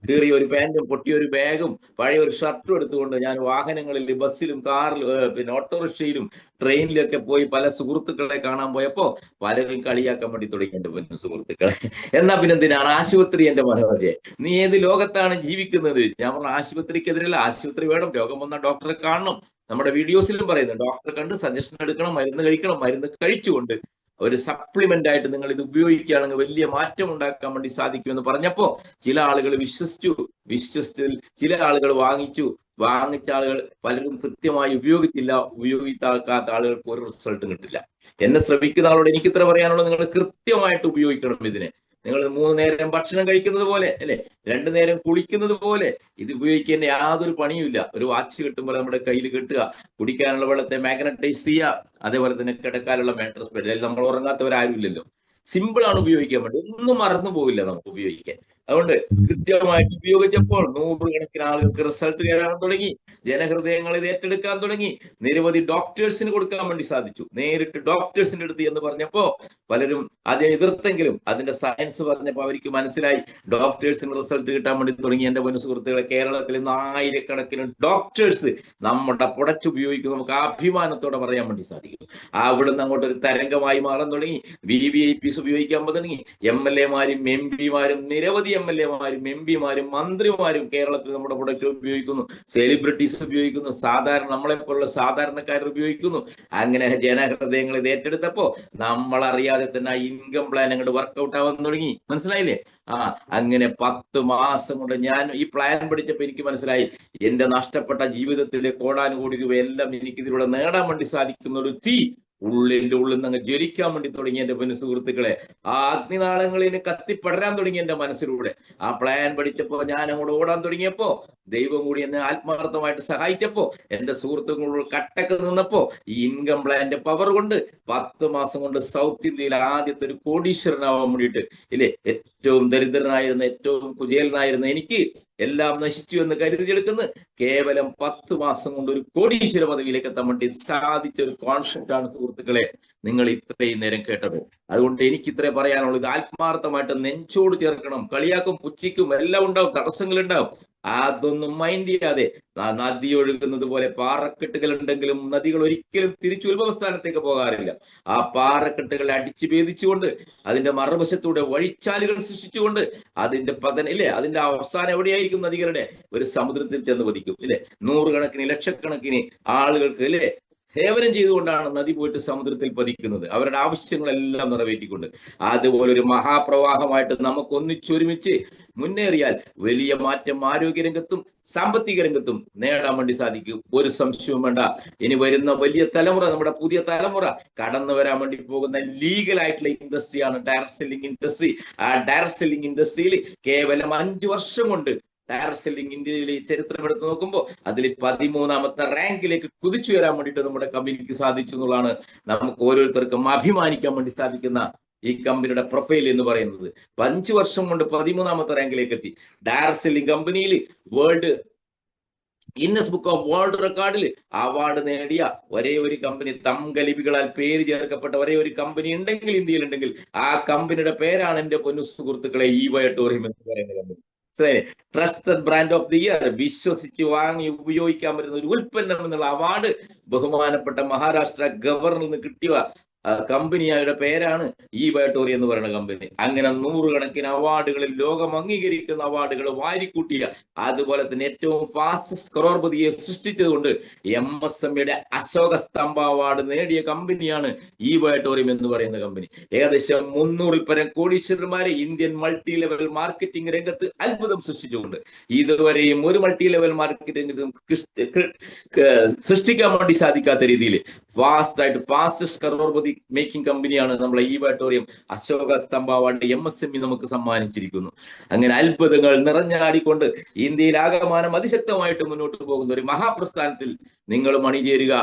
കീറിയ ഒരു പാന്റും പൊട്ടിയ ഒരു ബാഗും പഴയ ഒരു ഷർട്ടും എടുത്തുകൊണ്ട് ഞാൻ വാഹനങ്ങളിൽ, ബസ്സിലും, കാറിലും, പിന്നെ ഓട്ടോറിക്ഷയിലും ട്രെയിനിലൊക്കെ പോയി പല സുഹൃത്തുക്കളെ കാണാൻ പോയപ്പോ പലരും കളിയാക്കാൻ വേണ്ടി തുടങ്ങി എന്റെ പൊന്നു സുഹൃത്തുക്കളെ. എന്നാ പിന്നെന്തിനാണ് ആശുപത്രി എന്റെ മനോജെ, നീ ഏത് ലോകത്താണ് ജീവിക്കുന്നത്? ഞാൻ പറഞ്ഞ ആശുപത്രിക്കെതിരല്ല, ആശുപത്രി വേണം, രോഗം വന്ന ഡോക്ടറെ കാണണം. നമ്മുടെ വീഡിയോസിലും പറയുന്നത് ഡോക്ടറെ കണ്ട് സജഷൻ എടുക്കണം, മരുന്ന് കഴിക്കണം, മരുന്ന് കഴിച്ചുകൊണ്ട് ഒരു സപ്ലിമെന്റ് ആയിട്ട് നിങ്ങൾ ഇത് ഉപയോഗിക്കുകയാണെങ്കിൽ വലിയ മാറ്റം ഉണ്ടാക്കാൻ വേണ്ടി സാധിക്കുമെന്ന് പറഞ്ഞപ്പോ ചില ആളുകൾ വിശ്വസിച്ചതിൽ ചില ആളുകൾ വാങ്ങിച്ച ആളുകൾ പലരും കൃത്യമായി ഉപയോഗിക്കാത്ത ആളുകൾക്ക് ഒരു റിസൾട്ടും കിട്ടില്ല. എന്നെ ശ്രമിക്കുന്ന ആളോട് എനിക്ക് ഇത്ര പറയാനുള്ളത്, നിങ്ങൾ കൃത്യമായിട്ട് ഉപയോഗിക്കണം ഇതിനെ. നിങ്ങൾ 3 നേരം ഭക്ഷണം കഴിക്കുന്നത് പോലെ അല്ലെ, 2 നേരം കുളിക്കുന്നത് പോലെ ഇത് ഉപയോഗിക്കാൻ യാതൊരു പണിയുമില്ല. ഒരു വാച്ച് കിട്ടുമ്പോൾ നമ്മുടെ കയ്യിൽ കിട്ടുക, കുടിക്കാനുള്ള വെള്ളത്തെ മാഗ്നറ്റൈസ് ചെയ്യുക, അതേപോലെ തന്നെ കിടക്കാനുള്ള മാട്രസ് ബെഡ്. നമ്മൾ ഉറങ്ങാത്തവരാരും ഇല്ലല്ലോ. സിമ്പിൾ ആണ് ഉപയോഗിക്കാൻ വേണ്ടി, ഒന്നും മറന്നു പോവില്ല നമുക്ക് ഉപയോഗിക്കാൻ. അതുകൊണ്ട് കൃത്യമായിട്ട് ഉപയോഗിച്ചപ്പോൾ 100 ആളുകൾക്ക് റിസൾട്ട് വരാൻ തുടങ്ങി, ജനഹൃദയങ്ങൾ ഇത് ഏറ്റെടുക്കാൻ തുടങ്ങി, നിരവധി ഡോക്ടേഴ്സിന് കൊടുക്കാൻ വേണ്ടി സാധിച്ചു. നേരിട്ട് ഡോക്ടേഴ്സിന്റെ അടുത്ത് എന്ന് പറഞ്ഞപ്പോ പലരും അതിനെ എതിർത്തെങ്കിലും അതിന്റെ സയൻസ് പറഞ്ഞപ്പോൾ അവർക്ക് മനസ്സിലായി ഡോക്ടേഴ്സിന് റിസൾട്ട് കിട്ടാൻ വേണ്ടി തുടങ്ങി. എന്റെ പൊന്നു സുഹൃത്തുക്കളെ, കേരളത്തിൽ ഇന്ന് 1000കണക്കിന് ഡോക്ടേഴ്സ് നമ്മുടെ പ്രൊഡക്റ്റ് ഉപയോഗിക്കും. നമുക്ക് അഭിമാനത്തോടെ പറയാൻ വേണ്ടി സാധിക്കും. അവിടുന്ന് അങ്ങോട്ട് ഒരു തരംഗമായി മാറാൻ തുടങ്ങി. VVIPs ഉപയോഗിക്കാൻ തുടങ്ങി. MLA മാരും MP മാരും, നിരവധി MLA മാരും MP മാരും മന്ത്രിമാരും കേരളത്തിൽ നമ്മുടെ പ്രൊഡക്റ്റ് ഉപയോഗിക്കുന്നു. സെലിബ്രിറ്റീസ് ഉപയോഗിക്കുന്നു. നമ്മളെപ്പോലുള്ള സാധാരണക്കാർ ഉപയോഗിക്കുന്നു. അങ്ങനെ ജനഹൃദയങ്ങൾ ഇത് ഏറ്റെടുത്തപ്പോ നമ്മളറിയാതെ തന്നെ ഇൻകം പ്ലാൻ അങ്ങോട്ട് വർക്ക്ഔട്ട് ആവാൻ തുടങ്ങി. മനസ്സിലായില്ലേ? അങ്ങനെ 10 മാസം കൊണ്ട് ഞാൻ ഈ പ്ലാൻ പഠിച്ചപ്പോ എനിക്ക് മനസ്സിലായി എന്റെ നഷ്ടപ്പെട്ട ജീവിതത്തിലെ കോടാനുകോടി രൂപ എല്ലാം എനിക്ക് ഇതിലൂടെ നേടാൻ വേണ്ടി സാധിക്കുന്ന ഒരു തീ ഉള്ളിന്റെ ഉള്ളിൽ നിന്ന് അങ്ങ് ജ്വലിക്കാൻ വേണ്ടി തുടങ്ങി. എന്റെ പൊന്നു സുഹൃത്തുക്കളെ, ആ അഗ്നിനാളങ്ങളിൽ കത്തിപ്പടരാൻ തുടങ്ങി എന്റെ മനസ്സിലൂടെ. ആ പ്ലാൻ പഠിച്ചപ്പോ ഞാൻ അങ്ങോട്ട് ഓടാൻ തുടങ്ങിയപ്പോ ദൈവം കൂടി എന്നെ ആത്മാർത്ഥമായിട്ട് സഹായിച്ചപ്പോ, എന്റെ സുഹൃത്തുക്കളോട് കട്ടക്ക് നിന്നപ്പോ ഈ ഇൻകം പ്ലാന്റെ പവർ കൊണ്ട് 10 മാസം കൊണ്ട് സൗത്ത് ഇന്ത്യയിൽ ആദ്യത്തെ ഒരു കോടീശ്വരനാവാൻ വേണ്ടിയിട്ട് ഇല്ലേ, ഏറ്റവും ദരിദ്രനായിരുന്ന, ഏറ്റവും കുചേലനായിരുന്ന എനിക്ക് എല്ലാം നശിച്ചു എന്ന് കരുതിയെടുക്കുന്ന കേവലം 10 മാസം കൊണ്ട് ഒരു കോടീശ്വര പദവിയിലേക്ക് എത്താൻ വേണ്ടി സാധിച്ച ഒരു കോൺസെപ്റ്റ് ആണ് സുഹൃത്തുക്കളെ നിങ്ങൾ ഇത്രയും നേരം കേട്ടത്. അതുകൊണ്ട് എനിക്ക് ഇത്രേ പറയാനുള്ളത്, ആത്മാർത്ഥമായിട്ട് നെഞ്ചോട് ചേർക്കണം. കളിയാക്കും, പുച്ഛിക്കും, എല്ലാം ഉണ്ടാവും, തടസ്സങ്ങളുണ്ടാവും. അതൊന്നും മൈൻഡ് ചെയ്യാതെ നദി ഒഴുകുന്നത് പോലെ പാറക്കെട്ടുകൾ ഉണ്ടെങ്കിലും നദികൾ ഒരിക്കലും തിരിച്ചു ഉത്ഭവസ്ഥാനത്തേക്ക് പോകാറില്ല. ആ പാറക്കെട്ടുകളെ അടിച്ചു ഭേദിച്ചുകൊണ്ട് അതിന്റെ മറുവശത്തൂടെ വഴിച്ചാലുകൾ സൃഷ്ടിച്ചുകൊണ്ട് അതിന്റെ അതിന്റെ അവസാനം എവിടെയായിരിക്കും? നദികളുടെ ഒരു സമുദ്രത്തിൽ ചെന്ന് പതിക്കും. 100 ലക്ഷക്കണക്കിന് ആളുകൾക്ക് സേവനം ചെയ്തുകൊണ്ടാണ് നദി പോയിട്ട് സമുദ്രത്തിൽ പതിക്കുന്നത്, അവരുടെ ആവശ്യങ്ങളെല്ലാം നിറവേറ്റിക്കൊണ്ട്. അതുപോലെ ഒരു മഹാപ്രവാഹമായിട്ട് നമുക്ക് ഒന്നിച്ചൊരുമിച്ച് മുന്നേറിയാൽ വലിയ മാറ്റം ആരോഗ്യരംഗത്തും സാമ്പത്തിക രംഗത്തും നേടാൻ വേണ്ടി സാധിക്കും. ഒരു സംശയവും വേണ്ട. ഇനി വരുന്ന വലിയ തലമുറ, നമ്മുടെ പുതിയ തലമുറ കടന്നു വരാൻ വേണ്ടി പോകുന്ന ലീഗൽ ആയിട്ടുള്ള ഇൻഡസ്ട്രിയാണ് ഡയറക്ട് സെല്ലിംഗ് ഇൻഡസ്ട്രി. ആ ഡയറക്ട് സെല്ലിംഗ് ഇൻഡസ്ട്രിയിൽ കേവലം 5 വർഷം കൊണ്ട് ഡയറക്ട് സെല്ലിംഗ് ഇന്ത്യയിലെ ചരിത്രം എടുത്ത് നോക്കുമ്പോൾ അതിൽ 13ാമത്തെ റാങ്കിലേക്ക് കുതിച്ചു വരാൻ വേണ്ടിയിട്ട് നമ്മുടെ കമ്പനിക്ക് സാധിച്ചു എന്നുള്ളതാണ് നമുക്ക് ഓരോരുത്തർക്കും അഭിമാനിക്കാൻ വേണ്ടി സാധിക്കുന്ന ഈ കമ്പനിയുടെ പ്രൊഫൈൽ എന്ന് പറയുന്നത്. 5 വർഷം കൊണ്ട് 13ാമത്തെ റാങ്കിലേക്ക് എത്തി. ഡയറക്ട് സെല്ലിംഗ് കമ്പനിയിൽ ഗിന്നസ് ബുക്ക് ഓഫ് വേൾഡ് റെക്കോർഡിൽ അവാർഡ് നേടിയ ഒരേ ഒരു കമ്പനി, തങ്കലിപികളാൽ പേര് ചേർക്കപ്പെട്ട ഒരേ ഒരു കമ്പനി ഉണ്ടെങ്കിൽ, ഇന്ത്യയിൽ ഉണ്ടെങ്കിൽ, ആ കമ്പനിയുടെ പേരാണ് എന്റെ പൊന്നു സുഹൃത്തുക്കളെ EY ടൂറിസം എന്ന് പറയുന്ന company. Trusted brand of the year, വിശ്വസിച്ച് വാങ്ങി ഉപയോഗിക്കാൻ പറ്റുന്ന ഒരു ഉൽപ്പന്നം എന്നുള്ള അവാർഡ് ബഹുമാനപ്പെട്ട മഹാരാഷ്ട്ര ഗവർണറിൽ നിന്ന് കിട്ടിയ കമ്പനിയുടെ പേരാണ് EY ടൂറിസം എന്ന് പറയുന്ന കമ്പനി. അങ്ങനെ 100 അവാർഡുകളിൽ ലോകം അംഗീകരിക്കുന്ന അവാർഡുകൾ വാരിക്കൂട്ടിയ, അതുപോലെ തന്നെ ഏറ്റവും ഫാസ്റ്റസ്റ്റ് കറോർപതിയെ സൃഷ്ടിച്ചതുകൊണ്ട് MSMEയുടെ അശോക സ്തംഭ അവാർഡ് നേടിയ കമ്പനിയാണ് EY ടൂറിസം എന്ന് പറയുന്ന കമ്പനി. ഏകദേശം 300 പരം കോടീശ്വരന്മാരെ ഇന്ത്യൻ മൾട്ടി ലെവൽ മാർക്കറ്റിംഗ് രംഗത്ത് അത്ഭുതം സൃഷ്ടിച്ചുകൊണ്ട് ഇതുവരെയും ഒരു മൾട്ടി ലെവൽ മാർക്കറ്റിംഗ് സൃഷ്ടിക്കാൻ വേണ്ടി സാധിക്കാത്ത രീതിയിൽ ഫാസ്റ്റസ്റ്റ് കറോർപതി മേക്കിംഗ് കമ്പനിയാണ് നമ്മളെ EY tourism Ashoka Stambha award MSME നമുക്ക് സമ്മാനിച്ചിരിക്കുന്നു. അങ്ങനെ അത്ഭുതങ്ങൾ നിറഞ്ഞാടിക്കൊണ്ട് ഇന്ത്യയിൽ ആകമാനം അതിശക്തമായിട്ട് മുന്നോട്ട് പോകുന്ന ഒരു മഹാപ്രസ്ഥാനത്തിൽ നിങ്ങൾ അണിചേരുക.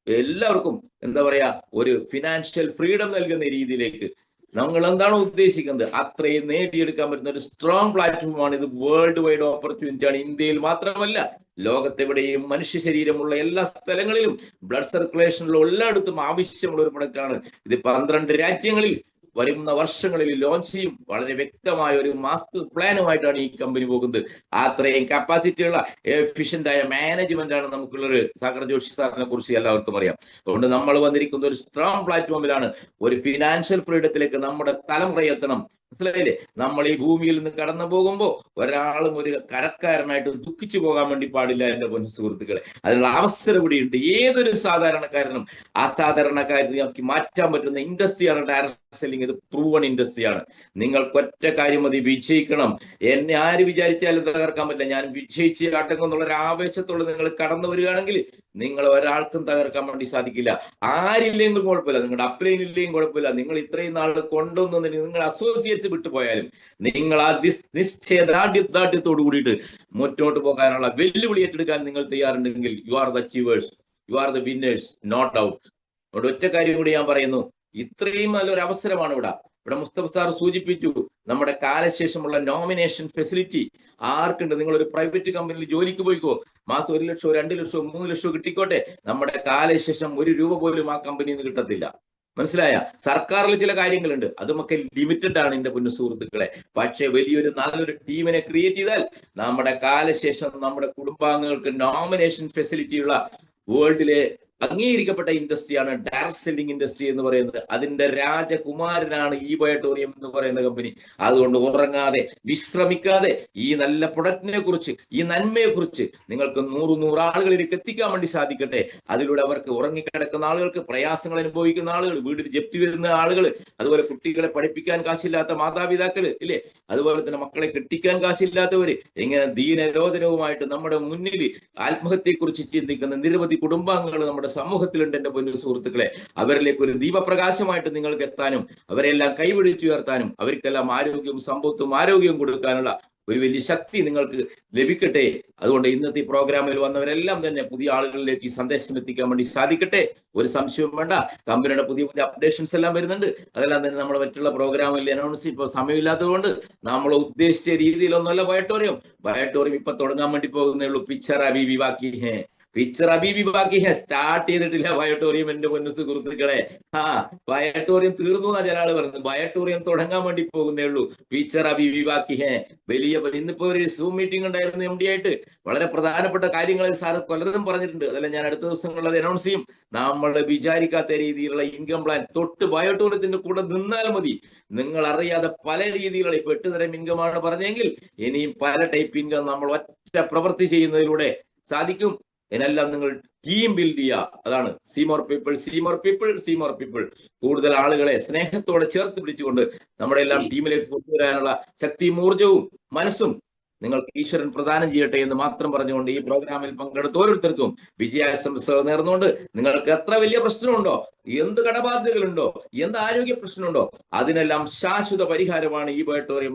എല്ലാവർക്കും എന്താ പറയാ, ഒരു ഫിനാൻഷ്യൽ ഫ്രീഡം നൽകുന്ന രീതിയിലേക്ക് നമ്മൾ എന്താണോ ഉദ്ദേശിക്കുന്നത് അത്രയും നേടിയെടുക്കാൻ പറ്റുന്ന ഒരു സ്ട്രോങ് പ്ലാറ്റ്ഫോമാണ് ഇത്. വേൾഡ് വൈഡ് ഓപ്പർച്യൂണിറ്റി ആണ്. ഇന്ത്യയിൽ മാത്രമല്ല, ലോകത്തെവിടെയും മനുഷ്യ ശരീരമുള്ള എല്ലാ സ്ഥലങ്ങളിലും ബ്ലഡ് സർക്കുലേഷനിലുള്ള എല്ലായിടത്തും ആവശ്യമുള്ള ഒരു പ്രൊഡക്റ്റാണ് ഇത്. 12 രാജ്യങ്ങളിൽ വരുന്ന വർഷങ്ങളിൽ ലോഞ്ച് ചെയ്യും. വളരെ വ്യക്തമായ ഒരു മാസ്റ്റർ പ്ലാനുമായിട്ടാണ് ഈ കമ്പനി പോകുന്നത്. അത്രയും കപ്പാസിറ്റിയുള്ള എഫിഷ്യന്റ് ആയ മാനേജ്മെന്റ് ആണ് നമുക്കുള്ളൊരു. സാഗർ ജോഷി സാറിനെ കുറിച്ച് എല്ലാവർക്കും അറിയാം. അതുകൊണ്ട് നമ്മൾ വന്നിരിക്കുന്ന ഒരു സ്ട്രോങ് പ്ലാറ്റ്ഫോമിലാണ്. ഒരു ഫിനാൻഷ്യൽ ഫ്രീഡത്തിലേക്ക് നമ്മുടെ തലമുറ എത്തണം. മനസ്സിലായില്ലേ? നമ്മൾ ഈ ഭൂമിയിൽ നിന്ന് കടന്നു പോകുമ്പോൾ ഒരാളും ഒരു കടക്കാരനായിട്ട് ദുഃഖിച്ചു പോകാൻ വേണ്ടി പാടില്ല എന്റെ പൊന്നു സുഹൃത്തുക്കളെ. അതിനുള്ള അവസരം കൂടിയുണ്ട്. ഏതൊരു സാധാരണക്കാരനും അസാധാരണക്കാരനാക്കി മാറ്റാൻ പറ്റുന്ന ഇൻഡസ്ട്രിയാണ് ഡയറക്ട് സെല്ലിംഗ്. ഇത് പ്രൂവൺ ഇൻഡസ്ട്രിയാണ്. നിങ്ങൾക്ക് ഒറ്റ കാര്യം മതി, വിജയിക്കണം. എന്നെ ആര് വിചാരിച്ചാലും തകർക്കാൻ പറ്റില്ല. ഞാൻ വിജയിച്ച് കാട്ടുക എന്നുള്ള ഒരു ആവേശത്തോടെ നിങ്ങൾ കടന്നു വരികയാണെങ്കിൽ നിങ്ങൾ ഒരാൾക്കും തകർക്കാൻ വേണ്ടി സാധിക്കില്ല. ആരില്ലെങ്കിലും കുഴപ്പമില്ല, നിങ്ങളുടെ അപ്ലൈൻ ഇല്ലെങ്കിലും കുഴപ്പമില്ല, നിങ്ങൾ ഇത്രയും നാൾ കൊണ്ടുവന്നതിന് നിങ്ങൾ അസോസിയേറ്റ്സ് വിട്ടുപോയാലും നിങ്ങൾ ആ നിശ്ചയദാർഢ്യത്തോടു കൂടിയിട്ട് മുന്നോട്ട് പോകാനുള്ള വെല്ലുവിളി ഏറ്റെടുക്കാൻ നിങ്ങൾ തയ്യാറുണ്ടെങ്കിൽ you are the achievers, you are the winners, not out. അതുകൊണ്ട് ഒറ്റ കാര്യം കൂടി ഞാൻ പറയുന്നു, ഇത്രയും നല്ലൊരു അവസരമാണ് ഇവിടെ മുസ്തഫ സാർ സൂചിപ്പിച്ചു, നമ്മുടെ കാലശേഷമുള്ള നോമിനേഷൻ ഫെസിലിറ്റി ആർക്കുണ്ട്. നിങ്ങൾ ഒരു പ്രൈവറ്റ് കമ്പനിയിൽ ജോലിക്ക് പോയിക്കോ, മാസം 1 ലക്ഷമോ 2 ലക്ഷമോ 3 ലക്ഷമോ കിട്ടിക്കോട്ടെ, നമ്മുടെ കാലശേഷം 1 രൂപ പോലും ആ കമ്പനിയിൽ നിന്ന് കിട്ടത്തില്ല. മനസ്സിലായ? സർക്കാരിൽ ചില കാര്യങ്ങളുണ്ട്, അതുമൊക്കെ ലിമിറ്റഡ് ആണ് എന്റെ പൊന്നു സുഹൃത്തുക്കളെ. പക്ഷെ വലിയൊരു നല്ലൊരു ടീമിനെ ക്രിയേറ്റ് ചെയ്താൽ നമ്മുടെ കാലശേഷം നമ്മുടെ കുടുംബാംഗങ്ങൾക്ക് നോമിനേഷൻ ഫെസിലിറ്റി ഉള്ള വേൾഡിലെ അംഗീകരിക്കപ്പെട്ട ഇൻഡസ്ട്രിയാണ് ഡയറക്ട് സെല്ലിംഗ് ഇൻഡസ്ട്രി എന്ന് പറയുന്നത്. അതിന്റെ രാജകുമാരനാണ് ഈ ബയോട്ടോറിയം എന്ന് പറയുന്ന കമ്പനി. അതുകൊണ്ട് ഉറങ്ങാതെ വിശ്രമിക്കാതെ ഈ നല്ല പ്രൊഡക്റ്റിനെ കുറിച്ച്, ഈ നന്മയെ കുറിച്ച് നിങ്ങൾക്ക് 100 ആളുകളിലേക്ക് എത്തിക്കാൻ വേണ്ടി സാധിക്കട്ടെ. അതിലൂടെ അവർക്ക് ഉറങ്ങിക്കിടക്കുന്ന ആളുകൾക്ക്, പ്രയാസങ്ങൾ അനുഭവിക്കുന്ന ആളുകൾ, വീട്ടിൽ ജപ്തി വരുന്ന ആളുകൾ, അതുപോലെ കുട്ടികളെ പഠിപ്പിക്കാൻ കാശില്ലാത്ത മാതാപിതാക്കൾ ഇല്ലേ, അതുപോലെ തന്നെ മക്കളെ കെട്ടിക്കാൻ കാശില്ലാത്തവര്, ഇങ്ങനെ ദീനരോധനവുമായിട്ട് നമ്മുടെ മുന്നിൽ ആത്മഹത്യയെക്കുറിച്ച് ചിന്തിക്കുന്ന നിരവധി കുടുംബാംഗങ്ങൾ നമ്മുടെ സമൂഹത്തിലുണ്ട് എന്റെ പൊന്നു സുഹൃത്തുക്കളെ. അവരിലേക്ക് ഒരു ദീപപ്രകാശമായിട്ട് നിങ്ങൾക്ക് എത്താനും അവരെല്ലാം കൈപിടിച്ചുയർത്താനും അവർക്കെല്ലാം ആരോഗ്യവും സമ്പത്തും ആരോഗ്യവും കൊടുക്കാനുള്ള ഒരു വലിയ ശക്തി നിങ്ങൾക്ക് ലഭിക്കട്ടെ. അതുകൊണ്ട് ഇന്നത്തെ ഈ പ്രോഗ്രാമിൽ വന്നവരെല്ലാം തന്നെ പുതിയ ആളുകളിലേക്ക് ഈ സന്ദേശം എത്തിക്കാൻ വേണ്ടി സാധിക്കട്ടെ. ഒരു സംശയവും വേണ്ട, കമ്പനിയുടെ പുതിയ അപ്ഡേഷൻസ് എല്ലാം വരുന്നുണ്ട്. അതെല്ലാം തന്നെ നമ്മൾ മറ്റുള്ള പ്രോഗ്രാമിൽ അനൗൺസ് ഇപ്പോൾ സമയമില്ലാത്തതുകൊണ്ട് നമ്മൾ ഉദ്ദേശിച്ച രീതിയിലൊന്നുമല്ല ബയോട്ടോറിയം ഇപ്പൊ തുടങ്ങാൻ വേണ്ടി പോകുന്നേ ഉള്ളൂ. പിക്ചർ അബീബി ബാക്കി ഹേ, പിക്ചർ അബീബി ബാക്കി ഹേ, സ്റ്റാർട്ട് ചെയ്തിട്ടില്ല ബയോട്ടോറിയം എന്റെ പൊന്നു സുഹൃത്തുക്കളെ. ബയോട്ടോറിയം തീർന്നു എന്നാ ചില ആള് പറഞ്ഞത്, ബയോട്ടോറിയം തുടങ്ങാൻ വേണ്ടി പോകുന്നേ ഉള്ളൂ. പിക്ചർ അബീബി ബാക്കി ഹേ. വലിയ ഇന്നിപ്പോ ഒരു സൂം മീറ്റിംഗ് ഉണ്ടായിരുന്നു MD ആയിട്ട്. വളരെ പ്രധാനപ്പെട്ട കാര്യങ്ങൾ സാർ പലതും പറഞ്ഞിട്ടുണ്ട്. അതെല്ലാം ഞാൻ അടുത്ത ദിവസങ്ങളിൽ അത് അനൗൺസ് ചെയ്യും. നമ്മൾ വിചാരിക്കാത്ത രീതിയിലുള്ള ഇൻകം പ്ലാൻ തൊട്ട് ബയോട്ടോറിയത്തിന്റെ കൂടെ നിന്നാൽ മതി. നിങ്ങൾ അറിയാതെ പല രീതിയിലുള്ള ഇപ്പൊ 8 തരം ഇൻകമാണ് പറഞ്ഞെങ്കിൽ ഇനിയും പല ടൈപ്പ് ഇൻകം നമ്മൾ ഒറ്റ പ്രവൃത്തി ചെയ്യുന്നതിലൂടെ സാധിക്കും. ഇതിനെല്ലാം നിങ്ങൾ ടീം ബിൽഡ് ചെയ്യുക. അതാണ് സീമോർ പീപ്പിൾ. കൂടുതൽ ആളുകളെ സ്നേഹത്തോടെ ചേർത്ത് പിടിച്ചുകൊണ്ട് നമ്മുടെ എല്ലാം ടീമിലേക്ക് കൊണ്ടുവരാനുള്ള ശക്തിയും ഊർജവും മനസ്സും നിങ്ങൾക്ക് ഈശ്വരൻ പ്രദാനം ചെയ്യട്ടെ എന്ന് മാത്രം പറഞ്ഞുകൊണ്ട് ഈ പ്രോഗ്രാമിൽ പങ്കെടുത്ത ഓരോരുത്തർക്കും വിജയാശംസകൾ നേർന്നുകൊണ്ട്, നിങ്ങൾക്ക് എത്ര വലിയ പ്രശ്നമുണ്ടോ, എന്ത് കടബാധ്യതകളുണ്ടോ, എന്ത് ആരോഗ്യ പ്രശ്നമുണ്ടോ, അതിനെല്ലാം ശാശ്വത പരിഹാരമാണ് ഈ ബയോട്ടോറിയം